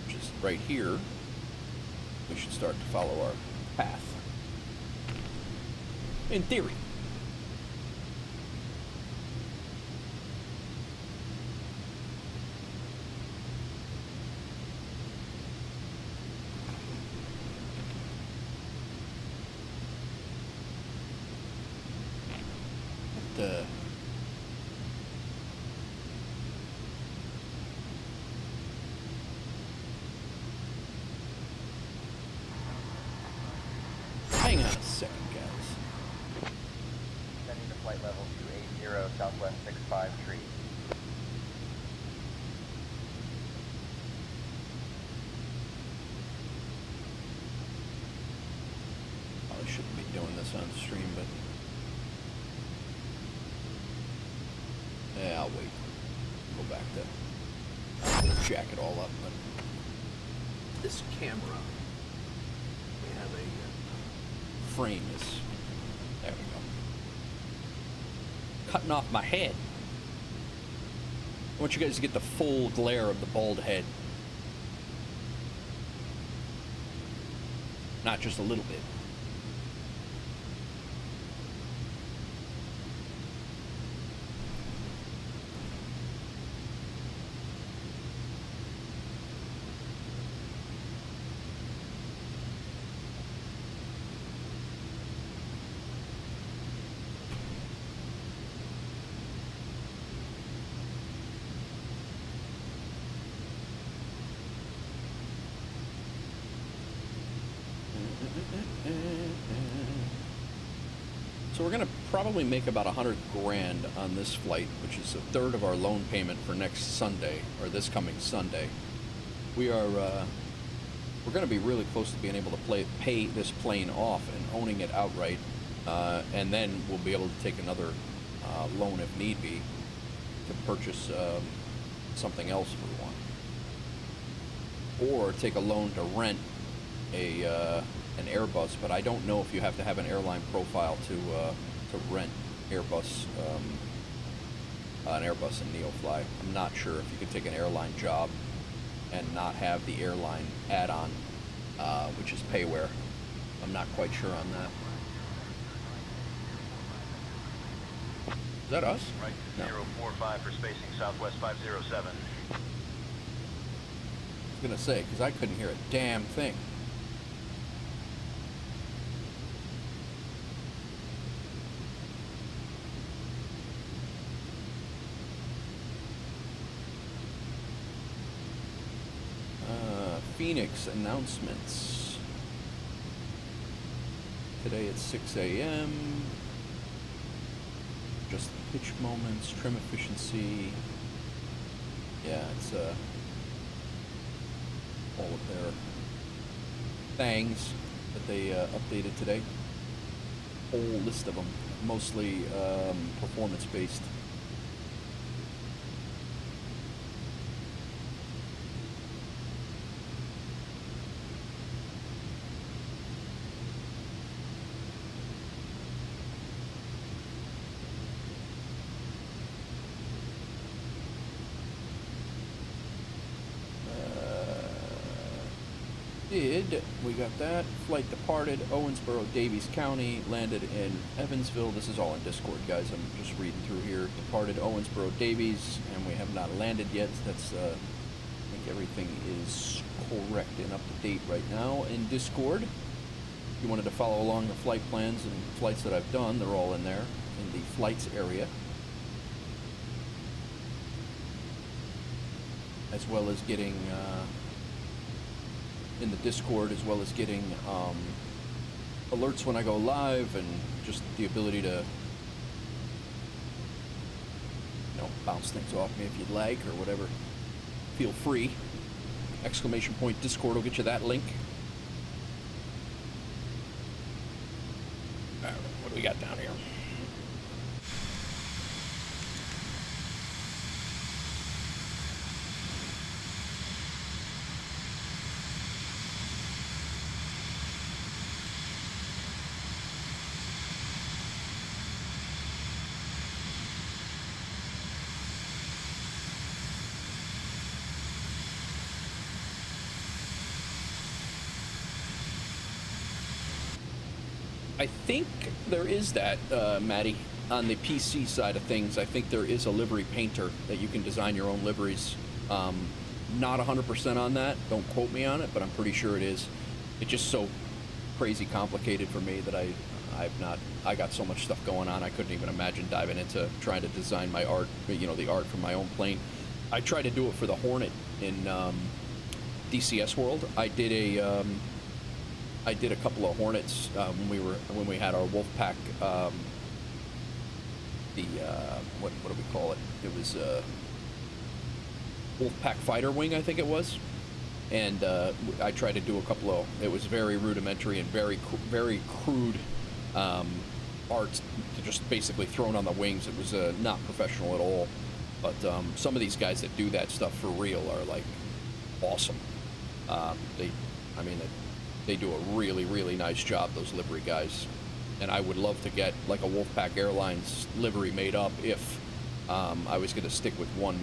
which is right here, we should start to follow our path. In theory. But, hang on a second, guys. Sending to flight level 280, Southwest 65 tree. Probably shouldn't be doing this on stream, but yeah, I'll wait. Go back to jack it all up. But this camera, we have a frame is there. We go. Cutting off my head. I want you guys to get the full glare of the bald head, not just a little bit. So we're gonna probably make about 100 grand on this flight, which is a third of our loan payment for next Sunday, or this coming Sunday. We are, we're gonna be really close to being able to pay this plane off and owning it outright, and then we'll be able to take another loan if need be to purchase something else if we want, or take a loan to rent an Airbus, but I don't know if you have to have an airline profile to rent Airbus, an Airbus and NeoFly. I'm not sure if you could take an airline job and not have the airline add-on, which is payware. I'm not quite sure on that. Is that us? Right, No. 045 for spacing Southwest 507. I was gonna say, because I couldn't hear a damn thing. Phoenix announcements. Today at 6 a.m. Just the pitch moments, trim efficiency. Yeah, it's all of their things that they updated today. Whole list of them, mostly performance based. We got that. Flight departed Owensboro, Davies County, landed in Evansville. This is all in Discord, guys. I'm just reading through here. Departed Owensboro, Davies, and we have not landed yet. That's, I think everything is correct and up to date right now in Discord. If you wanted to follow along the flight plans and flights that I've done, they're all in there in the flights area. As well as getting, in the Discord, as well as getting alerts when I go live, and just the ability to, you know, bounce things off me if you'd like, or whatever feel free. !Discord will get you that link. All right, what do we got down here? I think there is that, Maddie, on the PC side of things. I think there is a livery painter that you can design your own liveries. Not 100% on that. Don't quote me on it, but I'm pretty sure it is. It's just so crazy complicated for me that I got so much stuff going on. I couldn't even imagine diving into trying to design my art, you know, the art for my own plane. I tried to do it for the Hornet in DCS World. I did a couple of Hornets when we had our Wolfpack. What do we call it? It was Wolfpack Fighter Wing, I think it was. And I tried to do a couple of. It was very rudimentary and very crude art, just basically thrown on the wings. It was not professional at all. But some of these guys that do that stuff for real are like awesome. They do a really, really nice job, those livery guys. And I would love to get like a Wolfpack Airlines livery made up if I was going to stick with one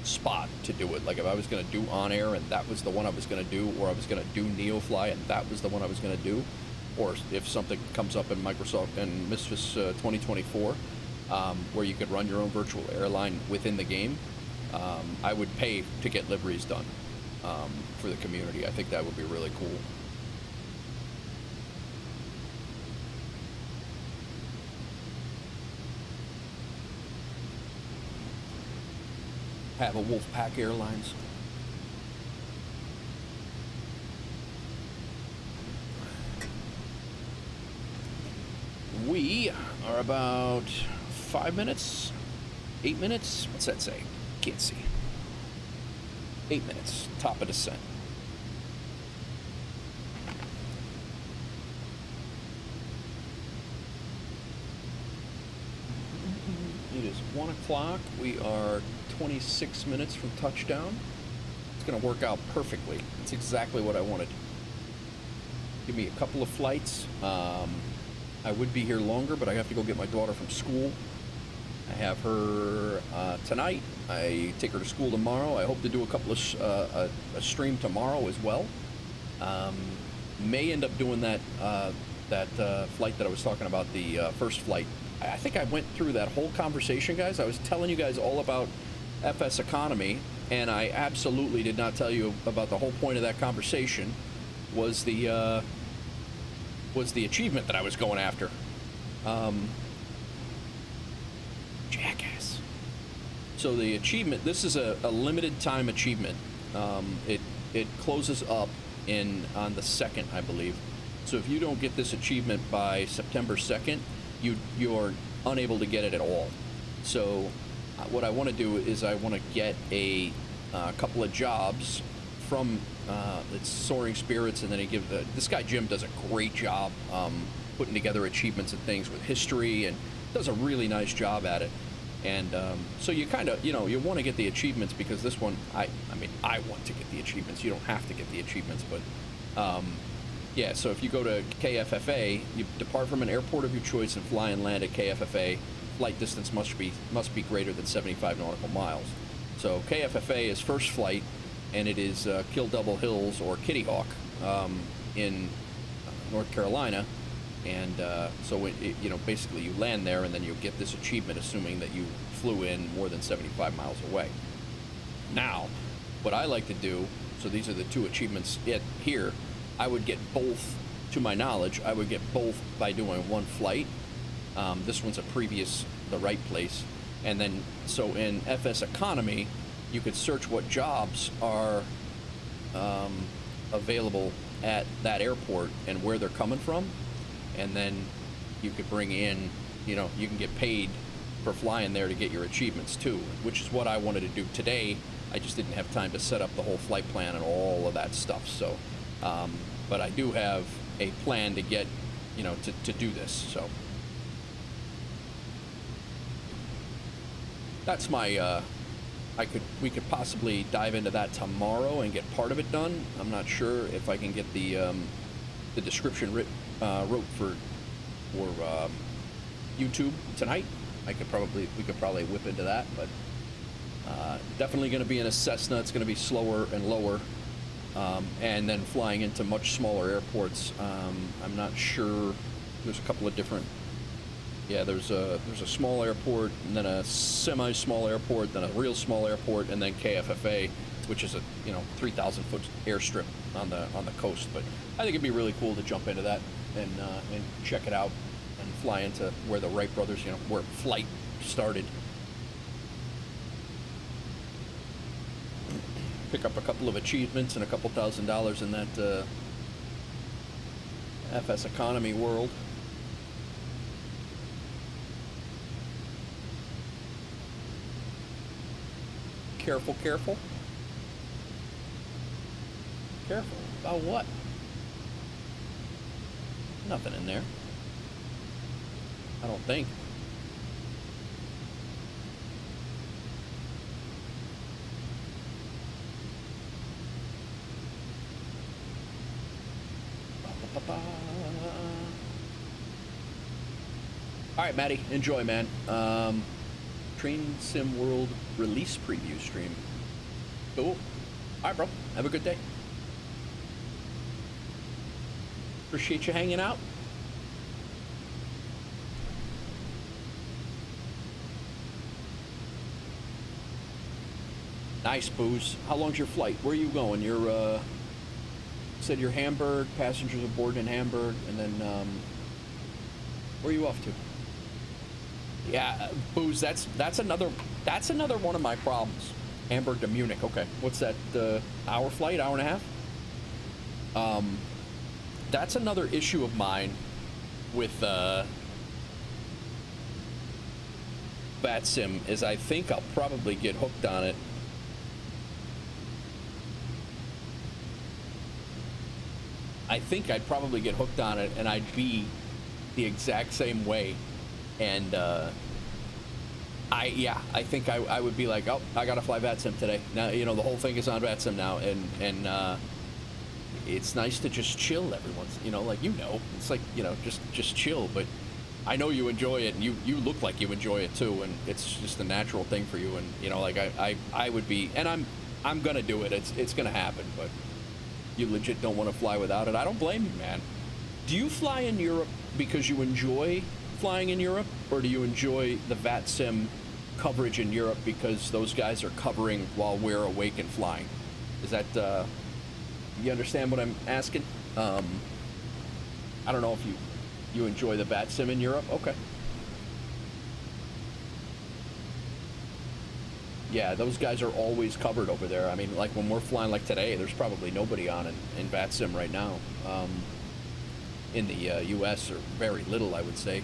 spot to do it. Like if I was going to do On Air and that was the one I was going to do, or I was going to do NeoFly and that was the one I was going to do, or if something comes up in Microsoft and MSFS 2024 where you could run your own virtual airline within the game, I would pay to get liveries done for the community. I think that would be really cool. Have a Wolfpack Airlines. We are about 5 minutes, 8 minutes. What's that say? Can't see. 8 minutes. Top of descent. It is 1 o'clock. We are 26 minutes from touchdown. It's going to work out perfectly. It's exactly what I wanted. Give me a couple of flights. I would be here longer, but I have to go get my daughter from school. I have her tonight. I take her to school tomorrow. I hope to do a couple of a stream tomorrow as well. May end up doing that flight that I was talking about, the first flight. I think I went through that whole conversation, guys. I was telling you guys all about FS economy, and I absolutely did not tell you about the whole point of that conversation was the achievement that I was going after. Jackass. So the achievement, this is a limited time achievement. It closes up on the 2nd, I believe. So if you don't get this achievement by September 2nd, you're unable to get it at all. So what I want to do is I want to get a couple of jobs from it's Soaring Spirits, and then this guy Jim does a great job putting together achievements and things with history, and does a really nice job at it. And so you kind of, you want to get the achievements, because this one, I want to get the achievements. You don't have to get the achievements, but yeah, so if you go to KFFA, you depart from an airport of your choice and fly and land at KFFA. Flight distance must be greater than 75 nautical miles. So KFFA is first flight, and it is Kill Double Hills or Kitty Hawk in North Carolina. And so basically you land there, and then you get this achievement, assuming that you flew in more than 75 miles away. Now, what I like to do, so these are the two achievements here. I would get both, to my knowledge, I would get both by doing one flight. This one's the right place. And then, so in FS Economy, you could search what jobs are available at that airport and where they're coming from. And then you could bring in, you can get paid for flying there to get your achievements too, which is what I wanted to do today. I just didn't have time to set up the whole flight plan and all of that stuff. So, but I do have a plan to get, you know, to do this. So that's my. We could possibly dive into that tomorrow and get part of it done. I'm not sure if I can get the description wrote for YouTube tonight. We could probably whip into that, but definitely going to be in a Cessna. It's going to be slower and lower, and then flying into much smaller airports. I'm not sure. There's a couple of different. Yeah, there's a small airport, and then a semi-small airport, then a real small airport, and then KFFA, which is a 3,000-foot airstrip on the coast. But I think it'd be really cool to jump into that and check it out and fly into where the Wright brothers, where flight started. Pick up a couple of achievements and a couple $1,000s in that FS economy world. Careful, careful. Careful. About what? Nothing in there. I don't think. All right, Maddie, enjoy, man. Train Sim World release preview stream. Cool. All right, bro. Have a good day. Appreciate you hanging out. Nice, Booze. How long's your flight? Where are you going? You're, said you're Hamburg, passengers aboard in Hamburg, and then, where are you off to? Yeah, Booze, that's another one of my problems. Hamburg to Munich. Okay. What's that, hour flight, hour and a half? That's another issue of mine with, VATSIM, is I think I'll probably get hooked on it. I think I'd probably get hooked on it, and I'd be the exact same way. And I think I would be like, oh, I gotta fly VATSIM today. Now, the whole thing is on VATSIM now, and it's nice to just chill every once, it's like, just chill. But I know you enjoy it, and you look like you enjoy it too, and it's just a natural thing for you. And like I would be, and I'm gonna do it. It's gonna happen, but you legit don't want to fly without it. I don't blame you, man. Do you fly in Europe because you enjoy flying in Europe, or do you enjoy the VATSIM coverage in Europe because those guys are covering while we're awake and flying? Is that, you understand what I'm asking? I don't know if you enjoy the VATSIM in Europe. Okay. Yeah, those guys are always covered over there. I mean, like when we're flying like today, there's probably nobody on in VATSIM right now. In the U.S., or very little, I would say.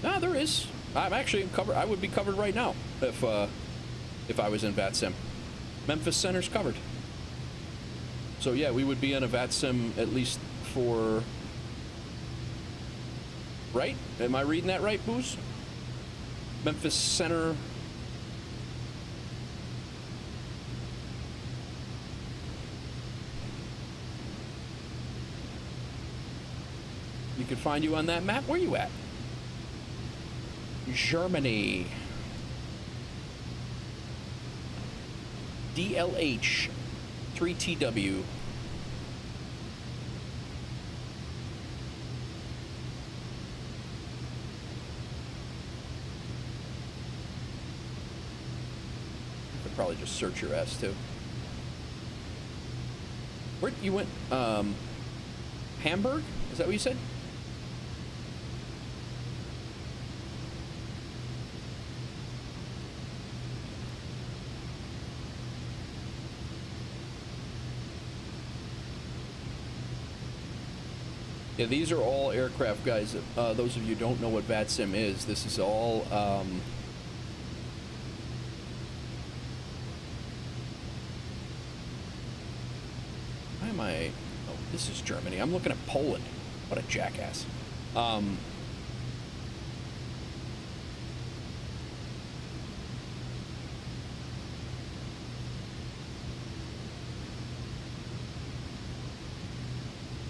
No, there is. I'm actually covered. I would be covered right now if I was in VATSIM. Memphis Center's covered. So yeah, we would be in a VATSIM at least for. Right? Am I reading that right, Booze? Memphis Center. You can find you on that map. Where you at? Germany. DLH 3TW. Probably just search your ass too. Where you went? Hamburg? Is that what you said? Yeah, these are all aircraft, guys. Those of you who don't know what VATSIM is, this is all am I? Oh, this is Germany. I'm looking at Poland. What a jackass.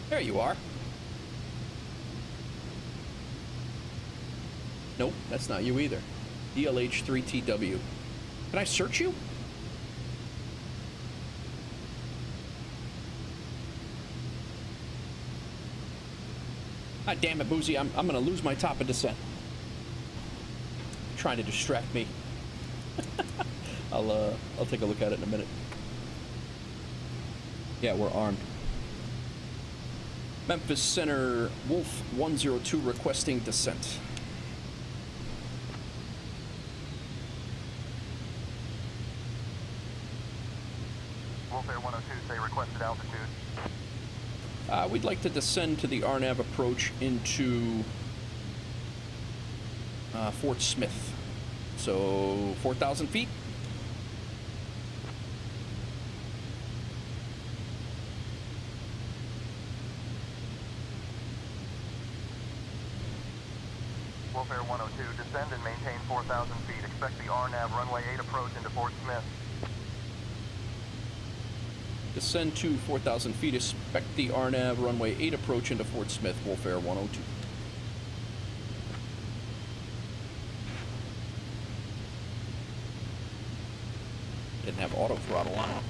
There you are. Nope, that's not you either. DLH3TW. Can I search you? Ah, damn it, Boozy. I'm gonna lose my top of descent. Trying to distract me. I'll take a look at it in a minute. Yeah, we're armed. Memphis Center, Wolf 102 requesting descent. Wolf Air 102, say requested altitude. We'd like to descend to the RNAV approach into Fort Smith. So 4,000 feet. Wolf Air 102, descend and maintain 4,000 feet. Expect the RNAV runway 8 approach into Fort Smith. Descend to 4,000 feet. Expect the RNAV runway 8 approach into Fort Smith, Wolf Air 102. Didn't have auto throttle on.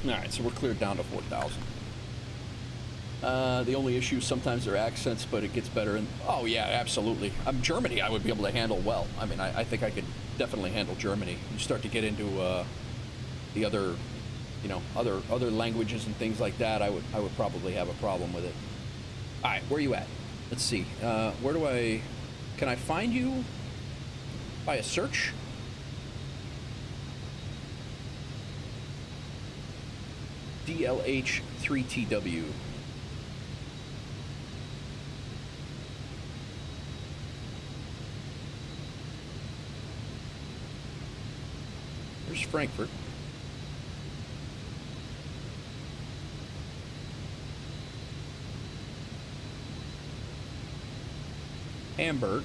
Alright, so we're cleared down to 4,000. The only issue, sometimes they're accents, but it gets better. And oh yeah, absolutely. Germany, I would be able to handle well. I mean, I think I could definitely handle Germany. You start to get into the other, you know, other languages and things like that. I would probably have a problem with it. All right, where are you at? Let's see. Where do I? Can I find you by a search? DLH3TW. There's Frankfurt. Hamburg.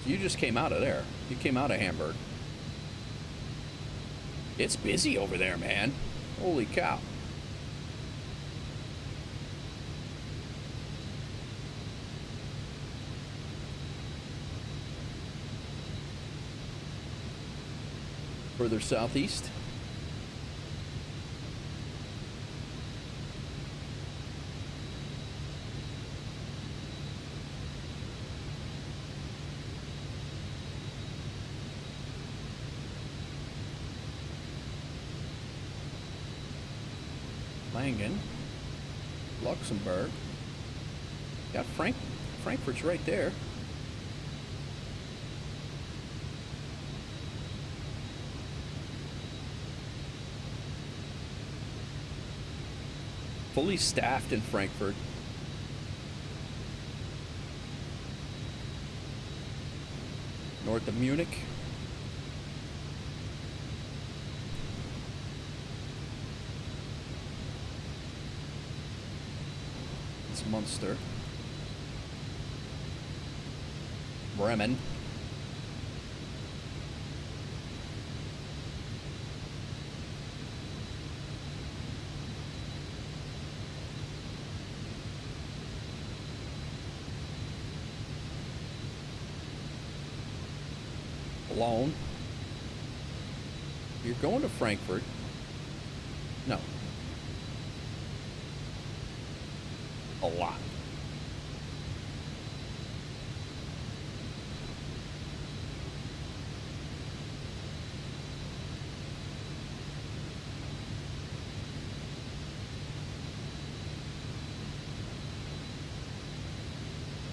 You just came out of there. You came out of Hamburg. It's busy over there, man. Holy cow. Further southeast. Langen, Luxembourg. Got Frankfurt's right there. Fully staffed in Frankfurt. North of Munich. It's Munster. Bremen. Alone. You're going to Frankfurt. No. A lot.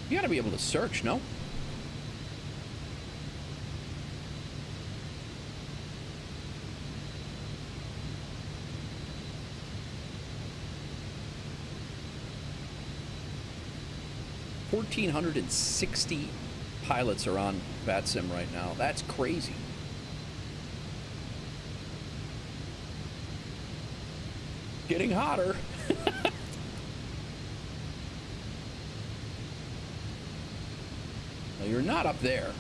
You gotta be able to search, no? $1,460 pilots are on VATSIM right now. That's crazy. getting hotter. Now, you're not up there.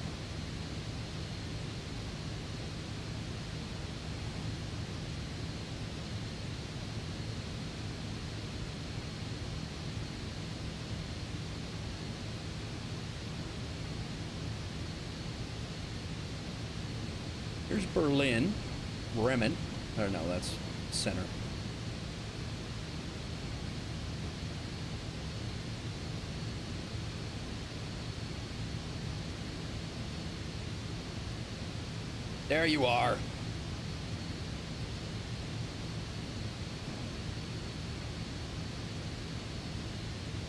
Here's Berlin, Bremen. Or no, that's center. There you are.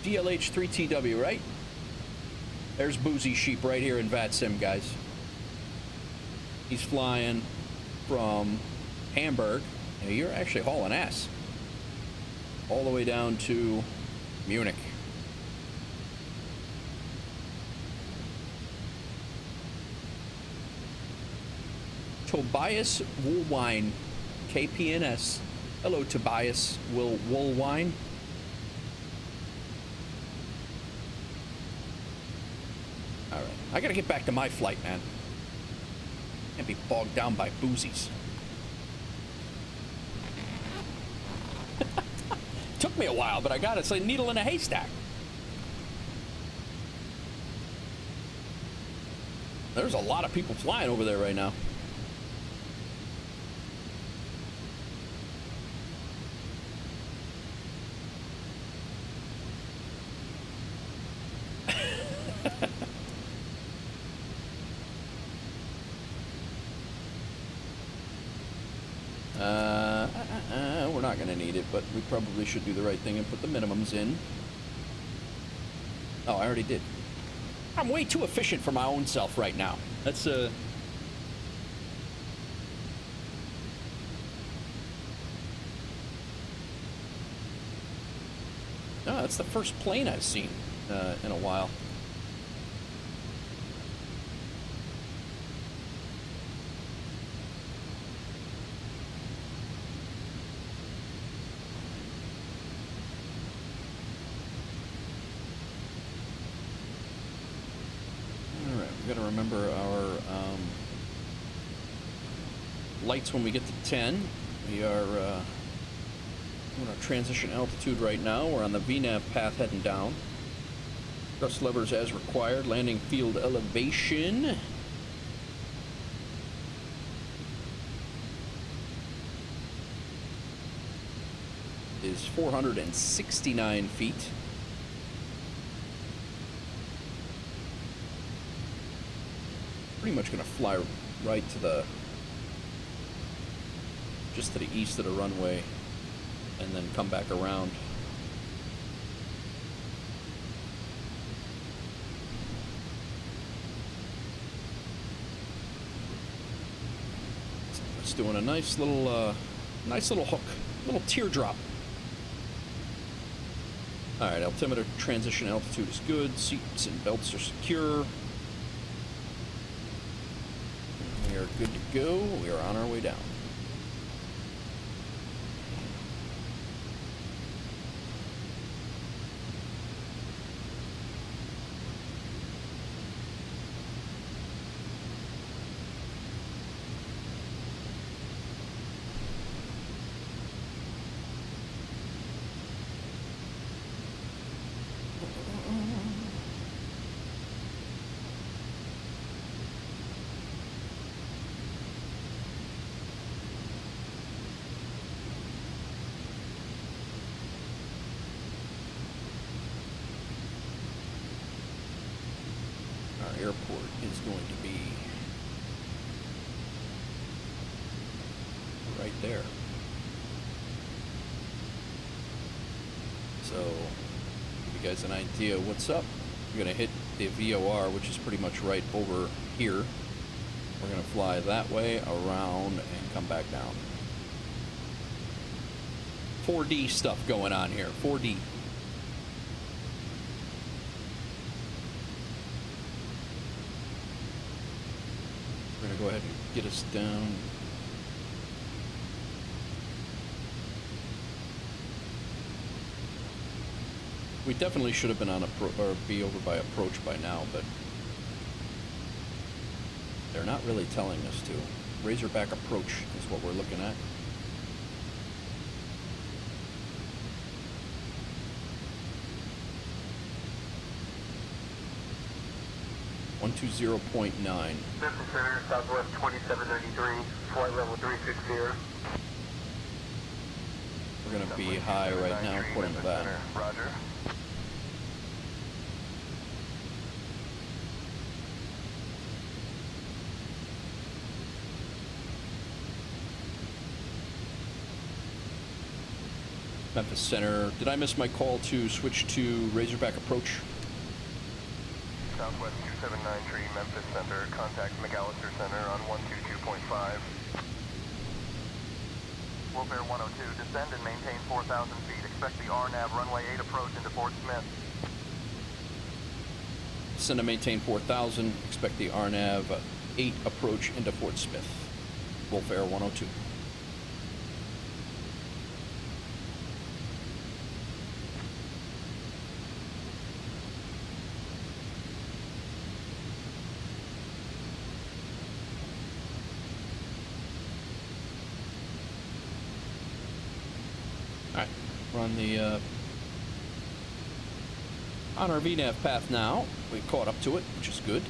DLH3TW, right? There's Boozy Sheep right here in VATSIM, guys. He's flying from Hamburg. Now, you're actually hauling ass. All the way down to Munich. Tobias Woolwine, KPNS. Hello, Tobias Woolwine. All right, I gotta get back to my flight, man. Can't be bogged down by boozies. Took me a while, but I got it. It's like a needle in a haystack. There's a lot of people flying over there right now. We're not going to need it, but we probably should do the right thing and put the minimums in. Oh, I already did. I'm way too efficient for my own self right now. That's No, that's the first plane I've seen in a while. Got to remember our lights when we get to 10. We are on our transition altitude right now. We're on the VNAV path heading down. Thrust levers as required. Landing field elevation is 469 feet. Pretty much going to fly right to the, just to the east of the runway, and then come back around. It's doing a nice little hook, little teardrop. All right, altimeter transition altitude is good. Seats and belts are secure. We are good to go. We are on our way down. Airport is going to be right there. So, give you guys an idea of what's up. We're going to hit the VOR, which is pretty much right over here. We're going to fly that way, around, and come back down. 4D stuff going on here. 4D. We're going to go ahead and get us down. We definitely should have been on or be over by approach by now, but they're not really telling us to. Razorback approach is what we're looking at. .9. Memphis Center, Southwest 2793, flight level 360. We're going to be high right now, according to that. Roger. Memphis Center. Did I miss my call to switch to Razorback approach? Southwest 2793, Memphis Center. Contact McAllister Center on 122.5. Wolf Air 102, descend and maintain 4,000 feet. Expect the RNAV runway 8 approach into Fort Smith. Descend and maintain 4,000. Expect the RNAV 8 approach into Fort Smith. Wolf Air 102. Alright, we're on our VNAV path now. We caught up to it, which is good.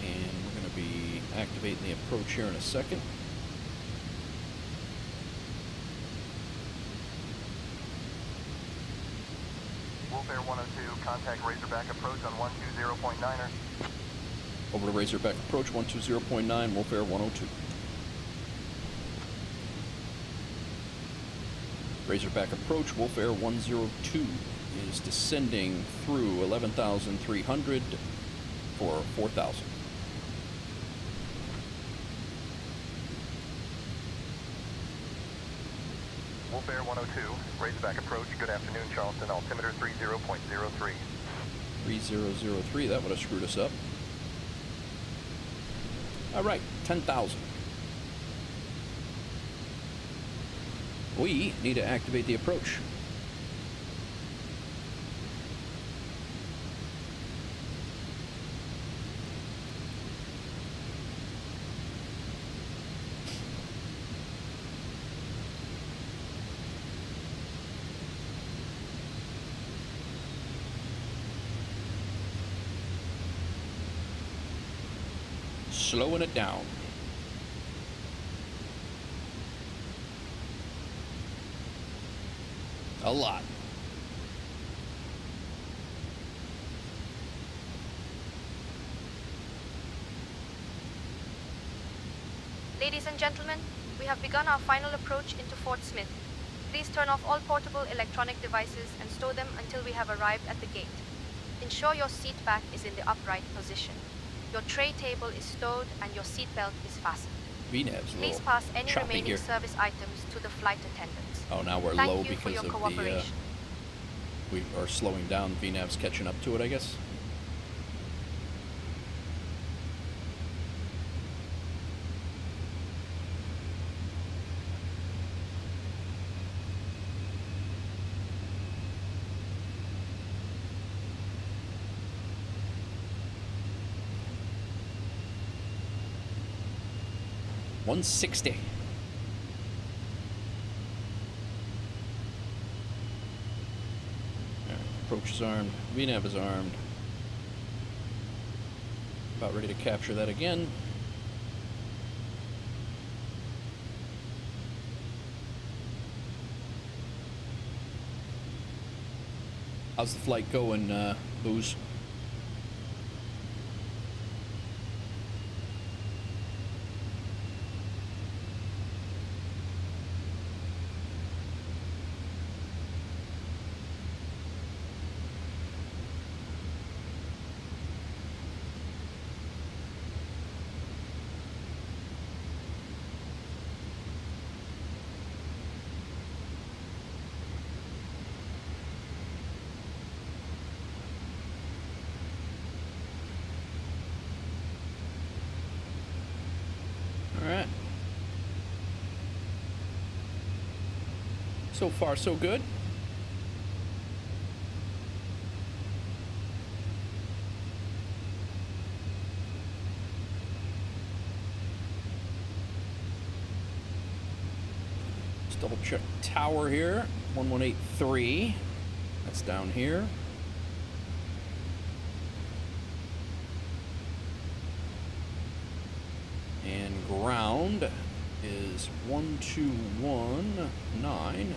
And we're going to be activating the approach here in a second. Wolf Air 102, contact Razorback approach on 120.9er. Over to Razorback approach 120.9, Wolf Air 102. Razorback approach, Wolf Air 102 is descending through 11,300 for 4,000. Wolf Air 102, Razorback approach, good afternoon Charleston, altimeter 30.03. 3003, that would have screwed us up. Alright, 10,000. We need to activate the approach. Slowing it down. A lot. Ladies and gentlemen, we have begun our final approach into Fort Smith. Please turn off all portable electronic devices and stow them until we have arrived at the gate. Ensure your seat back is in the upright position. Your tray table is stowed and your seat belt is fastened. VNAV's low. Please pass any Choppy remaining here. service items to the flight attendants. Oh, now we're Thank low you for because your of cooperation. we are slowing down. VNAV's catching up to it, I guess. $160. Approach is armed. VNAV is armed. About ready to capture that again. How's the flight going, Booze? So far, so good. Let's double check tower here. 1183. That's down here. And ground is 1219,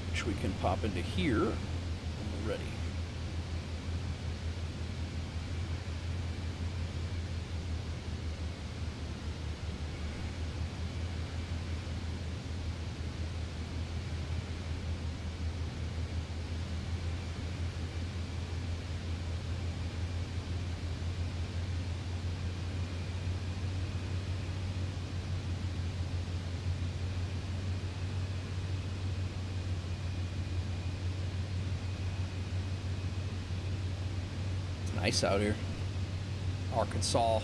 which we can pop into here when we're ready. Nice out here. Arkansas.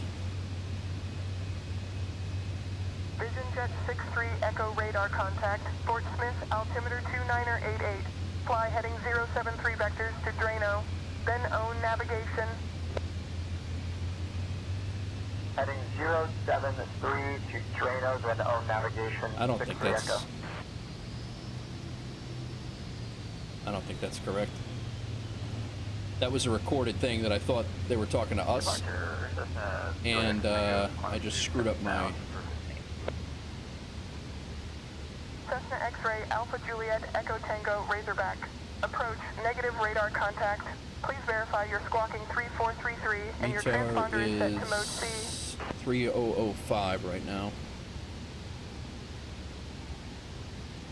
Vision Jet 63 Echo radar contact. Fort Smith, altimeter 2988. Fly heading 073 vectors to Drano. Then own navigation. Heading 073 to Drano, then own navigation. I don't think 63 that's... Echo. I don't think that's correct. That was a recorded thing that I thought they were talking to us, and I just screwed up my... Cessna X-ray Alpha Juliet Echo Tango Razorback. Approach negative radar contact. Please verify your squawking 3433 and your transponder is set to mode C. 3005 right now.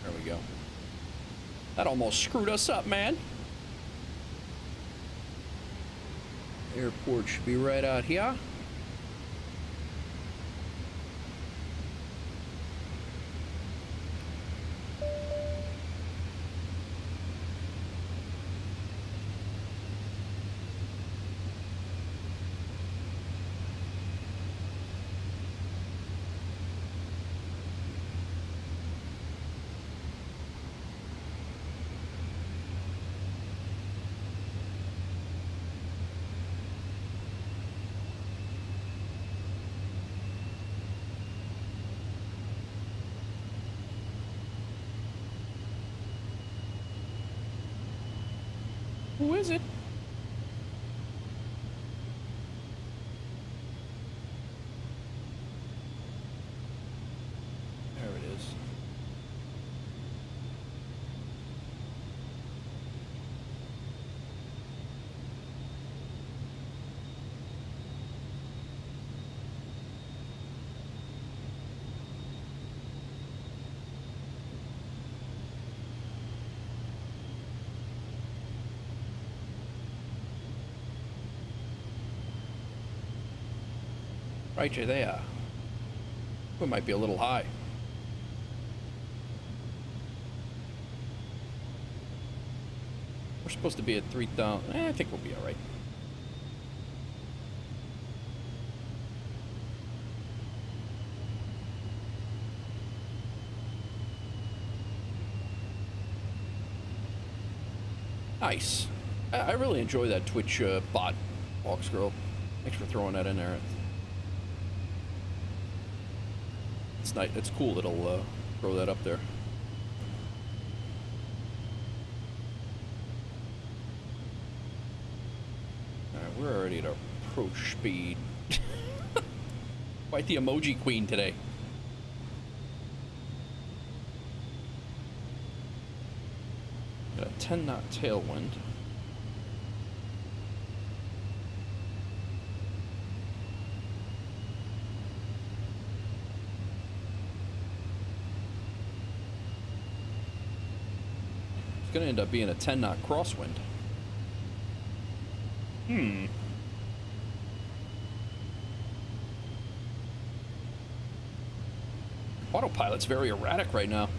There we go. That almost screwed us up, man. Airport should be right out here. Who is it? There it is. Right you there. We might be a little high. We're supposed to be at 3,000. I think we'll be all right. Nice. I really enjoy that Twitch bot, Hawks Girl. Thanks for throwing that in there. It's nice. It's cool. It'll throw that up there. All right, we're already at our approach speed. Quite the emoji queen today. Got a 10-knot tailwind. It's going to end up being a 10-knot crosswind. Autopilot's very erratic right now.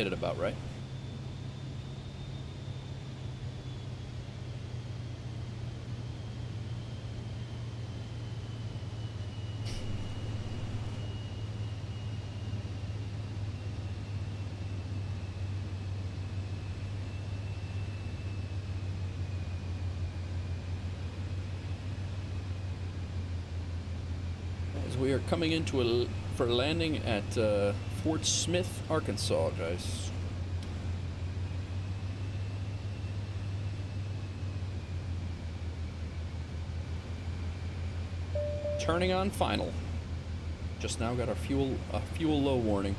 hit it about right. We are coming into for landing at Fort Smith, Arkansas, guys. Turning on final. Just now got our fuel low warning,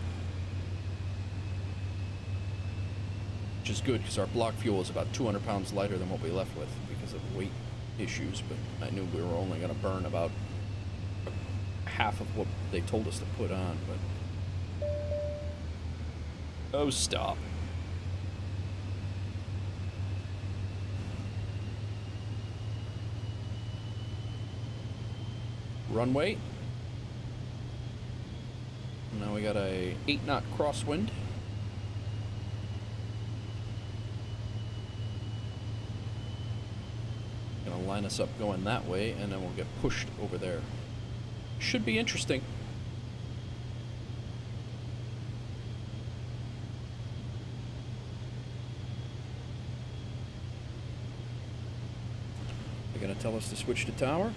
which is good because our block fuel is about 200 pounds lighter than what we left with because of weight issues. But I knew we were only going to burn about half of what they told us to put on, but oh, stop. Runway. Now we got a 8-knot crosswind. Gonna line us up going that way, and then we'll get pushed over there. Should be interesting. They're gonna tell us to switch to tower.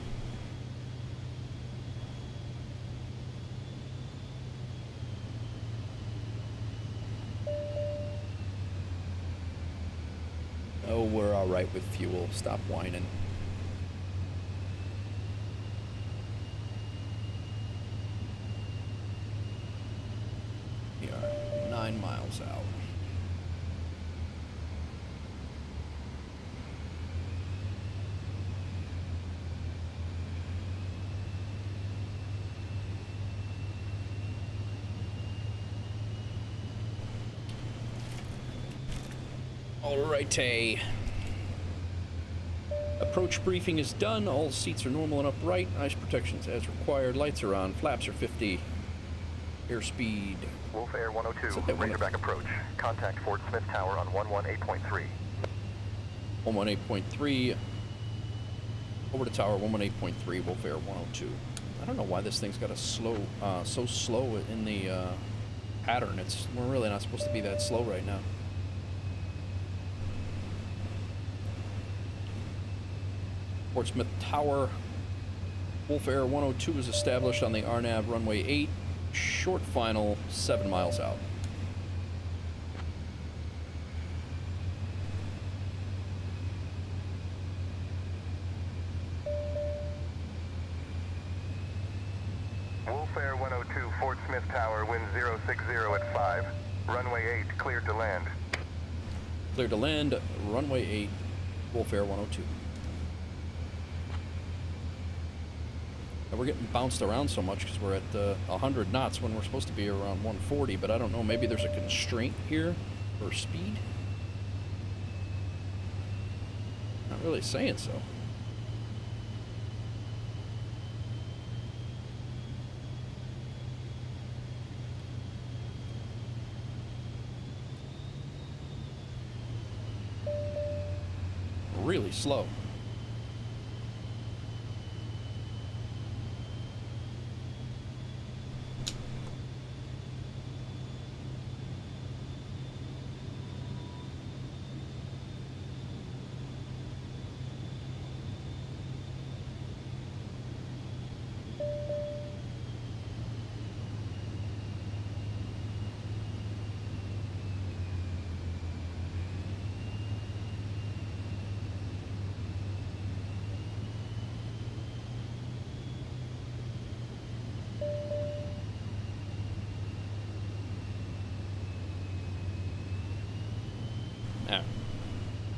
Oh, we're all right with fuel. Stop whining. We are 9 miles out. Alrighty. Approach briefing is done. All seats are normal and upright. Ice protections as required. Lights are on. Flaps are 50. Airspeed. Wolf Air 102, Razorback approach. Contact Fort Smith Tower on 118.3. 118.3. Over to tower 118.3. Wolf Air 102. I don't know why this thing's got a slow, so slow in the pattern. We're really not supposed to be that slow right now. Fort Smith Tower. Wolf Air 102 is established on the RNAV runway 8. Short final, 7 miles out. Wolf Air 102, Fort Smith Tower, wind 060 at 5. Runway 8, cleared to land. Cleared to land, runway 8, Wolf Air 102. We're getting bounced around so much because we're at 100 knots when we're supposed to be around 140, but I don't know, maybe there's a constraint here for speed? Not really saying so. Really slow.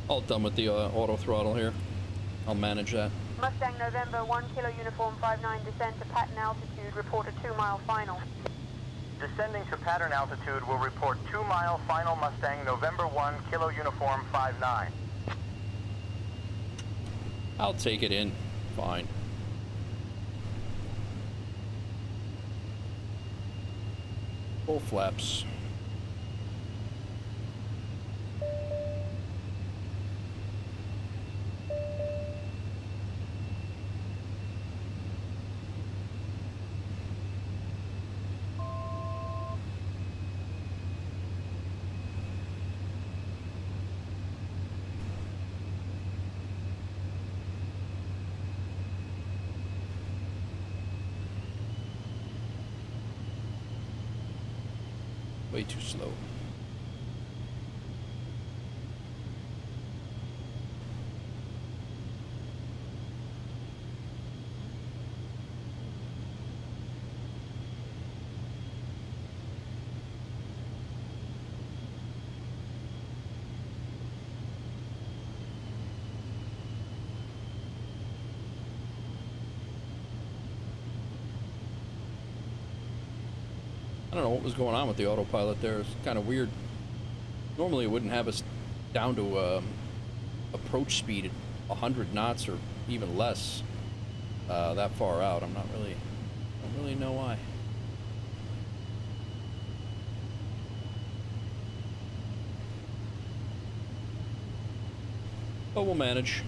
All done with the auto throttle here. I'll manage that. Mustang November 1 Kilo Uniform 59 descend to pattern altitude, report a 2-mile final. Descending to pattern altitude will report 2-mile final Mustang November 1 Kilo Uniform 59. I'll take it in. Fine. Full flaps. Way too slow. I don't know what was going on with the autopilot there. It's kind of weird. Normally it wouldn't have us down to approach speed at 100 knots or even less that far out. I don't really know why. But we'll manage.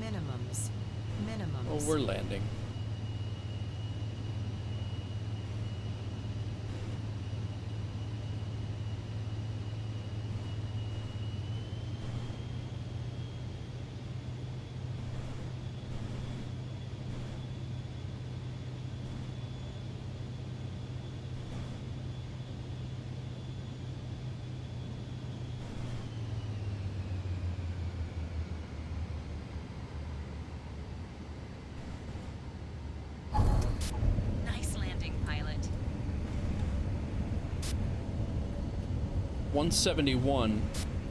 Minimums. Oh, we're landing. Nice landing, pilot. 171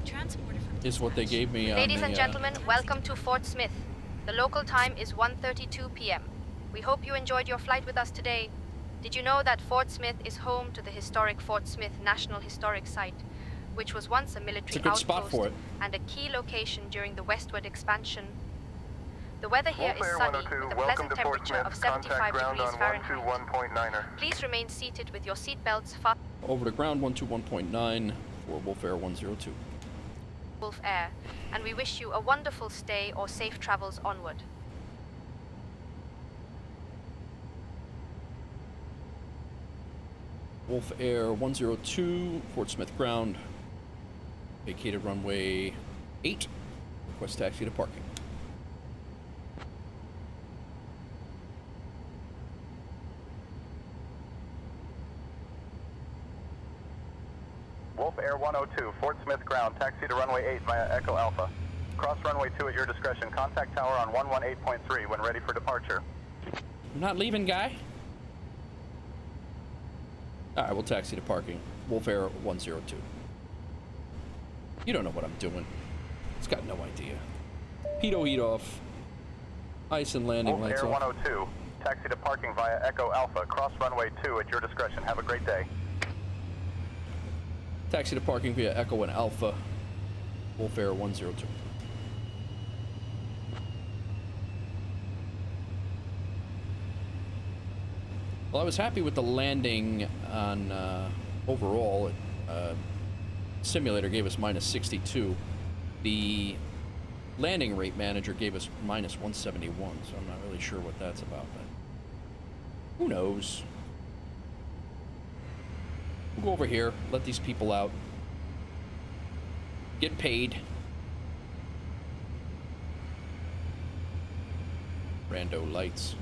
Transporter from is what they dispatch. gave me on Ladies the, and gentlemen, welcome to Fort Smith. The local time is 1:32 p.m. We hope you enjoyed your flight with us today. Did you know that Fort Smith is home to the historic Fort Smith National Historic Site, which was once a military It's a good spot outpost for it. and a key location during the westward expansion? The weather here is Wolf Air sunny 102, with a welcome pleasant to Fort temperature Smith. of 75 Contact ground degrees on Fahrenheit. 121.9er. Please remain seated with your seatbelts fastened. over to ground 121.9 for Wolf Air 102. Wolf Air, and we wish you a wonderful stay or safe travels onward. Wolf Air 102, Fort Smith ground. Vacated runway 8. Request taxi to parking. Wolf Air 102, Fort Smith ground, taxi to runway 8 via Echo Alpha. Cross runway 2 at your discretion. Contact tower on 118.3 when ready for departure. I'm not leaving, guy. Alright, we'll taxi to parking. Wolf Air 102. You don't know what I'm doing. It's got no idea. Pitot heat off. Ice and landing Wolf lights Air off. 102, taxi to parking via Echo Alpha. Cross runway 2 at your discretion. Have a great day. Taxi to parking via Echo and Alpha. Wolf Air 102. Well, I was happy with the landing on overall. Simulator gave us minus 62. The landing rate manager gave us minus 171, so I'm not really sure what that's about, but who knows? We'll go over here, let these people out, get paid. Rando lights.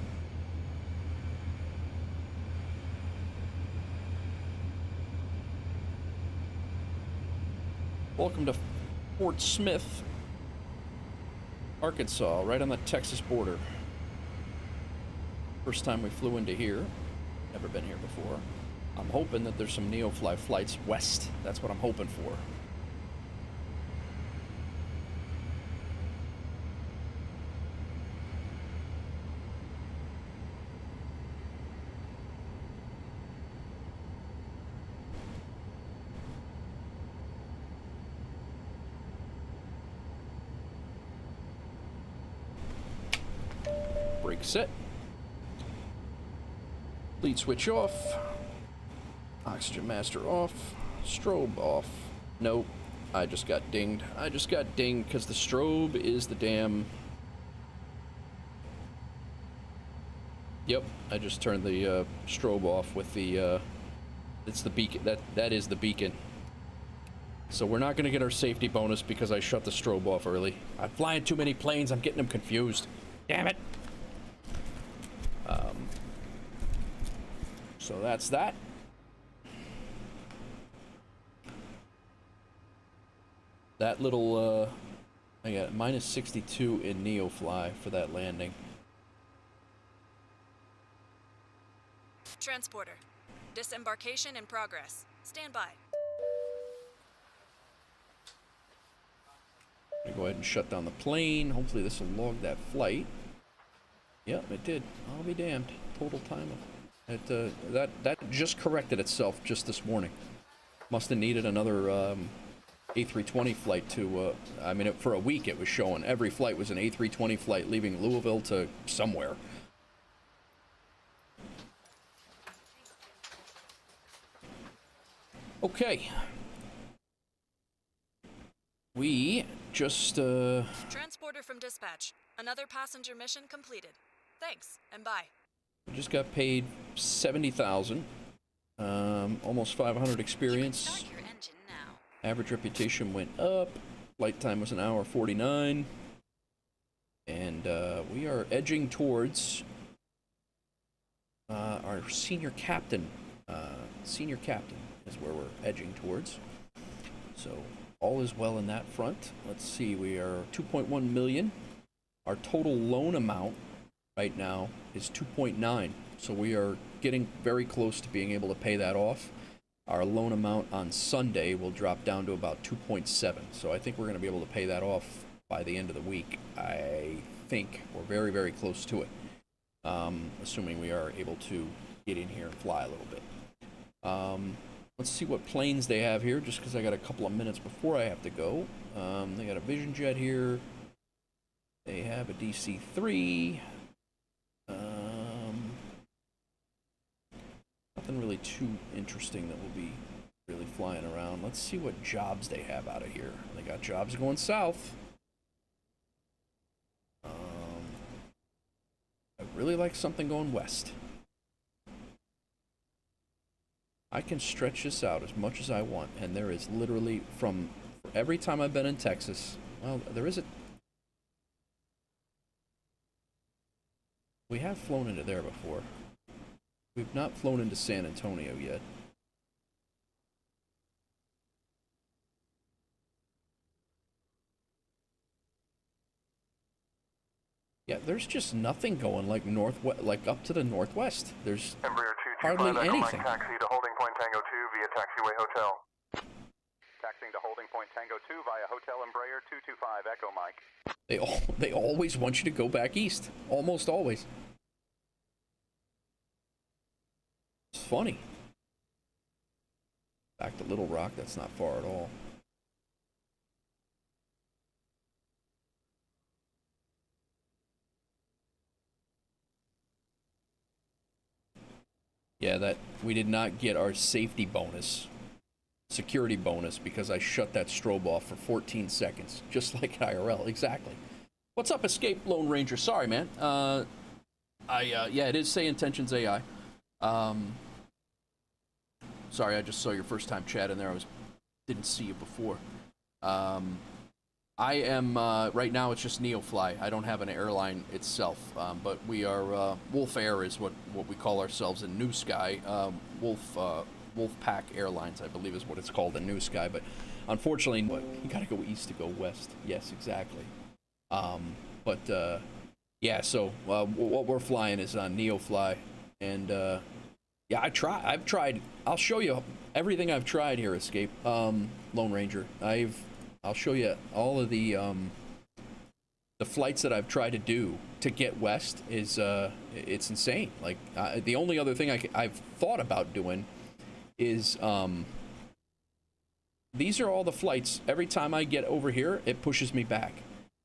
Welcome to Fort Smith, Arkansas, right on the Texas border. First time we flew into here. Never been here before. I'm hoping that there's some NeoFly flights west. That's what I'm hoping for. Automatic set. Lead switch off. Oxygen master off. Strobe off. Nope. I just got dinged. I just got dinged because the strobe is the damn... Yep, I just turned the strobe off with the... it's the beacon. That is the beacon. So we're not going to get our safety bonus because I shut the strobe off early. I'm flying too many planes. I'm getting them confused. Damn it. So that's that. That little, I got minus 62 in NeoFly for that landing. Transporter. Disembarkation in progress. Stand by. I'm gonna go ahead and shut down the plane. Hopefully this will log that flight. Yep, it did. I'll be damned. Total time of that just corrected itself just this morning. Must have needed another A320 flight to. I mean, for a week it was showing every flight was an A320 flight leaving Louisville to somewhere. Okay. We just, Transporter from dispatch. Another passenger mission completed. Thanks, and bye. We just got paid $70,000. Almost 500 experience. You can start your engine now. Average reputation went up. Flight time was an hour 49. And we are edging towards our senior captain. Senior captain is where we're edging towards. So all is well in that front. Let's see, we are 2.1 million. Our total loan amount right now is 2.9. So we are getting very close to being able to pay that off. Our loan amount on Sunday will drop down to about 2.7. So I think we're going to be able to pay that off by the end of the week. I think we're very, very close to it. Assuming we are able to get in here and fly a little bit. Let's see what planes they have here, just because I got a couple of minutes before I have to go. They got a Vision Jet here. They have a DC-3. Nothing really too interesting that will be really flying around. Let's see what jobs they have out of here. They got jobs going south. I really like something going west. I can stretch this out as much as I want, and there is literally from every time I've been in Texas, well, there is a... We have flown into there before. We've not flown into San Antonio yet. Yeah, there's just nothing going like northwest, like up to the northwest. There's hardly anything. Taxi to holding point Tango 2 via taxiway hotel. Taxiing to holding point Tango 2 via Hotel Embraer 225 Echo Mike. They always want you to go back east. Almost always. It's funny. Back to Little Rock, that's not far at all. Yeah, that we did not get our safety bonus, security bonus, because I shut that strobe off for 14 seconds, just like IRL, exactly. What's up, Escape Lone Ranger? Sorry, man. Yeah, it is Say Intentions AI. Sorry, I just saw your first time chat in there. Didn't see you before. I am, right now it's just NeoFly. I don't have an airline itself, but we are, Wolf Air is what we call ourselves in New Sky. Wolfpack Airlines, I believe is what it's called in New Sky, but unfortunately, you gotta go east to go west. Yes, exactly. Yeah, so, what we're flying is on NeoFly, and, yeah, I've tried, I'll show you everything I've tried here, Escape, Lone Ranger. I'll show you all of the flights that I've tried to do to get west is, it's insane. Like, the only other thing I've thought about doing is, these are all the flights. Every time I get over here, it pushes me back.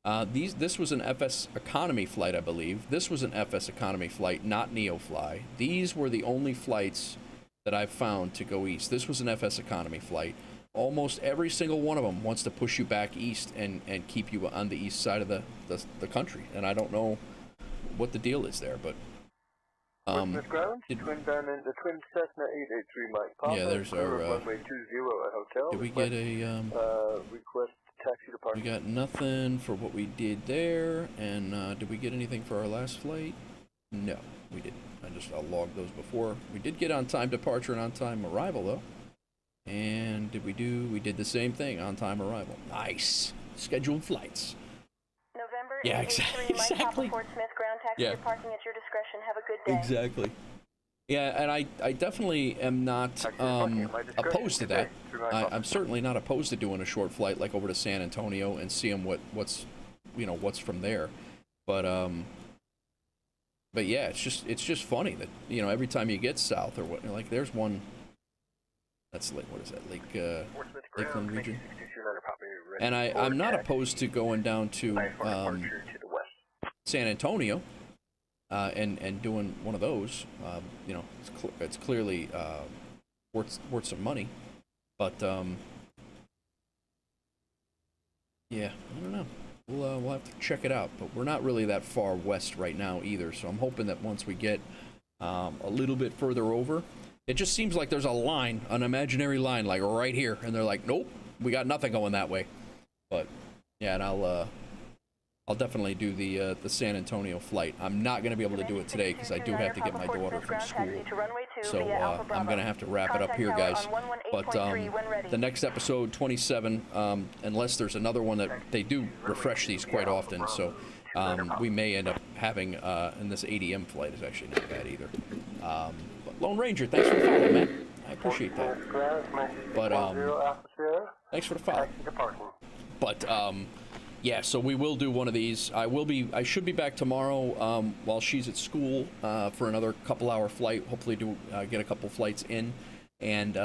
This was an FS economy flight, I believe. This was an FS economy flight, not NeoFly. These were the only flights that I've found to go east. This was an FS economy flight. Almost every single one of them wants to push you back east and keep you on the east side of the country. And I don't know what the deal is there, but ground, twin band in the twin Cessna 883 Mike Papa. Yeah, there's our runway 20 at hotel. Did we get a request taxi departure? We got nothing for what we did there, and did we get anything for our last flight? No, we didn't. I'll log those before. We did get on-time departure and on-time arrival, though. And we did the same thing, on-time arrival. Nice. Scheduled flights. November Yeah, 883 Mike Papa Fort Smith, ground taxi Yeah. departing at your discretion. Have a good day. Exactly. Yeah, and I definitely am not opposed to that. I'm certainly not opposed to doing a short flight like over to San Antonio and seeing what's from there. But yeah, it's just funny that every time you get south or what, like there's one that's like, what is that, Lakeland region, and I'm not opposed to going down to San Antonio. And doing one of those, it's clearly worth some money, but yeah, I don't know. We'll have to check it out, but we're not really that far west right now either. So I'm hoping that once we get a little bit further over, it just seems like there's a line, an imaginary line, like right here, and they're like, nope, we got nothing going that way. But yeah, and I'll definitely do the San Antonio flight. I'm not going to be able to do it today because I do have to get my daughter from school. So I'm going to have to wrap it up here, guys. But the next episode, 27, unless there's another one that they do refresh these quite often. So we may end up having, and this ADM flight is actually not bad either. But Lone Ranger, thanks for the follow, man. I appreciate that. But thanks for the follow. But yeah, so we will do one of these. I should be back tomorrow while she's at school for another couple-hour flight. Hopefully, get a couple flights in, and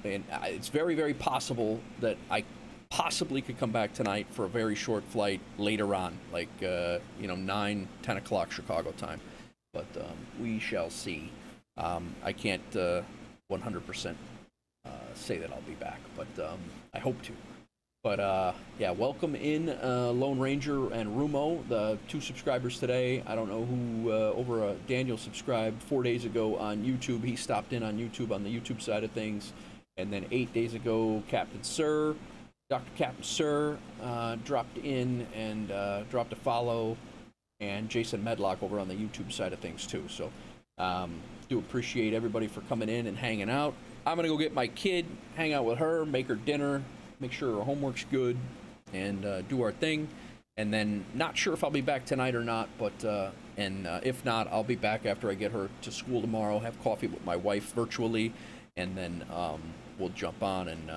it's very, very possible that I possibly could come back tonight for a very short flight later on, like 9, 10 o'clock Chicago time. But we shall see. I can't 100% say that I'll be back, but I hope to. But yeah, welcome in Lone Ranger and Rumo, the 2 subscribers today. I don't know who Daniel subscribed 4 days ago on YouTube. He stopped in on YouTube on the YouTube side of things. And then 8 days ago, Captain Sir, Dr. Captain Sir dropped in and dropped a follow. And Jason Medlock over on the YouTube side of things too. So do appreciate everybody for coming in and hanging out. I'm going to go get my kid, hang out with her, make her dinner, make sure her homework's good, and do our thing. And then not sure if I'll be back tonight or not, but if not, I'll be back after I get her to school tomorrow, have coffee with my wife virtually, and then we'll jump on and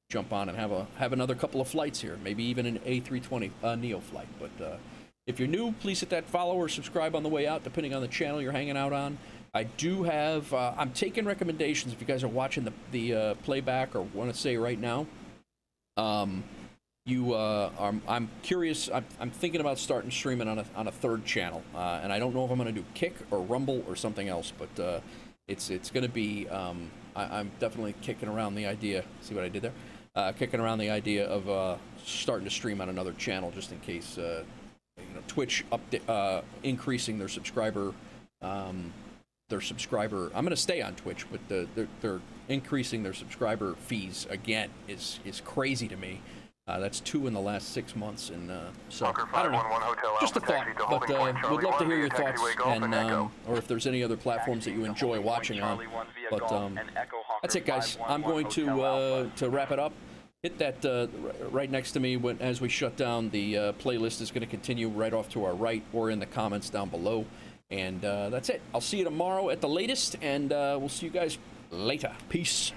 have another couple of flights here, maybe even an A320 Neo flight. But if you're new, please hit that follow or subscribe on the way out, depending on the channel you're hanging out on. I do have, I'm taking recommendations if you guys are watching the playback or want to say right now. I'm curious. I'm thinking about starting streaming on a third channel, and I don't know if I'm going to do Kick or Rumble or something else. But it's going to be. I'm definitely kicking around the idea. See what I did there? Kicking around the idea of starting to stream on another channel just in case. Twitch increasing their subscriber. I'm going to stay on Twitch, but they're increasing their subscriber fees again is crazy to me. That's 2 in the last 6 months, and so I don't know. Just a thought, but would love to hear your thoughts, and or if there's any other platforms that you enjoy watching on. But that's it, guys. I'm going to wrap it up. Hit that right next to me as we shut down. The playlist is going to continue right off to our right or in the comments down below. And that's it. I'll see you tomorrow at the latest, and we'll see you guys later. Peace.